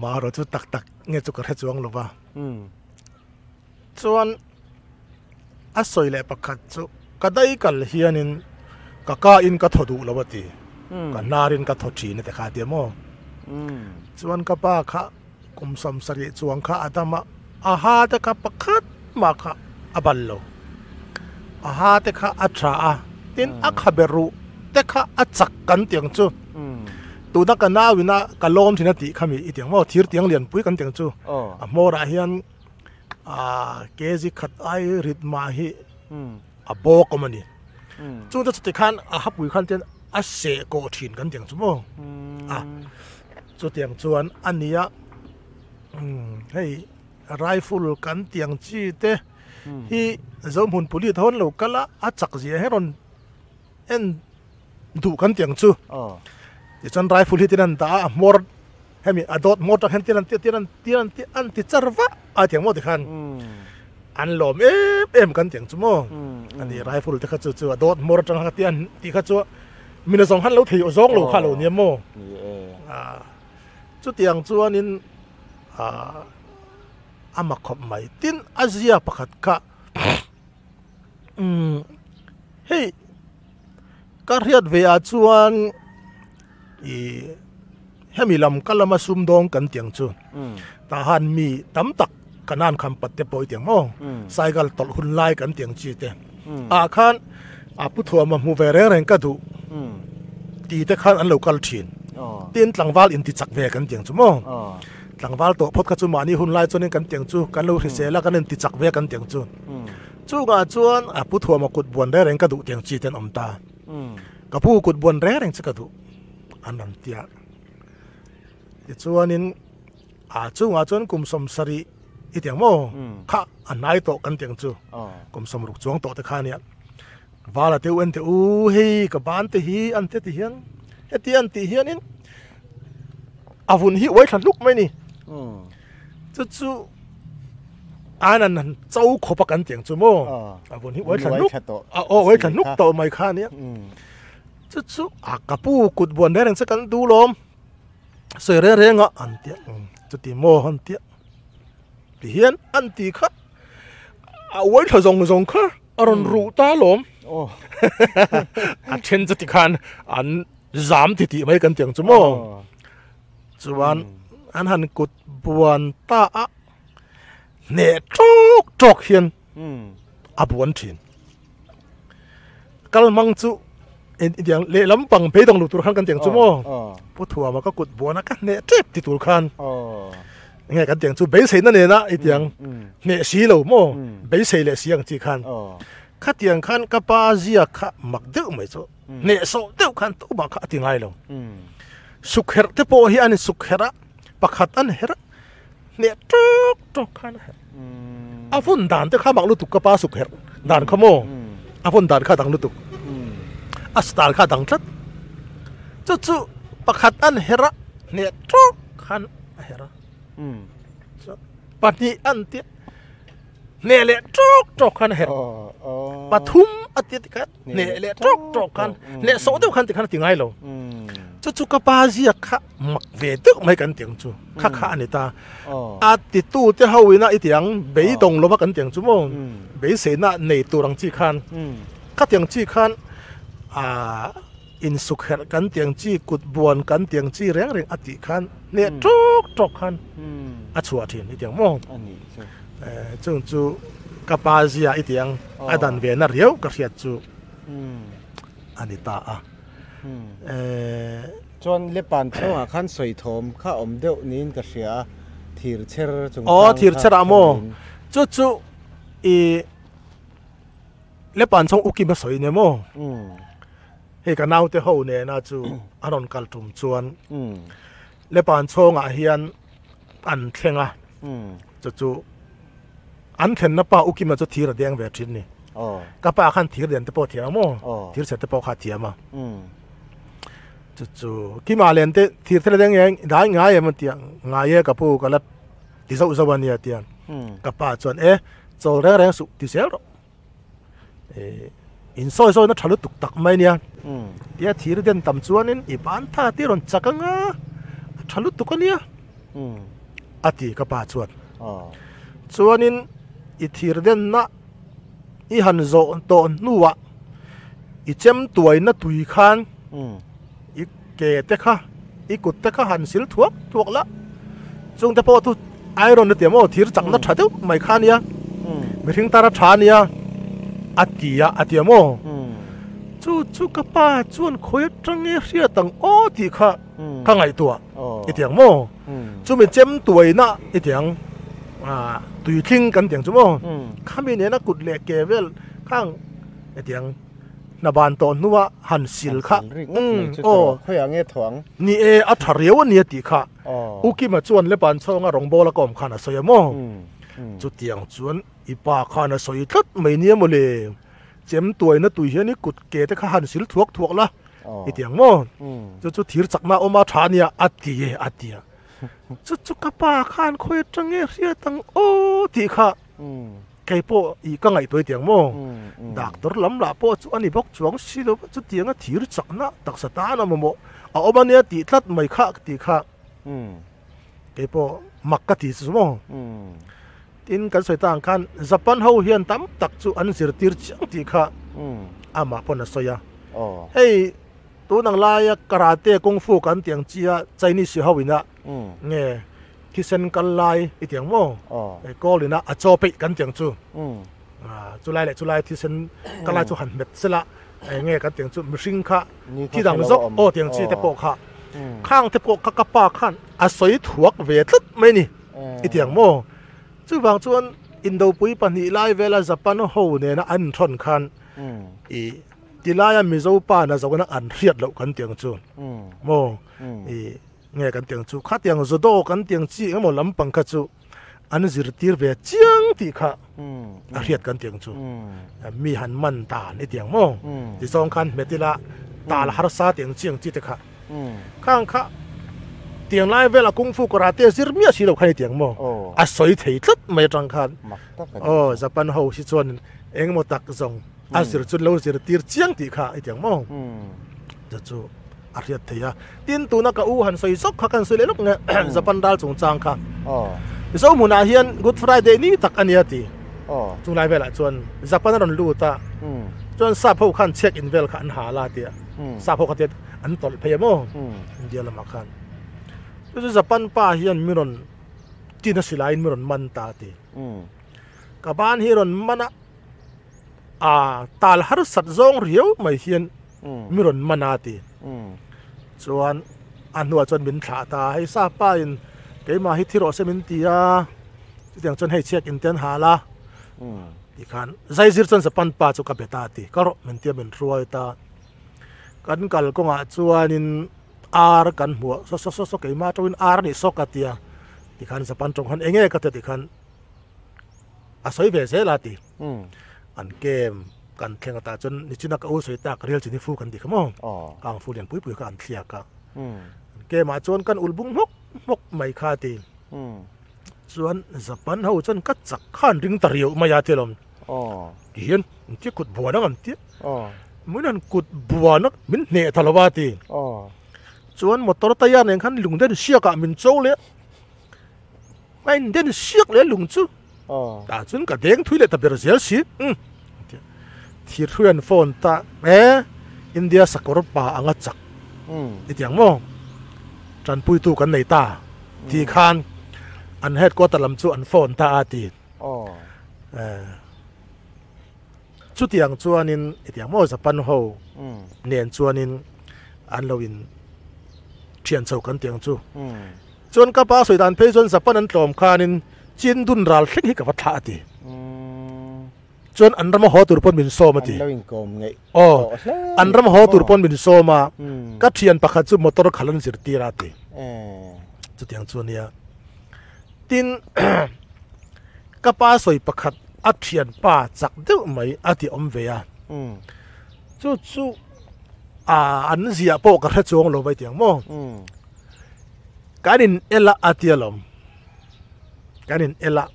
มาเราจะตักเงี้ยจะกระเทจวงเราว่าจวนสวยเลยประคัตจุก็ได้กันเฮียนินก็อินก็ทอดูเราว่าตีก็นารินก็ทอจีนแต่ขาเดียมองจวนก็ป้าข้ากุมสมสริจวงข้าอาตมาอาหารแต่ข้าประคัตมาข้าอบัลโลอาหารแต่ข้าอัตราตินอักขเบรุแต่ข้าอัจฉกันเตียงจูตัวนักกันน้าวินะกันล้อมที่นั่นตีข้ามีอีเตียงว่าทีร์เตียงเลียนปุ้ยกันเตียงจูโมราเฮียนเกจิขัดไอริดมาฮีโบกมันนี่จูจะสติขันฮับปุ้ยขันเตียนเสกโกถินกันเตียงจูโม จุดเตียงจวนอันนี้ให้ไรฟูลกันเตียงจีเตที่จอมหุ่นปุริทนเราก็ละอาจักเสียให้รอนเอ็นดูกันเตียงจูที่ฉันไรฟูลที่นั่นตามอร์ให้มีอดอดมอร์ที่นั่นอันที่จารวะอาเตียงมอร์ที่ขันอันหลอมเอ็มกันเตียงจูโมอันนี้ไรฟูลที่เขาจูอดอดมอร์จังหัดที่อันที่เขาจูมีในสองขันเราถือสองเราขันเราเนี่ยโมจุดเตียงจวนนี้อามาขบไม่ตินอาเซียประคัดกะเฮ้ยก็เรียดเวียจวนให้มีลำก็ลำมาซุ่มดองกันเตียงจวนทหารมีตำตักกันนั่นคำปัดเตปอยเตียงโม่ใส่กันตลหุ่นไล่กันเตียงจีเตอาคารผู้ทัวมาหูเวรแรงก็ดูตีแต่ขันอันเรากัลชินตีนหลังวาลอินติจักเวกันเตียงจวนโม่หลังวาลตัวพดกระจุมานี่หุ่นไล่จนกันเตียงจูกันเราเสียแล้วกันอินติจักเวกันเตียงจูจูกาจวนผู้ทัวมากุดบวนแรงก็ดูเตียงจีเตนอมตากับผู้กุดบวนแรงจะก็ดูอันนั้นเตียจวนนี้จูงจวนกุมสมสรีอีเตียงโม่ข้าอันไหนโตกันเตียงจูกุมสมรุกจวงโตแต่ข้าเนี่ยวาลาเตวันเตอูเฮกับบ้านเตฮีอันเตติเฮียนเฮติอันติเฮียนนี่อาวุธฮีไว้ขันลุกไหมนี่จู่อันนั้นเจ้าขบกันเตียงจูโม่อาวุธฮีไว้ขันลุกไว้ขันลุกโตไม่ข้าเนี่ยจู่กับผู้กุดบวนได้เรื่องสักกันดูลมเสียเรื่องอันเตียจุดที่โม่อันเตียเฮียนอันตีข้าเอาไว้ถ้าส่งข้าอารมณ์รู้ตาลมเช่นจุดที่ขันอันจามที่ไม่กันเตียงจูโม่จวนอันหันกุดบวนตาเนจกเฮียนบวนถินกัลมังจูอย่างเล่ลำปังเพดองลุตุรขันกันเตียงจูโม่ผู้ทัวมาก็กุดบวนกันเนเจ็บที่ตุรขันไงกันเตียงจูเบสเห็นนั่นเองนะไอเตียงเนสีเหล่าโม่เบสเห็นเลยเสียงจีขันข้าเตียงขันกับปาเซียข้ามักเดือดไม่โซเนโซเดือดขันตัวมาข้าติงไงลงสุขเหรอที่พอเฮียนสุขเหรอปักขัดอันเหรอเนี่ยจุกขันอาฟุนด่านที่ข้ามักลุตุกกับปาสุขเหรอด่านขโมอาฟุนด่านข้าดังลุตุกอัสตาลข้าดังจัดจู่ปักขัดอันเหรอเนี่ยจุกขันเหรอปัจจุบันที่เนเล่จกขันเหรอปฐุมอติติกันเนเล่จกขันเนโซเดียวขันติขันติงไงลงจู่กับปาเซียข้ามักเวดึกไม่กันเตียงจู่ข้าอันนี้ตาอาติตูที่เขาวินาอีเตียงเบยดงลบกันเตียงจู่โม่เบยเสนาในตัวรังจีขันข้าเตียงจีขันอินสุขกันเตียงจีกุดบวนกันเตียงจีแรงอติขันเนี่ยจกขันชัวร์ทีนี่เตียงโม่จู่กับปาเซียอีเตียงอาดันเวน่าเรียวกับเสียจู่อันนี้ตาจนเล็บปานเท่าขันสวยทมข้าอมเดียวนี้ก็เสียทีร์เชอร์จงทีร์เชอร์โม่จู่เล็บปานช่องอุกิมาสวยเนี่ยโม่เฮกันเอาเตเขาเนี่ยนะจู่อารมณ์กัลตุ่มชวนเล็บปานช่องอาเฮียนอันเข่งจู่อันเข่งนับป้าอุกิมาจะทีร์เดียงแบบนี้กับป้าขันทีร์เดียนเตปอเทียมโม่ทีร์เสร็จเตปอขาเทียมาจู่ที่มาเล่นเตทีร์เสร็จเดียงยังได้ง่ายมันเตียงง่ายกับผู้ก็รับที่สุดวันนี้เตียงกับป้าชวนโจแรงสุดที่เสียหรออินซอยนั่นทะลุตุกตักไม่เนี่ยเดี๋ยวทีร์เดียนต่ำชวนนี่อีบ้านท่าที่รอนจักงาทะลุตุกเนี่ยอาทิกับป้าชวนนี่อีทีร์เดียนน่ะอีหันโจโตนัวอีเจมตัวน่ะตุยขันอีเกตค่ะอีกุดค่ะหันสิลถูกละจงแต่พอทุไอรอนเตียมโอทีร์จังนัดชัดไม่ขันเนี่ยไม่ถึงตาชาเนี่ยอาทิยาอาทิยาโมจู่กับป้าจวนคอยจังเงียตังโอทีค่ะข้างไอตัวอีเตียงโมจู่ไม่เจมตัวน่ะอีเตียงตุยทิ้งกันเตียงจู่โมข้ามีเนี่ยนักกุดเล็กเกเวลข้างไอเตียง นาบานตอนนัวหันสิลค่ะโอ้เขาอย่างเงี้ยถ่วงนี่อัฐเรียวนี่ติค่ะอุกิมาจวนเล็บปันช่องรองโบละกอมขันสวยมั้งจุดเตียงจวนอีป่าขันสวยทัดไม่เนี้ยมาเลยเจ็มตัวนั่นตัวเฮียนี่กุดเกตข้าหันสิลถ่วงละอีเตียงมั้งจุดถีรจักมาออกมาทานเนี่ยอัดตีจุดกับป่าขันคุยจังเงี้ยเสียตังโอ้ติค่ะไก่โปอีก็ไงตัวเตียงมั้งดักตัวล้ำละโปจุอันนี้พกจวงสิลจุดเตียงก็ถีรจักนะตักสตาร์นะมั้งบ่เอามาเนี่ยตีทัดไม่ค่ะตีค่ะไก่โปมักกะตีสมองทินกันสวยต่างกันญี่ปุ่นเขาเฮียนตั้มตักจุอันสิรตีร์จังตีค่ะอามาปนสอยเฮ้ยตัวนังลายกระเตะกงฟูกันเตียงเจียใจนี่สิเขาวินะเงี้ยที่เซนกันลายอีเตียงโม่ก็เลยนะอาจจะไปกันเตียงจูจุลายที่เซนกันลายจุหันเม็ดเสละเงี้ยกันเตียงจูมิชิงค่ะที่ดังจโอ้เตียงจีเตปโกค่ะข้างเตปโกกกป้าขันอาศัยถั่วเวทุดไม่นี่อีเตียงโม่จู่บางส่วนอินโดปุยปันนี่ไล่เวลาญี่ปุ่นเขาเนี่ยนะอันทนคันอีที่ไล่มิโซป้านะจะว่าอันเรียดแล้วกันเตียงจู่โม่อีเงี้ยกันเตียงจู่ข้าเตียงจุดโตกันเตียงจีก็หมดลำปังกัจู่อันสิรตีร์เวเจียงที่ข้าเรียดกันเตียงจู่มีหันมันตาในเตียงโม่ที่สองคันเมติละตาละฮาร์ซาเตียงเจียงจีเตข้าข้างข้าเตียงไล่เวลากงฟูกระเตะสิมีสิเราใครเตียงโม่อาศัยถี่ทัดไม่จังคันญี่ปุ่นเขาสิชวนเองหมดตักส่งอาศัยจุดเราสิตีร์เจียงที่ข้าไอเตียงโม่จะจู่อาเรียดเทียตินตัวนักหันใส่ซอกข้ากันใส่เล็กเนี่ยญี่ปุ่นดัลจงจังค่ะที่สมุนอาเฮียนกูดฟรายเดย์นี่ตักอันนี้ตีจงไล่เวลาชวนญี่ปุ่นรันรู้ตาจนทราบพวกขันเช็คอินเวลขันหาลาเตียทราบพวกขันเตียอันตอลเพย์โม่เดียร์ละมาขันคือญี่ปุ่นป้าเฮียนมิรอนที่นั่นสิลายมิรอนมันตาตีกับบ้านเฮียนมันตาลฮาร์สัตซงเรียวไม่เฮียนมิรอนมันอาตีส่วนอันหัวจนบินขาตาให้ทราบป้าอินเกี่ยมาให้ที่รอเซมินตีที่อย่างจนให้เช็คอินเทนหาละอีกขันใจจิตจนญี่ปุ่นป้าจุกับเบตาตีก็รอมันเตียเป็นรัวตากันกัลก็งาจวนอาร์กันหัวสกเกี่ยมาจนอาร์นี่สกัดตีที่ขันญี่ปุ่นจงขันเองก็ที่ขันอาศัยเวเซลาตีอันเกมกันแข่งตาจนนิจินักอู้สวยตากเรียลจินิฟูกันดีขโมงกางฟูเรียนปุยกันเทียกะเกมมาจนกันอุลบุ้งมกไม่ขาตีส่วนญี่ปุ่นเขาจนกัดจักขันริงตะเรียวมายาเทลมเห็นที่กุดบัวนักอันที่เหมือนนั้นกุดบัวนักมินเนทลวาตีส่วนมอเตอร์ตายานเองขันลุงเดินเชียกะมินโจเลยไม่เดินเชียกเลยลุงจูแต่จนกระเด้งทุยเลยตะเบียร์เสียสิที่ทุยนโฟนตาอินเดียสักรบป่าอังจักอีกอย่างมั้งจันปุยตูกันในตาที่คานอันเฮ็ดก็ตะลำจูอันโฟนตาอาตีชุดอย่างจวนนินอีกอย่างมั้งจะปันโฮเนียนจวนนินอันเราอินเทียนเจ้ากันเตียงจูจวนกับป้าสวยดันเพยจนจะปันอันตรอมคานินจินดุนรัลทิ้งให้กับวัฏฏะตีจนอันรำหัวตุรพนบินโซมาตีอันรำหัวตุรพนบินโซมาก็เทียนปะขัดจุมอเตอร์ขันสิรตีราตีจุดอย่างจวนเนี่ยตินกับป้าสวยปะขัดอัดเทียนป้าจักเดียวไม่อาทิอมเวียจู่อันเสียโปกระทะจงลงไปเตียงโม่การินเอล่าอาทิลมการินเอล่า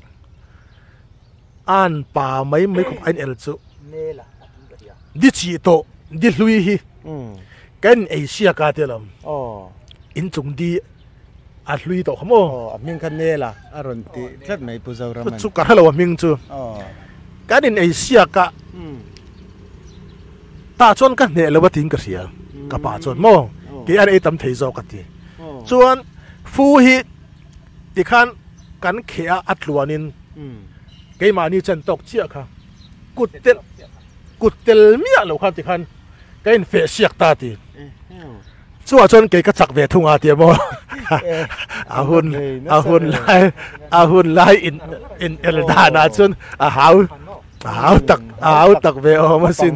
อันป่าไม่คุมอันเอลจูดิจิโตดิลุยฮีกันเอเชียกาเทลมอินจงดีอัดลุยโตขโมมิงคันเนล่ะอารมณ์ที่ชัดไม่ปุจจาระมันสุกัดให้เราว่ามิงจูกันเอเชียกาตาชนกันเนลว่าทิ้งกระเสียกับป่าชนโมกี่อันเอตัมเทโซกัดทีส่วนฟูฮีที่ขันกันเขียอัดลวนินเกี่ยมานี่ฉันตกเชี่ยค่ะกุดเตลเมียเราขันที่ขันเกี่ยนเฟเชียกตาตีส่วนจนเกี่ยกระจักเวทุงอาเตียมอาหุนไล่อินเอลดานาจนหาวตักเวอมาสิน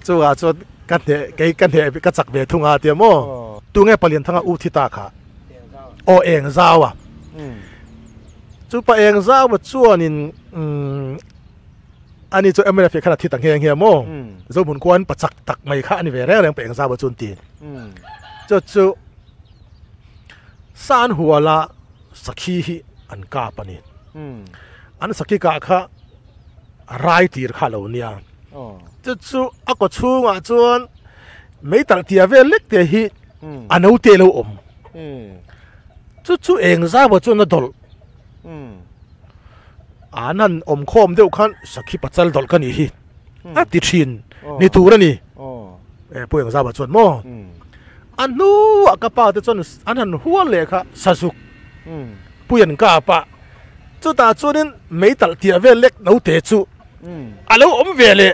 จ จู่จนกันเหก็จักเบทุงอาเตียโมตัวเงี้ยปลี่ยนทั้งอุทิตาค่ะโอเองเจ้าอ่ะจู่ปเองเจ้าว่าชั่วนินอันนี้จู่เอ็มเอฟขนาดที่ต่างเฮียโมจู่ผลควรประจักตักไม่ค่ะอันนี้เวรแรงปเองเจ้าว่าจุนตีจู่สานหัวละสักขีอันกาปนิอันสักขีกาค่ะไรตีร์ข้าเหล่านี้จู่อักชูงอ่ะจวนไม่ตัดเทียเวเล็กเทียฮีอันเอาเตลูอมจู่เองซาบจวนนั่นดอลอันนั้นอมโคมเดียวกันสักขีปัจจัลดอลกันอีอันติชินนี่ตัวนี่พวกเองซาบจวนโมอันนู้อักป้าเดียวจวนอันนั้นหัวเล็กค่ะสัสุกผู้ยันกาป้าจู่ตาจวนนั้นไม่ตัดเทียเวเล็กเอาเตจู่อันเราอมเวเล่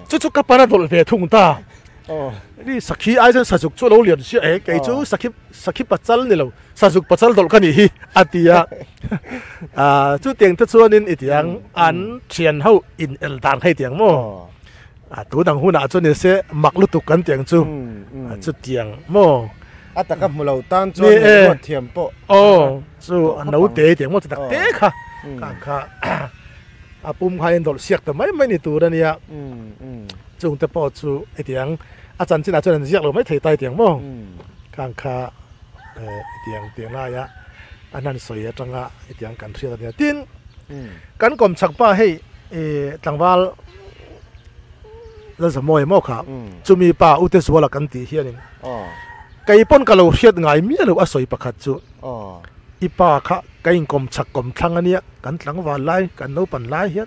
จู่กับปานาดอลเวทุ่งตานี่สักขีไอ้เจ้าสักจู่เราเรียนเสียไอ้จู่สักขีปัจจัลนี่เราสักปัจจัลดอลกันนี่อันที่จู่เตียงที่ส่วนนี้อีเตียงอันเชียนเขาอินเอลดังให้เตียงโม่ตัวดังหุ่นจู่นี่เสียมักลุตุกันเตียงจู่เตียงโม่แต่กับเราตั้งจู่นี่เทียมโปจู่เราเตะเตียงโม่จะตักเตะค่ะปุ่มใครดอลเสียกแต่ไม่นี่ตัวนี่จงแต่พอจู่ไอเตียงอาจารย์ที่อาจารย์เสียกเราไม่ถ่ายใต้เตียงมั้งข้างข้าเตียงน่ายะอันนั้นสวยจังอ่ะไอเตียงกันเสียเนี่ยทิ้งกันกลมชักป้าให้จังหวะแล้วสมอยมั้งครับจู่มีป้าอุตส่าห์กันตีเฮียนี่ไก่ปนกับเราเสียดไงมีอะไรว่าสวยประคัดจู่อีป้าค่ะไก่กลมชักกลมทั้งอันเนี้ยกันหลังวันไล่กันโนปันไล่เฮีย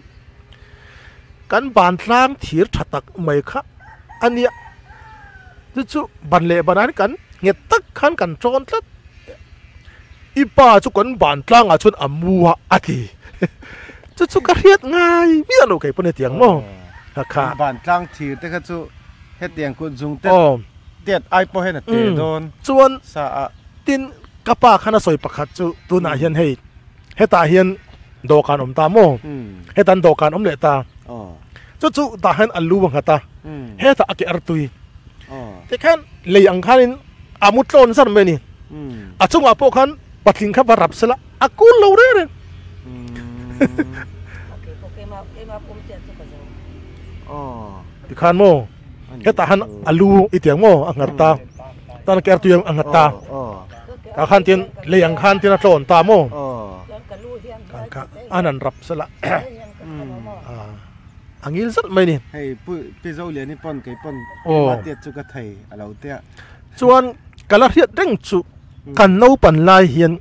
กันบานทางถีรถัดตักไม่ค่ะอันเนี้ยจู่บันเล่บันนั้นกันเงียตักขันกันโจนทัดอีป้าจู่กันบานทางอาชนอมัวอาทิจู่ก็เฮียง่ายมีอะไรไก่ปนเตียงมั้งค่ะบานทางถีรแต่ก็จู่เฮ็ดเตียงคุณจุงเตียดไอโปเฮ็ดเตโดนจวนสะตินกับป้าขณะสวยประคัดจู่ตัวน่าเฮียนให้ตาเฮียนโดการอมตาโมให้ตันโดการอมเลตาจู่ตาเห็นอัลลูบังฮัตตาเฮ้ยถ้าอักเอร์ตุยแต่แค่เลยอังคารินอามุตโลนสันเมนี่อาจุงอาโปคันปัดลิงขับรับสละอากูลเอาเรื่องที่ขันโมเฮ้ยตาเห็นอัลลูอีเตียงโมอังฮัตตาตอนเกอร์ตุยอังฮัตตาอาคันเตียนเลยอังคารเตียนโลนตาโมอันนั้นรับสละอังยิลสัตไม่นี่ให้พี่เจ้าเรียนนี่ปนไก่ปนมาเตียจุกไทยเราเตียส่วนกาลเทียเร่งจุกันโนปันไลเฮียน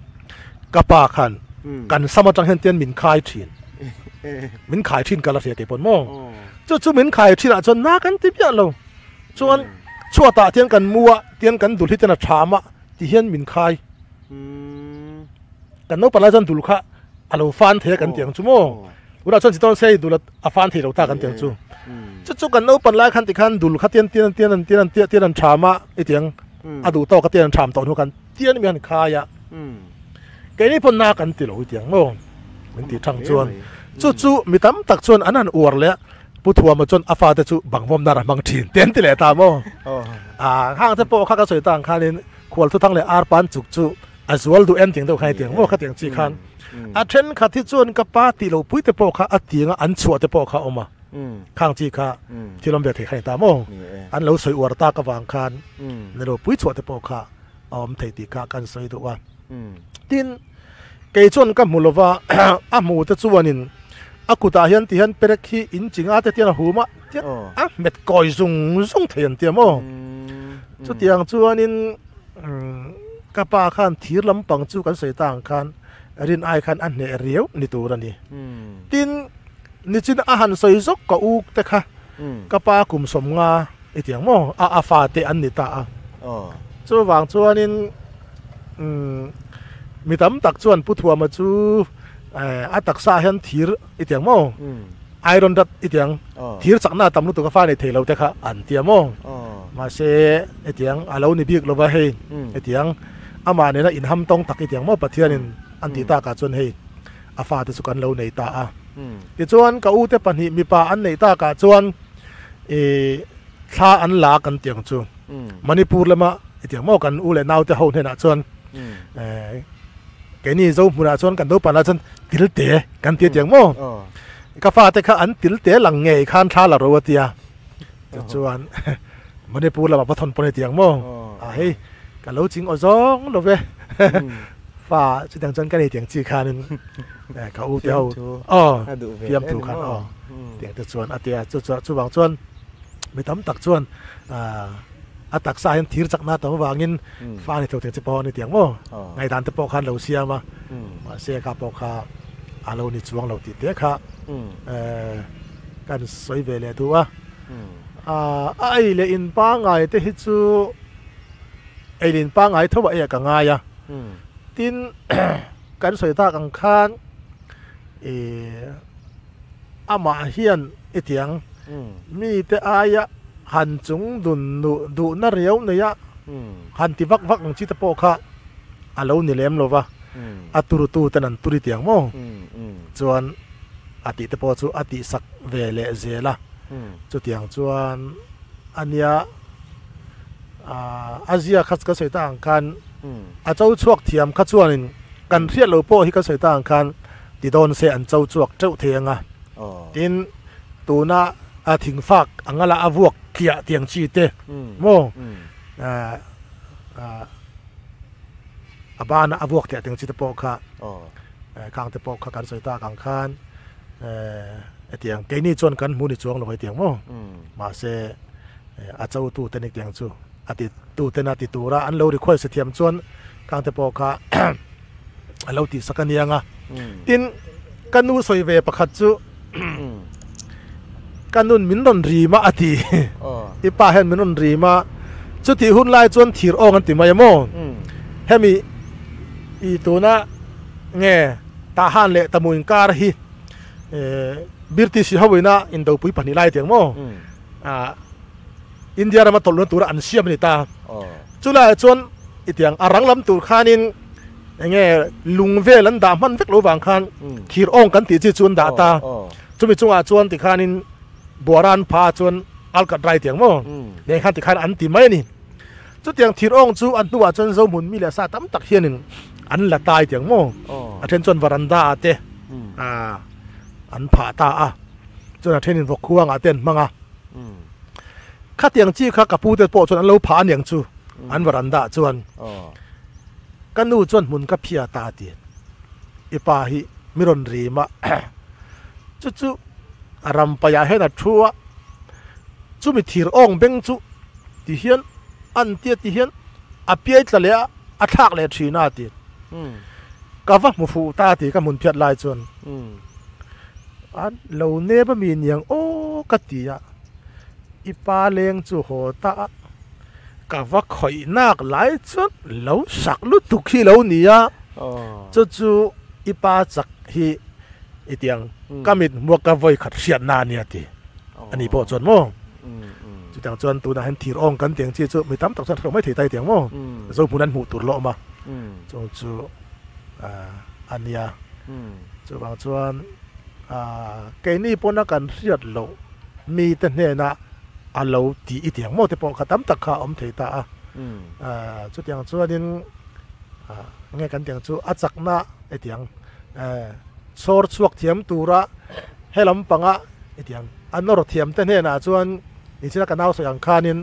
กับปาคันกันสมัจังเฮียนเตียนมินขายทินมินขายทินกาลเทียไก่ปนโม่จู่มินขายทินจนน่ากันติบยาเราส่วนชั่วตาเตียนกันมัวเตียนกันดุลิเตียนชามะที่เฮียนมินขายกันโนปันไลจนดุลค่ะเราฟันเทียกันเตียงชั่วโมงเราชนสิต้องใช้ดูแลอาฟันที่เราตากันเตียงจู่กันเอาปันไล่ขันติขันดูลขัดเตียนชามะไอเตียงดูโตขัดเตียนชามต่อหัวกันเตียนมีอันคายะแกนี่พนนากันติเราไอเตียงโม่มันติช่างจวนจู่มีตั้มตักจวนอันนั้นอวดเลยปุถัวมาจนอาฟาเตจู่บังวอมนาระบังทีนเตียนติเลยตามโม่ห้างเทปโปข้าก็สวยต่างข้านี่ขวดทุกทั้งเลยอาร์ปันจู่อาจวลดูเอ็นเตียงตัวใครเตียงโม่ขัดเตียงจีคันอาเทนขัดที่จวนกับป้าที่เราพุ้ยเตปโปข้าอัดเตียงอันชัวเตปโปข้าออกมาข้างจีข้าที่เราเบียดให้ตามโม่อันเราสวยอวดตากระวางคันในเราพุ้ยชัวเตปโปข้าออมไทยตีข้ากันสวยตัวตินเกยจวนกับมูลว่าอามูเตจวนนินอากุตาเฮียนที่เฮียนเปรคีอินจิงอาเตเตียนหูมาเตียเม็ดก้อยซุงเทียนเตียโม่จุดเตียงจวนนินกับป้าขันทีลำปังจู่กันสวยต่างคันรินไอคันอันเนเรียวนี่ตัวนี้ตินนี่จินอาหารสวยซกก็อุกแต่ค่ะกับป้ากุมสมงาไอเตียงโม่อาฟาเตอันนี้ตาจู่วางจวนนินมีตั้มตักจวนพุทธัวมาจู่อาตักซาเห็นทีร์ไอเตียงโม่ไอรอนดัดไอเตียงทีร์สักหน้าตำลุตุกฟ้าในเทเลาแต่ค่ะอันเตียโม่มาเสไอเตียงอาเลวนี่บิกเราไว้ให้ไอเตียงอามาเนี่ยนะอินฮัมต้องตักไอเตียงโม่ปะเทียนินอันที่ตากาจวนให้อาฟาที่สุกันเราในตาที่จวนกับอูเตปันหิมีปาอันในตากาจวน ท่าอันลากันเตียงจูมณีปูละมาเตียงโมกันอูเลนาวเตาเนี่ยนะจวนแกนี่เจ้ามุนาจวนกันดูปานาจนติลเตะกันเตียงโมกาฟ้าแต่ข้าอันติลเตะหลังเงยข้านท่าละรัวเตียจวนมณีปูละมาพัฒนปนเตียงโมเฮ้ยกันรู้จริงอ๋อจ้องหลบเลยฟ้าจะแต่งจนกันในเตียงจีคานึงเขาอูเตียวเพียมถูกขันเตียงตัวจวนอาเตียจู่บางจวนไม่ทำตักจวนตักสายทีรจากหน้าตัววางินฟ้าในตัวเตียงจะพอในเตียงโม่ไงด่านตะปอคันเราเสียมาเสียขาปอคาเราในช่วงเราติดเตะขาการสวยเวลาตัวไอเลอินป้าไงแต่ฮิจูไอเลอินป้าไงเท่าไหร่กันไงตินการสวยตากังคานอามาเฮียนไอเตียงมีแต่อายะหันจุงดุน่าเรียวเนี่ยหันที่วักจิตโปค่ะเราเนี่ยเลี้ยมเราวะตุรุตูแต่นั้นตุริเตียงโมจวนติตโปจูติสักเวเลเจล่ะจุดเตียงจวนอันเนี้ยอาเซียคัดก็สวยต่างกันเจ้าชวกเทียมคัดชวนกันเรียกโลโปที่ก็สวยต่างกันที่โดนเสียอันเจ้าชวกเจ้าเทียงดินตัวน่าถึงฝากอังละอวกเขียเตียงชีเตโมบ้านอวกเตียงชีเตปอกค่ะกลางเตปอกค่ะกันสวยตากลางคันเตียงเกนี่จวนกันมูนิจวงลงไปเตียงโมมาเสเจ้าตู้เตนิกเตียงจูติตู้เตนาติตูระอันเราได้ค่อยเสียมจวนกลางเตปอกค่ะเราติสักเนียงตินกันนูสวยเวประคัดจูกันนุ่นมินนนรีมาอดีอีป้าเห็นมินนนรีมาจุดที่หุ่นไล่จวนถีรอกันติมายโมเฮมีอีตัวน่ะเงตาหันเละตะมุนการฮีบิรติสิฮาวินะอินโดปุยปนิไล่เตียงโมอินเดียเรามาตกลงตัวอันเชียมนี่ตาจุดไล่จวนอีเตียงอารังลำตัวขานินเงลุงเวลันดามันเวกโลบางคันถีรอกันติจิจวนดาตาจุดมีจงอาจวนติขานินบัวรันพาจวนอัลกัดไรเตียงโม่ในขั้นที่ขั้นอันติไม่นี่จุดเตียงทีรองจูอันตัวจนเจ้าหมุนมีเหลือซาตั้มตักเฮียนึงอันละตายเตียงโม่อันเทนจนวารันดาเตอันผาตาจนอันเทนินวกควงอาเตนมังข้าเตียงจี้ข้ากับปูเตโปจนอันเราผาเนียงจูอันวารันดาจวนกันนู่จนหมุนกับเพียตาเตียนอีปาฮิมิรอนรีมาจุรำไปยาให้นัดชัวจุมีทีรองเบงจุที่เฮียนอันเตียที่เฮียนอภิเษกเลยอัฐากเลยชีนาตีกว่ามุฟูตาตีก็มุนเพียรลายจนอันเราเนบมีเนียงโอ้กติยาอีปาเลงจูโหตากว่าข่อยนักหลายจนเราสักลุตุกที่เราเนี่ยจู่อีปาจักฮีอีเตียงก็มีมัวกะไว้ขัดเสียนนาเนี่ยทีอันนี้พอจนโม่จุดอย่างจนตัวนั้นทีรองกันเตียงที่จู่ไม่ตั้มตักจนเราไม่ถือไตเตียงโม่จู่ผู้นั้นหูตุ่นโลมาจู่อันเนี้ยจู่บางจวนแกนี่พนักงานเสียดโลมีแต่เนี่ยนะอันเราตีอีเตียงโม่แต่พอขัดตั้มตักข้าอมถือตาจุดอย่างจวนนี่ไงกันเตียงจู่อาจักนะไอเตียงโซร์สวกเทียมตัวระให้ลำปังอ่ะไอเดียงอันนรเทียมแต่เนี่ยนะจวนนี่ชินักกันเอาสอย่างคานิน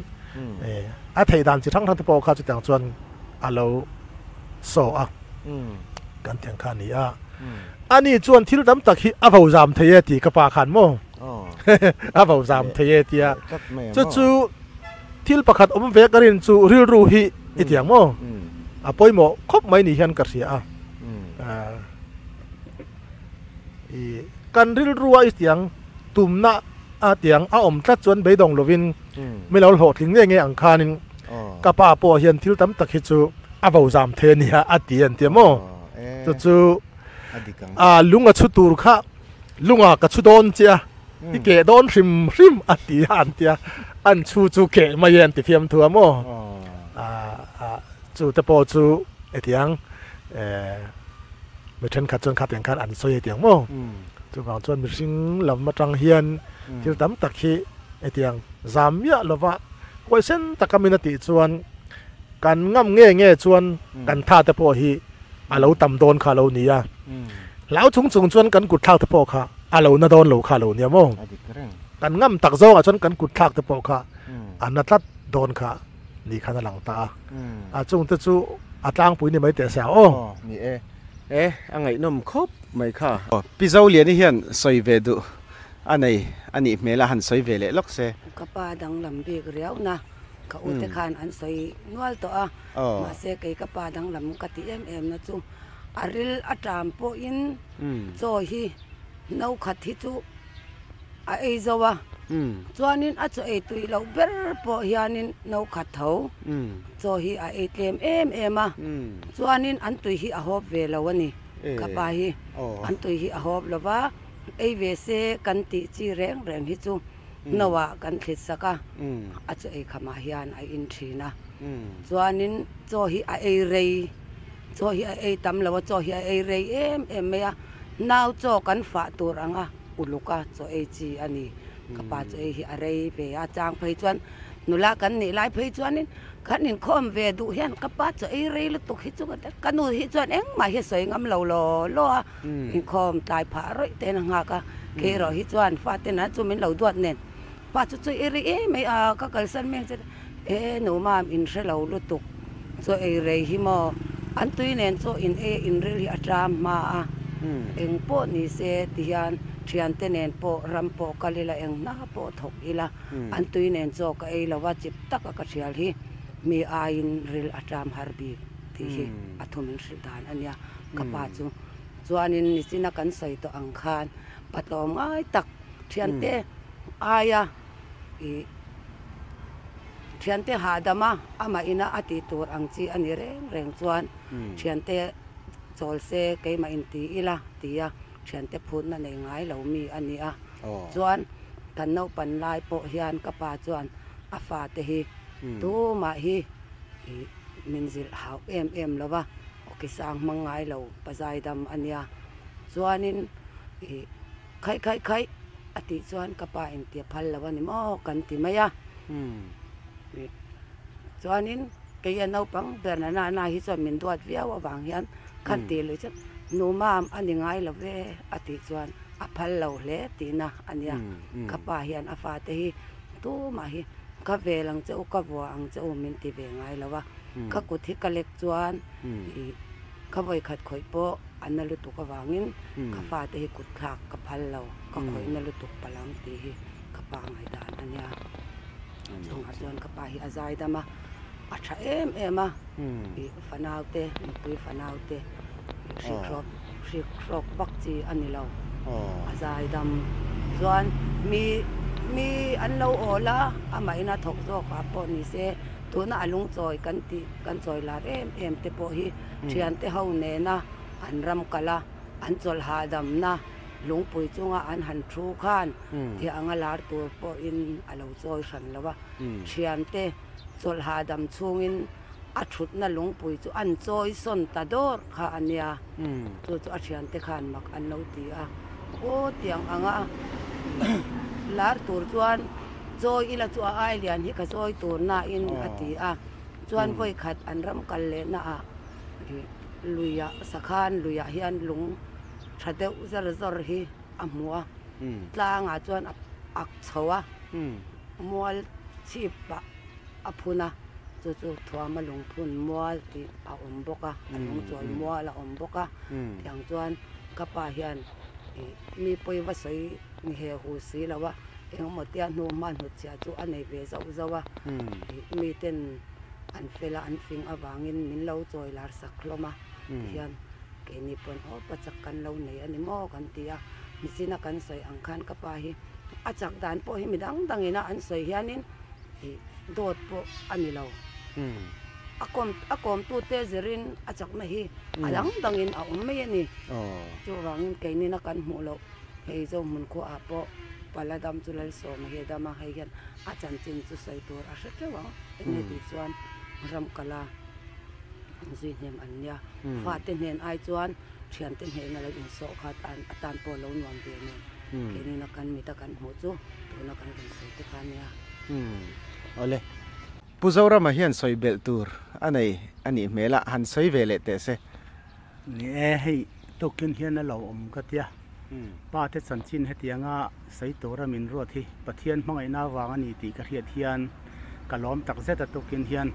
อาไทยดันจิทั้งที่ปอคาจุดอย่างจวนอันเราโซอ่ะกันเตียงคานี่อ่ะอันนี้จวนที่เราดำตักที่อาภูจามเทียตีกับปาขันโมอาภูจามเทียตีอ่ะจู่ที่ประคัดอมเวกันจูริรูฮีไอเดียงโมปอยโมคบไม่นี่เห็นกันเสียกันริลรัวอีเสียงตุ่มน่ะเตียงอมตัดจวนใบดงโลวินไม่เราโหดถึงเงี้ยอังคานินกับป้าปัวเฮียนที่ตั้มตะคิจูอาบ่าวจามเทนี่ฮะเตียนเตียโมจู่ลุงชุดตูร์ค่ะลุงกับชุดโดนเจียที่เกโดนริมเตียนเตียอันชูเกมาเย็นติเทียมทัวโมจู่ตะโปจู่เตียงไม่ใช่ขัดจนขัดอย่างขัดอันสวยอย่างโม่จุดบางจนมีสิ่งลำมาจังเฮียนที่ตั้มตะคี etiang zamia lova question takamina ti chuan kan ngam nge chuan kan tha te po hi alo tam don kha lo nia lau chung chuan kan kut thak te po kha alo na don lo kha lo nia mo kan ngam tak zo a chuan kan kut thak te po kha an tat don kha ni khana lang ta a chung te chu atang pui ni mai te sa o ni angai nom khop mai kha pi zo lian hian soi ve du ani mela han soi ve le lok se ka pa dang lam bik riau na ka u te khan an soi nual to a ma se kai ka pa dang lam ka ti em na chu aril atam po in zo hi nau khat hi chu a ei zowa chuanin a chu ei tui lo ber po hianin nau khat tho zo hi a ei tlem em a chuanin an tui hi a hop ve lo ani ka pa hi an tui hi a hop lova ei ve se kan ti chi reng hi chu nawa kan thlit saka a chu ei khama hian a in thina chuanin cho hi a ei rei cho hi a ei tam lawa cho hi a ei rei em meya naw cho kan fa tur anga uluka cho ei chi ani kapa cho ei hi a rei ve a chang phei chuan nula kan ni lai phei chuanin kan in khom ve du hian kapa cho ei rei lu tuk hi chu kanu hi chuan eng ma hi soi ngam lo in khom tai pha roi te na nga ka ke ro hi chuan fa te na chu min lo duat nen pa chu chu eri me a ka kal san meng che no ma in re lo lu tuk cho ei rei hi mo an tui nen cho in re hi atram ma a eng po ni se ti hian thian te nen po ram po kalila eng na po thok ila an tui nen cho ka ei lawa chip tak ka thial hi mi a in ril atram harbi ti hi athumin sil dan ania ka pa chu chuanin ni china kan sai to ang khan patlom ai tak thian te aya i thian te hadama ama ina ati tur ang chi ani reng chuan thian te chol se ke ma in ti ila tia thian te phun na nei ngai lo mi ani a chuan kan no pan lai po hian ka pa chuan a fa te hi tu ma hi minzil hau em lova okisang mangai lo pazai dam ania chuanin khai ati chuan ka pa in ti phal lawa ni mo kan ti maya chuanin ke ya no pang berna na hi chuan min duat viawa wang hian khan ti lu chat nu mam ani ngai lo ve ati chuan a phal lo hle ti na ania ka pa hian a fa te hi tu ma hi ka ve lang che ka bo ang che min ti ve ngai lawa ka ku thi ka lek chuan ka voi khat khoi po analu tu ka wangin ka fa te hi kut khak ka phal lo ka khoi na lu tu palang ti hi ka pa ngai dan ania chung a chuan ka pa hi azai dama a tha em a fanau te pui fanau te shikrok bak chi ani lo azai dam chuan mi an lo ola ama ina thok zo ka po ni se tuna alung choi kan choi la em te po hi thian te ho ne na an ram kala an chol ha dam na lungpui chunga an han thu khan ti anga lar tur po in alo choi san lawa thian te chol ha dam chungin a thut na lungpui chu an choi son ta dor kha ania chu a thian te khan mak an lo ti a o tiang anga lar tur chuan choi ila chu a ai lian hi ka choi tur na in ati a chuan voi khat an ram kal le na a luya sakhan luya hian lung thadeu zar hi amua tlanga chuan ak chawa mual chipa aphuna chu thwa ma lung phun mual ti a omboka alung choi mual a omboka tiang chuan kapa hian mi poi va soi ni he hu si lawa eng motia nu man hu cha chu anei ve zawa mi ten an fela an fing awangin min lo choi lar sakloma hian ke ni pon o pachak kan lo nei ani mo kan tia mi sina kan soi ang khan ka pa hi achak dan po hi midang dangina an soi hianin dot po ani lo akom tu te zerin achak na hi alang dangin a me ni chu wangin ke ni na kan mu lo hei zo mun ko a po paladam chulal so ma he dama hai hian a chan chin chu soi tur a hre trewa ene ti chuan ram kala zui nem anya fa te nen ai chuan thian te hne na lo in so khat an atan po lo nuam ve ne ke ni na kan mi ta kan ho chu tu na kan se te kan ya ole puzora ma hian soi bel tur ani mela han soi vele te se ni hei tokin hian a lo om ka tia pa te chan chin hetianga sei tora min ro thi pathian hmangai na wang ani ti ka riat hian kalom tak zeta tokin hian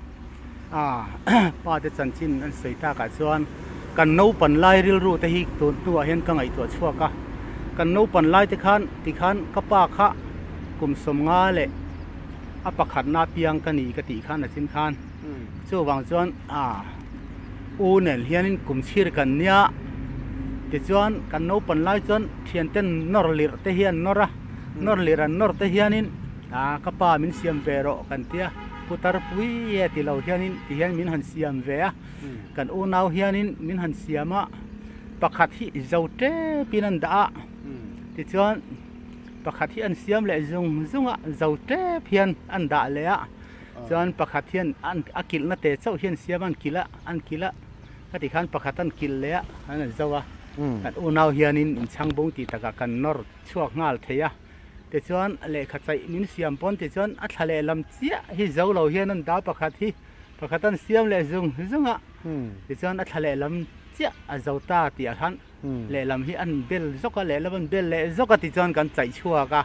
pa te chan chin an sei ta ka chuan kan no pan lai ril ru te hi tu hian ka ngai to chua ka kan no pan lai te khan ti khan ka pa kha kum som nga le a pakhat na piang ka ni ka ti khan a chin khan chu wang chuan u nen hianin kum chhir kan nia ti chuan kan no pan lai chuan thian ten nor lir te hian nora nor liran nor te hianin ka pa min siam ve ro kan tia putar pui e ti lo hianin ti hian min han siam ve a kan u nau hianin min han siama pakhat hi zote pinan da ti chuan pakhat hi an siam le zunga zote phian an da le a chuan pakhat hian an akil na te chau hian siam an kila ka ti khan pakhat an kil le a an zawa kan u nau hianin in changbong ti taka kan nor chuak ngal theya te chuan le khachai min siam pon te chuan a thale lam chia hi zo lo hian an da pakhat an siam le zunga te chuan a thale lam chia a zota ti a khan le lam hi an bel zoka le lam bel le zoka ti chuan kan chai chua ka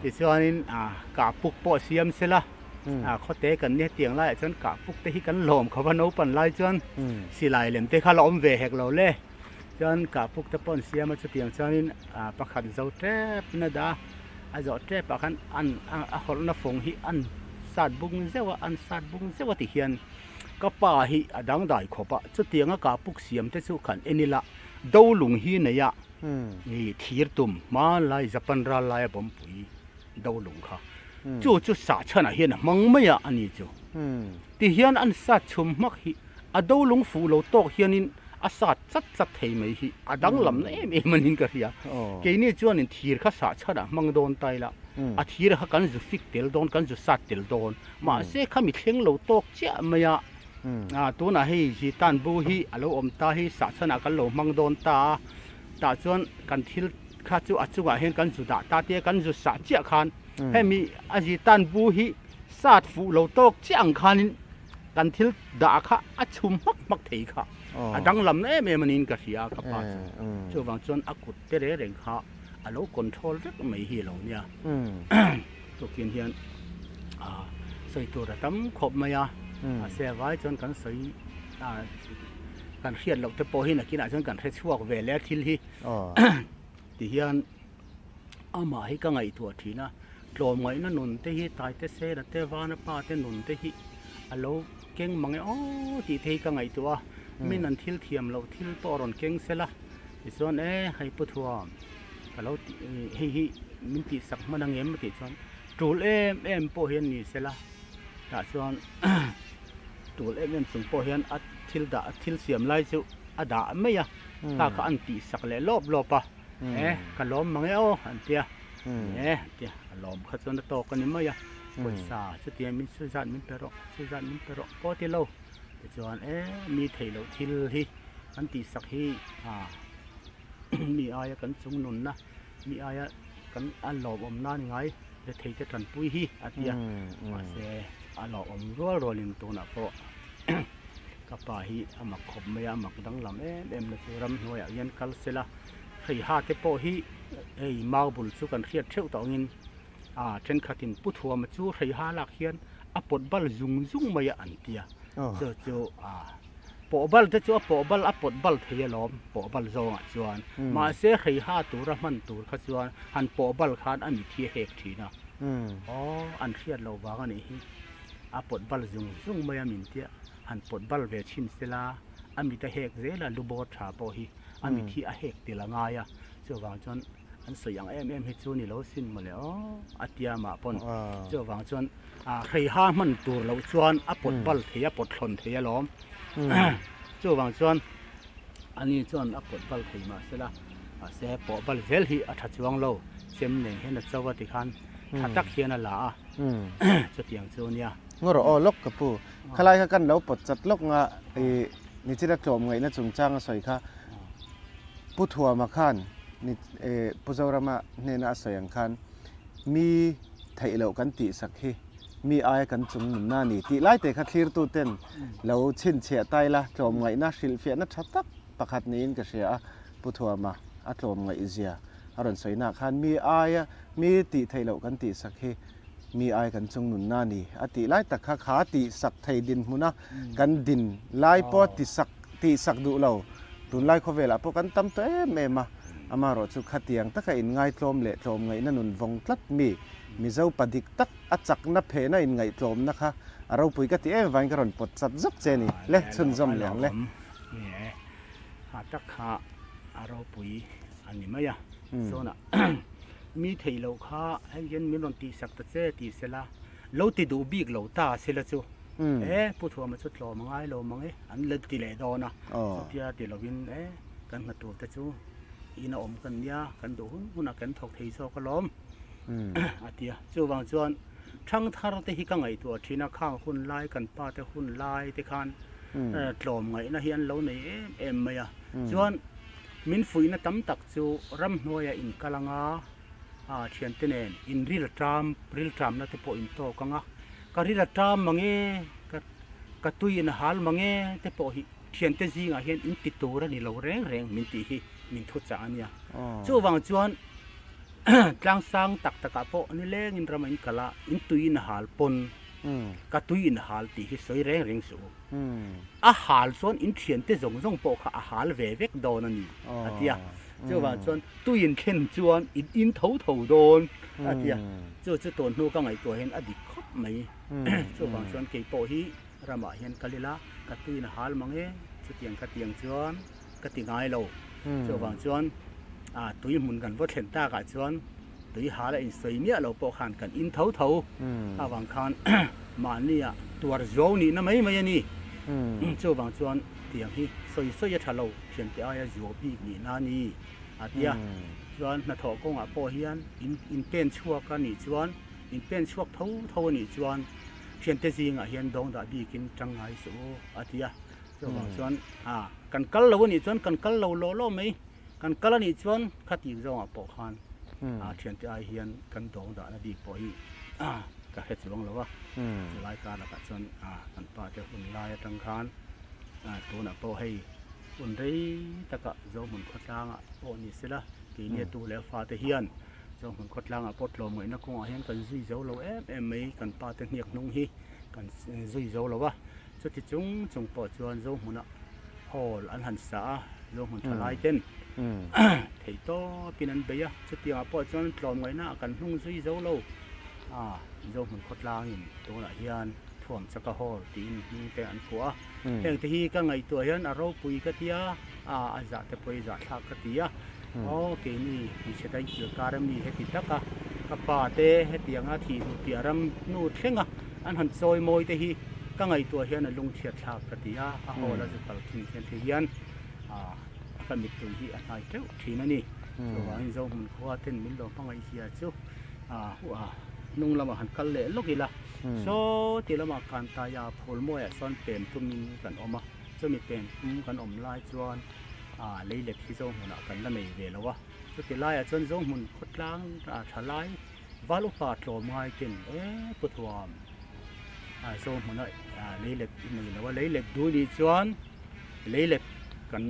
te chuanin ka puk po siam sela khote kan ne tiang lai chuan ka puk te hi kan lom khawa no pan lai chuan silai lem te kha lom ve hek lo le chuan ka puk te pon siam a chu tiang chuanin pakhat zo te na da a zo te pakhan an a hol na phong hi an sat bung zewa ti hian ka pa hi adang dai khopa chu tianga ka puk siam te chu khan enila do lung hi na ya ni thir tum ma lai japan ra lai bom pui do lung kha chu sa chana hian mang maya ani chu ti hian an sa chum mak hi a do lung fu lo tok hianin a sa chat thei mai hi adang lam na em manin ka ria ke ni chuan in thir kha sa chana mang don tai la a thir ha kan zu fik tel don kan zu sat tel don ma se khami thleng lo tok cha maya tu na hi ji tan bu hi alo om ta hi sa chana kan lo mang don ta chuan kan thil kha chu achunga hen kan zu da ta te kan zu sa chia khan hemi a ji tan bu hi sat fu lo tok chiang khanin kan thil da kha a chum mak thei kha adang lam ne me manin ka ria ka pa chu wang chuan akut te re reng kha alo control rek mai hi lo nia to kin hian sei to ra tam khop maya se vai chuan kan sei kan hian lo te po hi na kina chuan kan re chuak ve le thil hi ti hian ama hi ka ngai tu thina tlom ngai na nun te hi tai te se ra te wa na pa te nun te hi alo keng mangai ti thei ka ngai tu a min an thil thiam lo thil poron keng sela chuan hai puthua alo hi min ti sak manang em ti chuan tul em po hian ni sela ta chuan tul em chung po hian a thil siam lai chu ada meya ka an ti sak le lopa ka lom mangai an tia tia lom kha chuan to kan ni maya sa chu tia min su zan min pero po ti lo chuan mi thei lo thil hi an ti sak hi mi aya kan chung nun na mi aya kan an lom om na ni ngai le thei te tran pui hi atia ma se a lo om rolin tu na po ka pa hi amak khop maya amak dang lam em na chu ram hnuai yan kal sela thei ha te po hi ei maubul chu kan khiat theu tawngin then khatin puthua ma chu thei ha lak hian a pot bal zung maya an tia chu po bal te chu po bal a pot bal thei lom po bal zonga chuan ma se thei ha tur a man tur kha chuan han po bal khan ani thi hek thina an khiat lo wang ani hi a pot bal zung maya min tia han pot bal ve chin sela ami ta hek zela lubo tha po hi ami thi a hek tilanga ya chu wang chuan an soyang em hi chu ni lo sin ma le atia ma pon chu wang chuan khei ha man tur lo chuan a pot bal theya pot thlon theya lom chu wang chuan ani chuan a pot bal thei ma sela se po bal vel hi a tha chuang lo sem ne hen a chawa ti khan thatak hian a la chu tiang chu nia ngor lok ka pu khalai ka kan lo pot chat lok nga ni chira tlom ngai na chung chang soi kha puthua ma khan ni puzorama ne na sayang khan mi thailo kan ti sakhi mi ai kan chung na ni ti lai te kha thlir tu ten lo chin che tai la tlom ngai na hril fe na thatak pakhat ni in ka sia puthwama a tlom ngai zia aron soina khan mi aya mi ti thailo kan ti sakhi mi ai kan chung nun na ni ati lai tak kha kha ti sak thai din huna kan din lai po ti sak du lo tun lai khovela po kan tam to em amaro chu khatiang taka in ngai tlom le tlom ngai na nun vong tlat mi zo padik tak achak na phe na in ngai tlom na kha aro pui ka ti vain karon pot sat zak che ni le chun zom leng le ha tak kha aro pui ani maya so na mi theilo kha hen mi ron ti sak ta che ti sela lo ti du big lo ta sela chu pu thua ma chu tlo mangai lo mangai an le ti le do na so tia ti lo win kan na tu ta chu ina om kan ya kan do hun kan thok thei so ka lom atia chu wang chuan thang thar te hi ka ngai tu thina khang hun lai kan pa te hun lai te khan tlom ngai na hian lo nei em maya chuan min fui na tam tak chu ram hnoya in kalanga thian te nen in ril tram na te po in to kanga ka ril tram mange ka tui in hal mange te po hi thian te zinga hian in ti tura ni lo reng min ti hi min thu cha ania chu wang chuan tlang sang tak taka po ni leng in ram in kala in tui in hal pon ka tui in hal ti hi soi reng su a hal chuan in thian te zong po kha a hal ve vek don ani atia chu wang chuan tui in khen chuan in tho don atia chu ton nu ka ngai to hen adi khop mai chu wang chuan ke po hi rama hian kalila ka tui in hal mange chu tiang chuan ka ti ngai lo chu wang chuan tui mun kan vot thlen ta ka chuan tui hala in soi mia lo po khan kan in tho awang khan mania tuar zo ni na mai ani chu wang chuan tiang hi soi ya thalo thian te aya zo bi ni na ni atia chuan na tho ko nga po hian in pen chuak ka ni chuan in pen chuak tho ni chuan thian te jinga hian dong da bi kin tangai su atia chu wang chuan kan kal lo ni chuan kan kal lo mai kan kala ni chuan khati zong a po khan thian te ai hian kan dong da na bi po hi ka he chuang lo wa lai ka na ka chuan kan pa te hun lai tang khan tu na po hei un rei taka zo mun khotlang a po ni sela ki ne tu le fa te hian zo mun khotlang a pot lo mai na ko a hian kan zui zo lo em mai kan pa te hniak nung hi kan zui zo lo wa chu ti chung po chuan zo mun a hol an han sa zo mun thalai ten thei to pinan beya chu tia po chuan tlom ngai na kan hnung zui zo lo zo mun khotlang in to la hian thuam chaka hol tin te an khua heng te hi ka ngai to hian a ro pui ka tia a za te poi za thak ka tia ke ni se dai ki karam ni he ti taka ka pa te he tianga thi nu tiaram nu thlenga an han choi moi te hi ka ngai to hian a lung thiat thak ka tia a hol a zu pal thin thian the hian ka mi tu hi a nai teu thina ni so wa in zo mun khua ten min lo pangai hia chu nung lama han kal le lokila so ti lama kan ta ya phol mo ya son pen tumin kan oma so mi pen kan om lai chuan leile thi zo mun kan la nei ve lawa so ti lai a chon zo mun khotlang thalai valu pa tlo mai ken putwam so mun leile nei lawa leile du ni chuan leile kan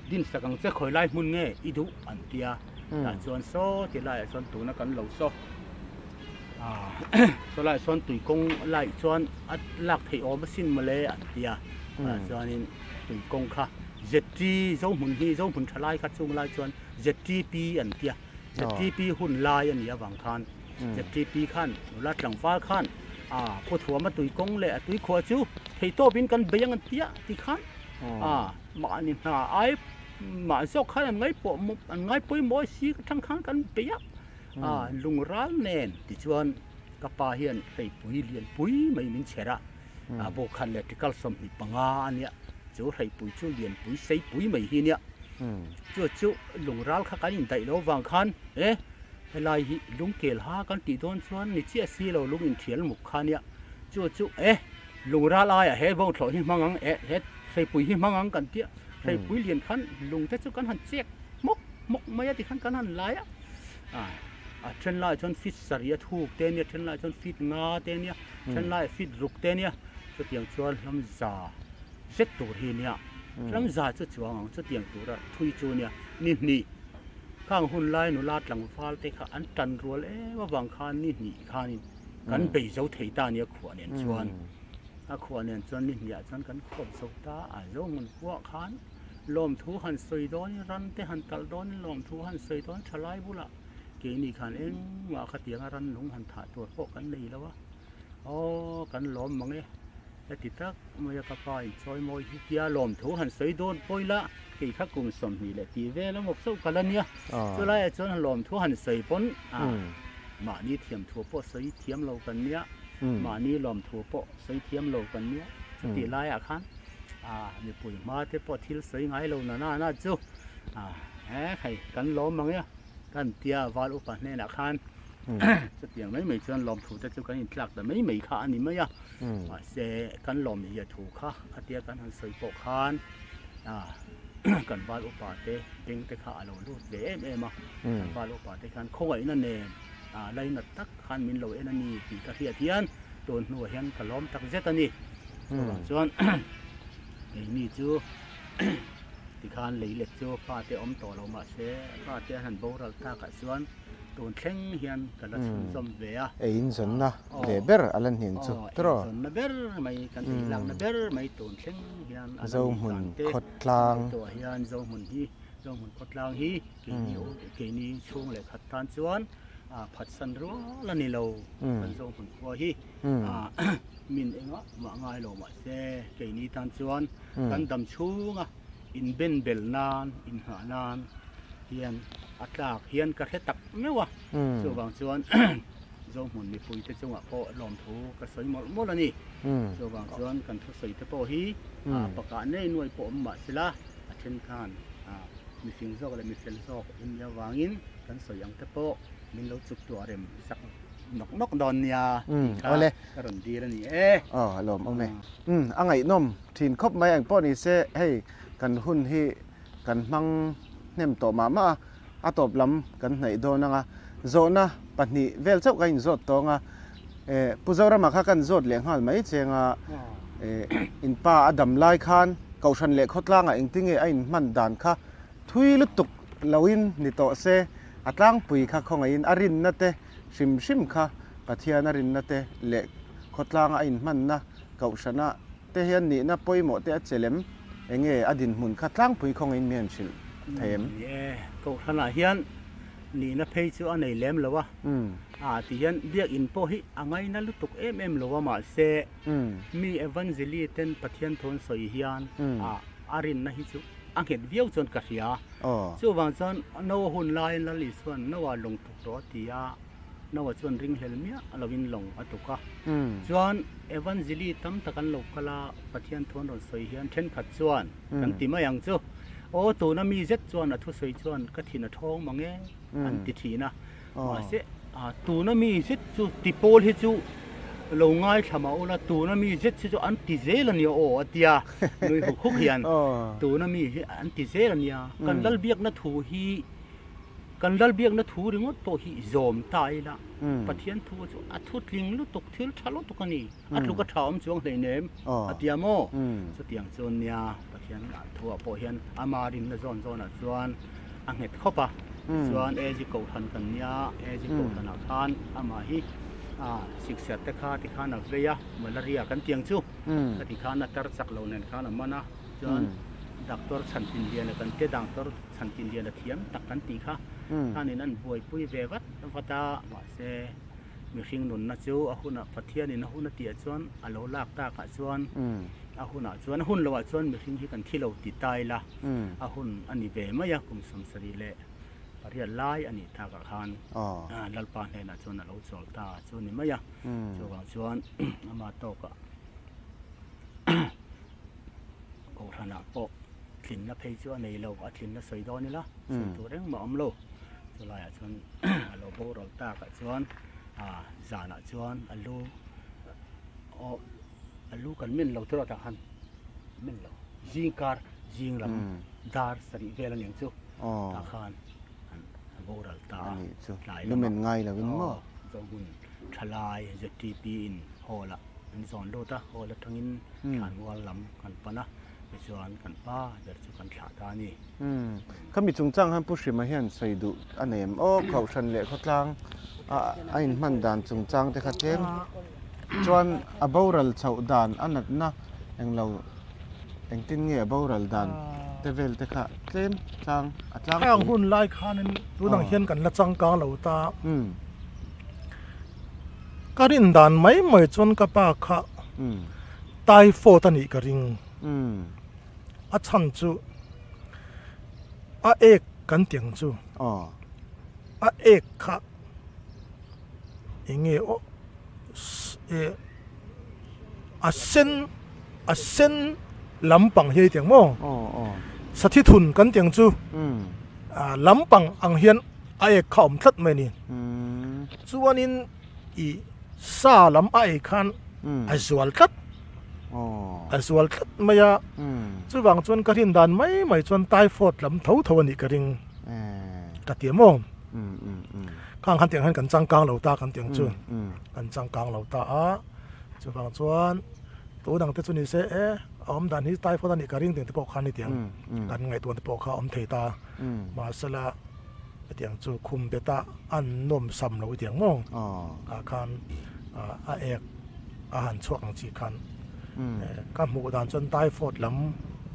din sakang che khoi lai mun nge idu antia ta chuan so ti lai a chon tu na kan lo so so lai son tui kong lai chuan at lak thei om sin male atia chuanin tui kong kha ZT zo mun hi zo mun thalai kha chung lai chuan ZTP an tia ZTP hun lai an ya wang khan ZTP khan la tlang fa khan phu thua ma tui kong le tui khwa chu thei to bin kan beyang an tia ti khan ma ni na ai ma zo khan an ngai poi mo si thang khan kan beya lung ral nen ti chuan ka pa hian thei pui lian pui mai min chera bo khan electrical som hi panga ania chu thei pui chu lian pui sei pui mai hi nia chu lung ral kha kan in dai lo wang khan helai hi lung kel ha kan ti don chuan ni chi si lo lung in thial muk khania chu lung ral ai he bo thlo hi mangang he thei pui hi mangang kan tia thei pui lian khan lung te chu kan han chek mok มกไม่ติดขั้นกันนั่นไรเช่นไรจนฟิตสรีถูกเตเนี่ยเช่นไรจนฟิตงาเตเนี่ยเช่นไรฟิตรุกเตเนี่ยจะเตียงชวนลำจ่าเซ็ตตัวทีเนี่ยลำจ่าจะจวงจะเตียงตัวละทุยจูเนี่ยนี่ข้างหุ่นไล่หนูลาดหลังฟ้าเตะขาอันจันรัวว่าบางคานนี่คานี่กันไปเจ้าเถียตาเนี่ยขวานเนี่ยชวนขวานเนี่ยชวนนี่เนี่ยชวนกันขบสุตาโยงมันขวคานลมทูหันสวยดอนรันเตหันตัลดอนลมทูหันสวยดอนฉลายบุละเกนี่ขันเองว่าขตียงรันหลงหันถาตัวพวกกันเลยแล้ววะกันลมมังเอ้แต่ติดทักมายกระปายซอยมอยฮิตยาลมทูหันสวยดอนปอยละกี่ข้ากุมสมนี่แหละตีเวแล้วหมกสู้กันแล้วเนี่ยจุดไรจนลมทูหันสวยปนมานี่เทียมทัวปอสวยเทียมเรากันเนี่ยมานี่ลมทัวปอสวยเทียมเรากันเนี่ยตีไรอ่ะคันมีปุ๋ยมาเทปอทิลสวยไงเราน่าจูใครกันล้อมมั้งเนี่ยกันเตียวาลุปะเนี่ยนะคันจะเตียงไม่ชวนล้อมถูแต่จูกันอินทลักแต่ไม่ขาอันนี้มั้ยเสกันล้อมอย่าถูกค่ะเตียกันหันสวยปกคันกันวาลุปะเตเป็นแต่ขาเราลูดเดมาวาลุปะเตคันเข้าไว้นั่นเองไรนัดตักคันมินเรานั่นนี่ตีกระเทียเทียนโดนหัวเห็นกันล้อมตักเจตันนี่ส่วนนี่จูที่คานเลยเล็กจูป้าเตอมต่อเรามาเสียป้าเตหันโบราณตากส่วนตัวเข่งเฮียนกันละชุนสมเวียอินสันนะเลเบอร์อะไรเห็นจูตรอนะเบอร์ไม่กันตีหลังนะเบอร์ไม่ตัวเข่งเฮียนเจ้าหุ่นขดลางตัวเฮียนเจ้าหุ่นขดลางฮีเกนี่ช่วงเล็กขัดทานส่วนผัดสันรัวแล้วนี่เราเป็นเจ้าหุ่นขัวฮีมินเองอ่ะมาง่ายเรามาเซ่เกนี่ทานส่วนกันดำชูงอ่ะอินเบนเบลนานอินหานานเฮียนอัตลากเฮียนกระเทตักไม่วะส่วนบางส่วนเจ้าหุ่นมีปุ๋ยแต่จังหวะพอลอมถูกระสอยหมดแล้วนี่ส่วนบางส่วนกันทุกใส่ตะโพฮีประกาศในหน่วยปอมมาสิละเช่นกันมีฟิงซอกอะไรมีเฟลซอกอินยาวางินกันสอยยังตะโพมินเราจุดตัวเร็มสักนกดอนเนี่ยเอาเลยกระดมดีแล้วนี่ลมเอาไหมอังไงนมถิ่นคบไม่อังป้อนี่เซ่ให้กันหุ่นที่กันมังเน่มต่อมาตบลำกันไหนโดนngaโจนะปัจจุบันเวลเจ้ากันโจตตัวngaผู้เจ้าเรามากันโจเลี้ยงหันไม่เจงอินป้าอดัมไลคันเกาชันเล็กขดล่างอิงติ้งไอ้มันด่านค่ะทุยลุตุกลาวินนิโตเซอัตลังปุยค่ะของอินอารินนัตเตชิมค่ะปัทยานารินนัตเตเล็กขดล่างอินมันนะเกาชันนะเตเฮียนนี่นะปอยหมดเตอเจเลมเองอดินมุนคัดล่างปุยของอินเมียนชิลเทมเกาขนาดเฮียนนี่นะเพย์ชื่ออันไหนเล่มหรอวะที่เฮียนเรียกอินโปฮิอังไงนั่นลุตุกหรอวะมาเซมีเอวันเจลีเต็นปัทยันทนสอยเฮียนอารินนะฮิจูอังเห็นวิวจนกระเสียจู่บางส่วนนวหุ่นลายนั่นลิส่วนนวลงตุกรถที่นวส่วนริงเฮลเมียเราวินลงอตุกะส่วนเอวันเจลีตั้มตะกันลกกะลาปัทยันทนสอยเฮียนเช่นขัดส่วนกันติมาอย่างจู่ตัวนั้นมีเจ็ดส่วนทุกส่วนก็ทีน่ะท้องมังเงี้ยอันติทีนะมาเสตัวนั้นมีเจ็ดจู่ติโพลให้จู่เราง่ายทำเอาละตัวนั้นมีเจ็ดจู่อันติเซลเนี่ยเดียนุ้ยหุกเฮียนตัวนั้นมีอันติเซลเนี่ยกันลัลเบียกนัทหูฮีกันลัลเบียกนัทหูริงดโตฮีโจมตายละปะเทียนทูจู่อัทุลิงลุตกเทียนชาลุตกนี่อัทุกกระถางจวงเลยเนมเดียโมสเตียงจวนเนี่ยปะเทียนทัวโปเฮียนอามารินละจวนจวนอังเห็ดเข้าปะจวนจิโกทันกันเนี่ยจิโกทันอาคารอามาฮีสิกเสตข้าที่ข้านักเรียเมื่อเรียกันเตียงจู่ที่ข้านักตรสักเหล่านั้นข้านักมันนะจวนดักตอร์ชันตินเดียนกันเตดังตอร์ชันตินเดียนเทียมตักกันตีข้าท่านนั้นบวยปุยเววัดวัดมาเสมีสิ่งนุนนะจู่หุ่นปัทยานี่นะหุ่นเตียจวนอโลลากตากจวนหุ่นจวนหุ่นเราจวนมีสิ่งที่กันที่เราติดตายละหุ่นอันนี้เวไม่ยากคุมสมสรีเละปริยัติไล่อันนี้ทากขันลัลปานเห็นจวนเราจวนตาจวนนี่ไม่ยากจวนมาโตกะโกธนาโปถิ่นนับเพย์จวนในเราถิ่นนับสวยดอนี่ละส่วนตัวเรื่องหมอมโลจวนอะไรจวนเราโบเราตากจวนจานะจวนอัลลูกันมินเราตัวตาหันมินเราจิงการจิงลำดาร์สรีเวลันอย่างจู่ ตาคานโบราณตาลูเมนไงล่ะวินมั้งจงหุ่นทลายจะตีปีนฮอละนี่สอนโดตาฮอละทั้งอินขันวัวลำกันปะนะไปชวนกันป้าเดี๋ยวจะกันฉาตานี่เขามีจงจังฮันผู้ชิมาเฮียนใส่ดูอันไหนโอ้เขาชันเละเขาตลางไอ้มันด่านจงจังแต่ขัดเจนจวนอบ่าวรัลชาวด่านอันนั้นนะเองเราเองตินเงี้ยบ่าวรัลด่านแต่เวลแต่ค่ะเต็มจังจังข้างหุ่นไล่ขานั้นรู้นังเฮียนกันละจังกลางเหล่าตาการินด่านไม่จนกับป้าค่ะตายโฟตันอีกริงอาชันจูอาเอกกันเตียงจูอาเอกค่ะเองโออาเซนลำปังเฮียเตียงโม่สถิตุนกันเตียงจูลำปังอังเฮียนอาเอกข้ามทัดไม่นี่ส่วนนี้อีซาลำอาเอกขันไอสวลทัดไอสวลทัดไม่ยาจู่บางจวนกระถิ่นด่านไม่จวนตายฟอดลำเท่าทวันอีกระดิ่งกระเทียมโม่ข้างขันเตียงหันกันจังกลางเหล่าตากันเตียงจูกันจังกลางเหล่าตาจู่บางจวนตัวดังเตจุนิเสอมด่านที่ตายฟอดันอีกระดิ่งเตียงที่ปกขันนี่เตียงกันไงตัวที่ปกข้าอมเทตามาสละเตียงจูคุมเบตาอันนมซ้ำเราเตียงโม่อาคารอาเอกอาหารช่วงจีคันก็หมู่ด่านจนตายฟอดล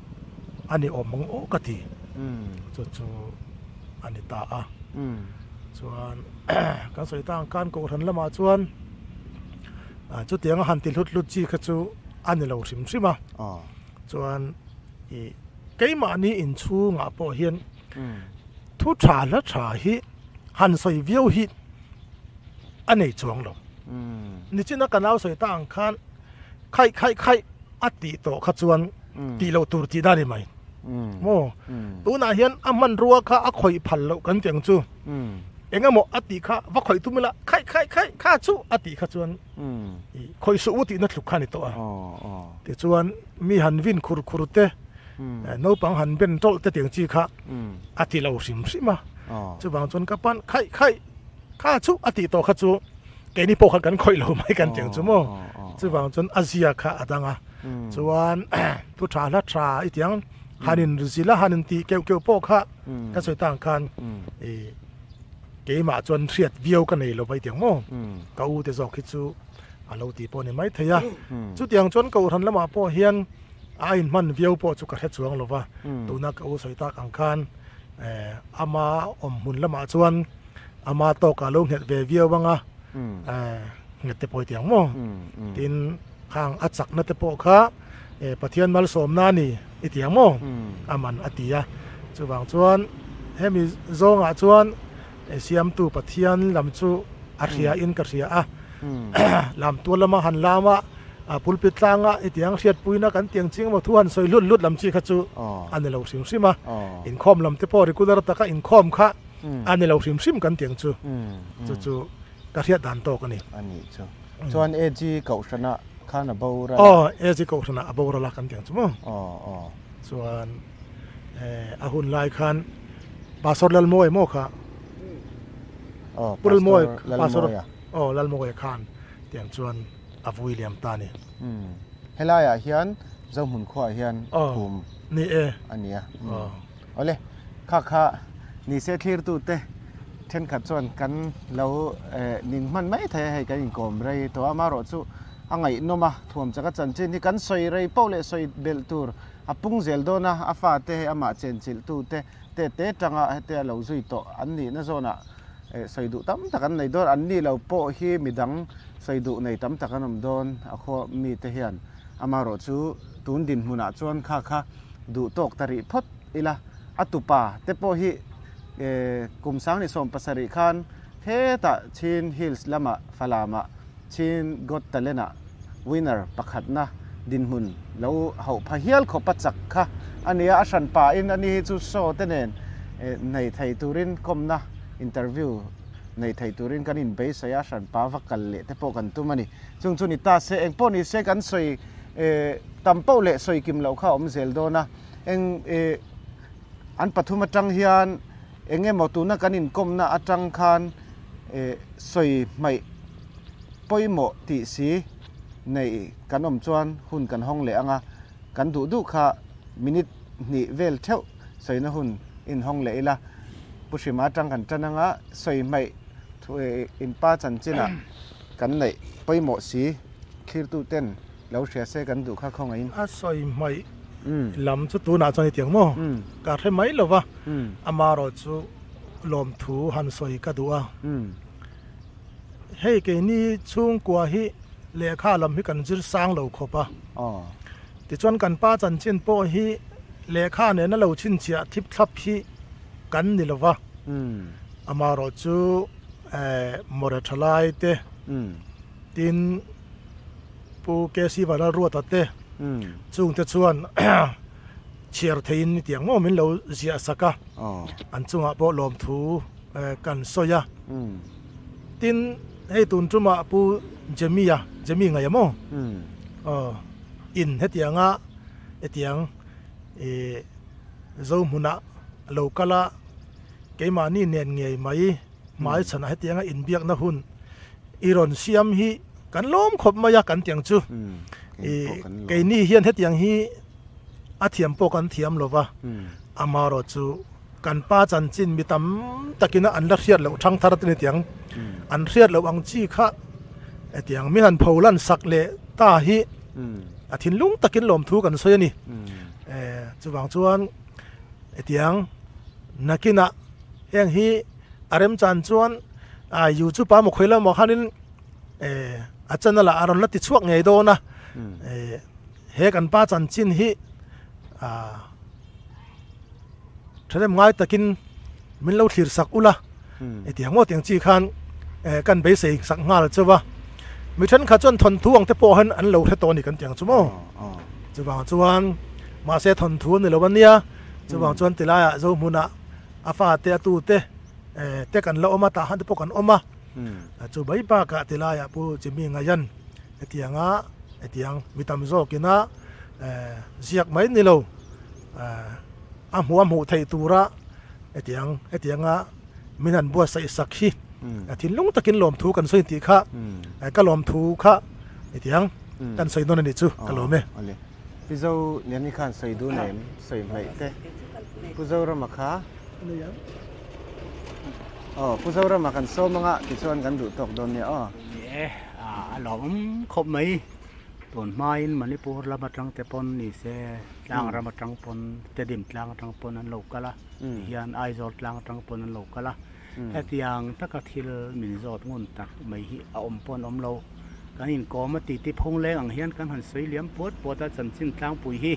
ำอันนี้อมมังโอกะทีจู่อันนี้ตาส่วนการสวยต่างการโกทันละมาส่วนจุดเตียงหันติลุดจีขจูอันนี้เราสิมสิมาส่วนเกี่ยมานี้อินชูงาปอเฮียนทุชาละชาฮิหันใส่วิวฮิอันนี้จวงเรานี่จีนักการเอาสวยต่างกันใครอัติโตขจวนตีเราตูตีได้ไหมโม่ตัวน่าเห็นมันรัวข้าคอยพันเรากันเตียงจูเองก็บอกอัติข้าว่าคอยตุ้มละใครข้าจูอัติขจวนคอยสู้ตีนัดลุกขันตัวแต่จวนมีหันวินคุรุเตน้องปังหันเป็นโตแต่เตียงจีข้าอัติเราสิมาจูบางจวนกับปันใครข้าจูอัติโตขจูแกนี่พวกกันคอยเราไม่กันเตียงจูโม่จูบางจวนอาเซียข้าอัดังจวนผู้ชายละชาอีเตียงฮันินรุจิละฮันินตีเกี่ยวพวกข้าก็สวยต่างกันเกี่ยมาจนเสียดวิวกันเลยเราไปเตียงโม่ก็อูแต่จอกคิดจูเราตีปอนี่ไม่เทียจุดเตียงจนก็ทันละมาพอเฮียนไอ้มันวิวพอจุกกระเทศสวงเราว่าตัวนักอูสวยตางกันอามาอมหุ่นละมาจวนอามาโตกาลงเห็ดวิวบ้างเห็ดแต่ปอยเตียงโม่ตินข้างอัดสักนัดแต่ปอข้าปะเทียนมาลสมนานี่อีเตียงโม่อามันอติยะจูบางจวนให้มีโซงจวนเสียมตูปะเทียนลำจูอาเซียอินกเซียลำตัวละมาหันลามะปุลปิดลางอีเตียงเสียดปุยนักกันเตียงจริงมาทวนสวยลุดลำจีขจูอันนี้เราสิมมาอินคอมลำเตปอริกุลรัตตะอินคอมค่ะอันนี้เราสิมกันเตียงจูกระเทียดดันโตกันนี่อันนี้จวนเอจีเก่าชนะข้าน่ะบ่าวระเอจีเก่าชนะบ่าวระลักกันเตียงจูมั้งส่วนอาหุนลายคันปาสอร์ลัลโมยโมค่ะปุลโมยปาสอร์ลัลโมยคันเตียงจวนอาวิลเลียมตานี่เฮลายาเฮียนเจ้าหุ่นข้อเฮียนภูมินี่อันนี้เอาเลยข้านี่เสียทีร์ตูเตเช่นขัดส่วนกันเรานิ่งมันไม่แท้ให้กันยิงกลมไรตัวมารอดสู้อังไงโนมาถ่วมจักรจันทร์ที่กันสวยไรเป้าเล่สวยเบลตูร์อาปุงเซลโดนะอาฟาเตอามาเจนซิลตูเตจังอ่ะเตเราสุยโตอันนี้นะโซน่ะสวยดุตั้มตะกันในโดนอันนี้เราโปะฮีมีดังสวยดุในตั้มตะกันนำโดนอ่ะข้อมีเทียนอามารอดสู้ตุนดินหุนาจวนข้าดุตกตริพดอีละอัตุปาเตโปฮีกลุ่มสังนิสมปัสริคันเฮตะชินฮิลส์ละมาฟลามะชินกอตเตเลนะวินเนอร์ปักขัดนะดินหุนแล้วเขาพะเฮียลขบปัจจักค่ะอันนี้อาชันป่าอินอันนี้จุดโซเตเนนในไทยตูรินคมนะอินเตอร์วิวในไทยตูรินกันอินเบสอาชันป่าวักกันเละแต่พอกันตุมันนี่จุนนิตาเซเองพอนี่เซกันสวยตัมเป้าเละสวยกิมเหล่าข้าวอมเซลโดนะเอง an pathum atang hian enge motuna kanin komna atang khan soi mai poimo ti si nei kanom chuan hun kan hong le anga kan du kha minute ni vel theu soina hun in hong le ila pushima tang kan tananga soi mai in pa chan china kan nei poimo si clear tu ten lo share se kan du kha khong in a soi mai lam chu tu na chani tiang mo ka the mai lova amaro chu lom thu han soi ka duwa hei ke ni chung kwa hi lekha lam hi kan jir sang lo khopa ti chon kan pa chan chin po hi lekha ne na lo chin chia thip thlap hi kan ni lova amaro chu more thalai te tin pu ke si wala ruata te chung te chuan chiar thein ni tiang mo min lo zia saka an chunga bo lom thu kan soya tin hei tun tuma pu jemi ngai mo in hetianga etiang zo muna lokala keima ni nen ngei mai chana hetianga in biak na hun iron siam hi kan lom khop maya kan tiang chu ke ni hian hetiang hi athiam po kan thiam lova amaro chu kan pa chan chin mi tam takina an la riat lo thang thar tin tiang an riat lo ang chi kha etiang mi han pholan sak le ta hi athin lung takin lom thu kan soyani chuwang chuan etiang nakina heng hi arem chan chuan yu chu pa mo khoila mo khanin achana la aron lati chuak ngei do na he kan pa chan chin hi threm ngai takin min lo thlir sak ula etiang mo tiang chi khan kan be sei sak ngal chawa mi than kha chon thon thuang te po han an lo the to ni kan tiang chumo chuwang chuan ma se thon thu ni lo wania chuwang chuan tilaya zo muna afa te tu te kan lo oma ta han te po kan oma chu bai pa ka tilaya pu chimi ngayan etiang mitam zo kina ziak mai ni lo amuam hu thei tura etianga minan bua sai sakhi athin lung takin lom thu kan soi ti kha ka lom thu kha etiang kan soi non ni chu ka lome pizo liani khan soi du nem soi mai te puzo ra makha puzo ra makan so manga ti chuan kan du tok don ni lom khop mai ton main manipur la matrang te pon ni se tlang ra matrang pon te dim tlang tang pon an lokala hian aizol tlang tang pon an lokala hetiang takathil min zot ngun tak mai hi a om pon om lo kanin ko ma ti phong le ang hian kan han soi liam pot a chan chin tlang pui hi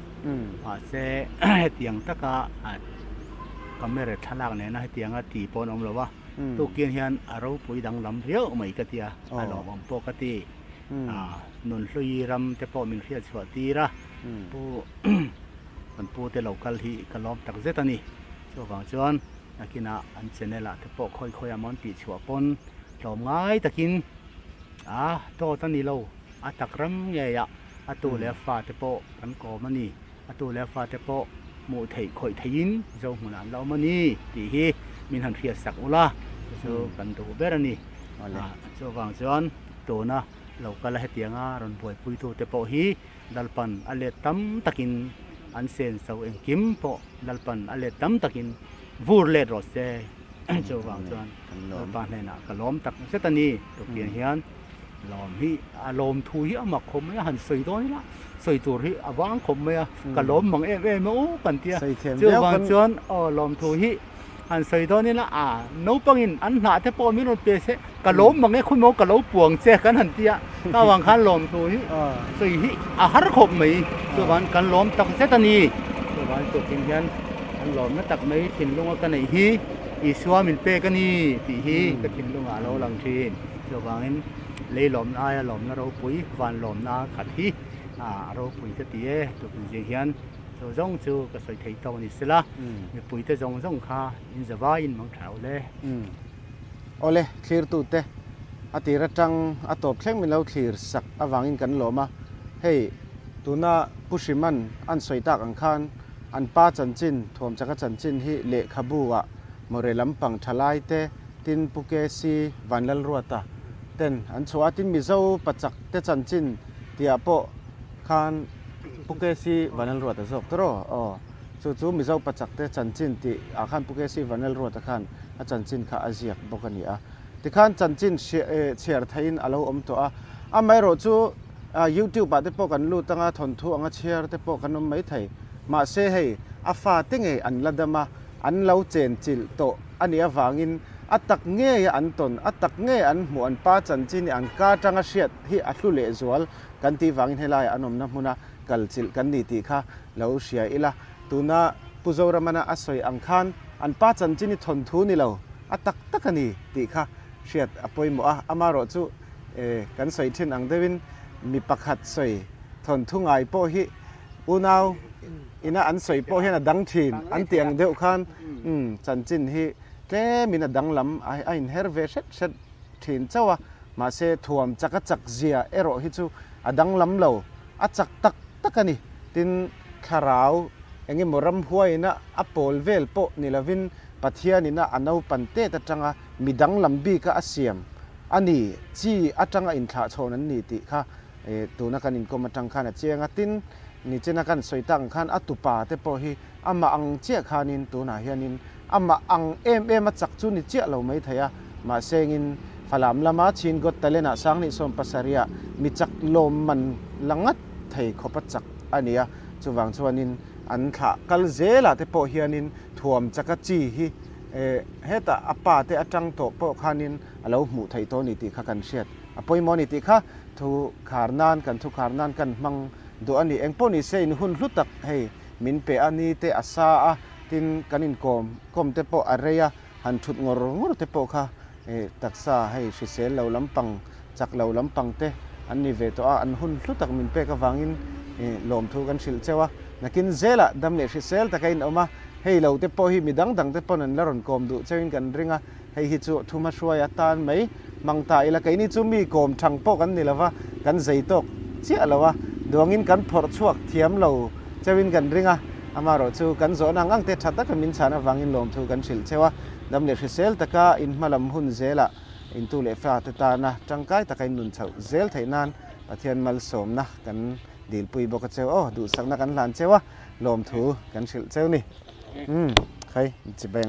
se hetiang taka kamera thalak ne na hetiang a ti pon om lo wa tu kian hian aro pui dang lam riau mai ka tia a lo om po ka ti nun hlui ram te po min khia chwa ti ra pu kan pu te local hi kalom tak zetani so wang chuan akina an channela te po khoi amon pi chwa pon lom ngai takin to tani lo atakram ye ya atu le fa te po kan ko mani atu le fa te po mu thei khoi thein zo mun an lo mani ti hi min han khia sak ula so kan tu berani so wang chuan to na local hetianga ron boi pui tu te po hi dalpan ale tam takin an sen so en kim po dalpan ale tam takin vur le ro se cho wang chuan pa ne na kalom tak setani to kian hian lom hi alom thu hi ama khom ya han soi do la soi tur hi awang khom ya kalom mang e mo kan tia cho wang chuan lom thu hi an soi do ni la no pangin an na te po mi ron pe se kalom mang e khun mo kalo puang che kan han tia ta wang khan lom thu hi soi hi har khom mai cho wan kan lom tak setani cho wan to kin hian an lom na tak mai thin lunga kan nei hi iswa min pe kan ni ti hi ka thin lunga lo lang thin cho wangin le lom na ya lom na ro pui van lom na khat hi ro pui te ti e to kin hian so zong chu ka soi thei to ni sila mi pui te zong kha in zawa in mang thau le ole clear tu te atira tang atop thleng min lo clear sak awangin kan loma hei tuna pushiman an soi tak ang khan อันป้าจันจินทวมจักจันจินฮิเลขบัวมเรลัมปังทลายเตตินปุเกซีวันลลรัวตาเต้นอันชัวตินมิเจ้าปัจจักเตจันจินเตียโปคานปุเกซีวันลรัวตาจบตรอจู่ๆมิเจ้าปัจจักเตจันจินติอาคานปุเกซีวันลรัวตาคานอาจันจินข้าอาเซียบกันนี้ที่คานจันจินเชียร์ไทยอาลูอมตัวไม่รู้จู่YouTube บัดเตปกันลู่ตั้งทนทุอังเชียร์เตปกันไม่ไทยมาเสียให้อาฟาติงอันละดมาอันเล่าเจนจิลโตอันนี้วางินอัตักเงยอันตนอัตักเงยอันหมวนป้าจันจินอันกาจังเชียดที่อัตุเลจวลกันที่วางินให้ลายอันนมน้ำมุนากัลจิลกันนี่ตีค่ะเล่าเชียอีละตุน่าปุจารมันอาศัยอังคารอันป้าจันจินทนทุนี่เล่าอัตักตักนี่ตีค่ะเชียดอภัยมัวอามาโรจูกันใส่ทิ้งอังเดวินมีปักหัดใส่ทนทุงไอโปฮิอุณาวอินะอันใส่โปฮินะดังทีนอันเตียงเดียวกันจันจินฮิแกมีนะดังลำไอเฮร์เวชเช็ดทีนเจ้าว่ามาเสถวมจักจักเจียเอโรฮิจูอดังลำเหล่าอัจักตักตักนี่ตินขาราวอย่างงี้มรำห้วยนะอโปลเวลโปนิลาวินปัทยานี่นะอันเอาปันเตตจังะมีดังลำบีก็อาเซียมอันนี้จีอาจังอินทาโชนันนี่ติค่ะตัวนักการอินคอมจังขันเจียงตินนี่เจนักการสวยตั้งขันอัตุปาเตปฮีอามาอังเจียขานินตัวนาเฮียนินอามาอังมาจักจุนิเจียเราไม่ทายมาเซงินฟลามละมาชินกตะเลนะสังนิสมปัสริยามีจักลมมันลังัดไทยขบจักอันนี้จูวังชวนินอันขากัลเซลาเตปเฮียนินถ่วมจักจีฮีเฮตาอปาเตอจังโตปขานินเราหมู่ไทยโตนิติขักันเชียดอภัยมอนิติค่ะทุขารนานกันทุขารนานกันมังดูอันนี้เองปนิเซนหุ่นลุตักให้มินเปอันนี้เตอาซาตินกันินกอมเตปอะไรหันชุดงอเตปค่ะตักซาให้ชิเซลเราลำปังจากเราลำปังเตอันนี้เวตัวอันหุ่นลุตักมินเปกวางินลมทุกันชิลเจวะนักินเซละดำเนชิเซลตะกินออกมาให้เราเตปฮิมีดังเตปนันละรอนกอมดูเจวินกันริงให้ฮิจูทุมาช่วยตานไหมมังตาอีละไกนี่จูมีกอมทางปกันนี่ละวะกันใจตกเจ้าละวะดวงอินกันพอร์ชวกเทียมเราเจวินกันริงอามาโรจูกันโซนังอังเตชัดตะกันมินชานะวังอินลมทุกันชิลเชวะดำเนชิเซลตะกาอินมาลำหุ่นเซละอินตูเลฟ้าตะตานะจังไกตะกันนุนเฉาเซลไทยนานปะเทียนมัลสมนะกันดีลปุยบอกเจ้าดูสักนักกันหลานเจ้าวะลมทุกันชิลเจ้านี่ใครจะแบ่ง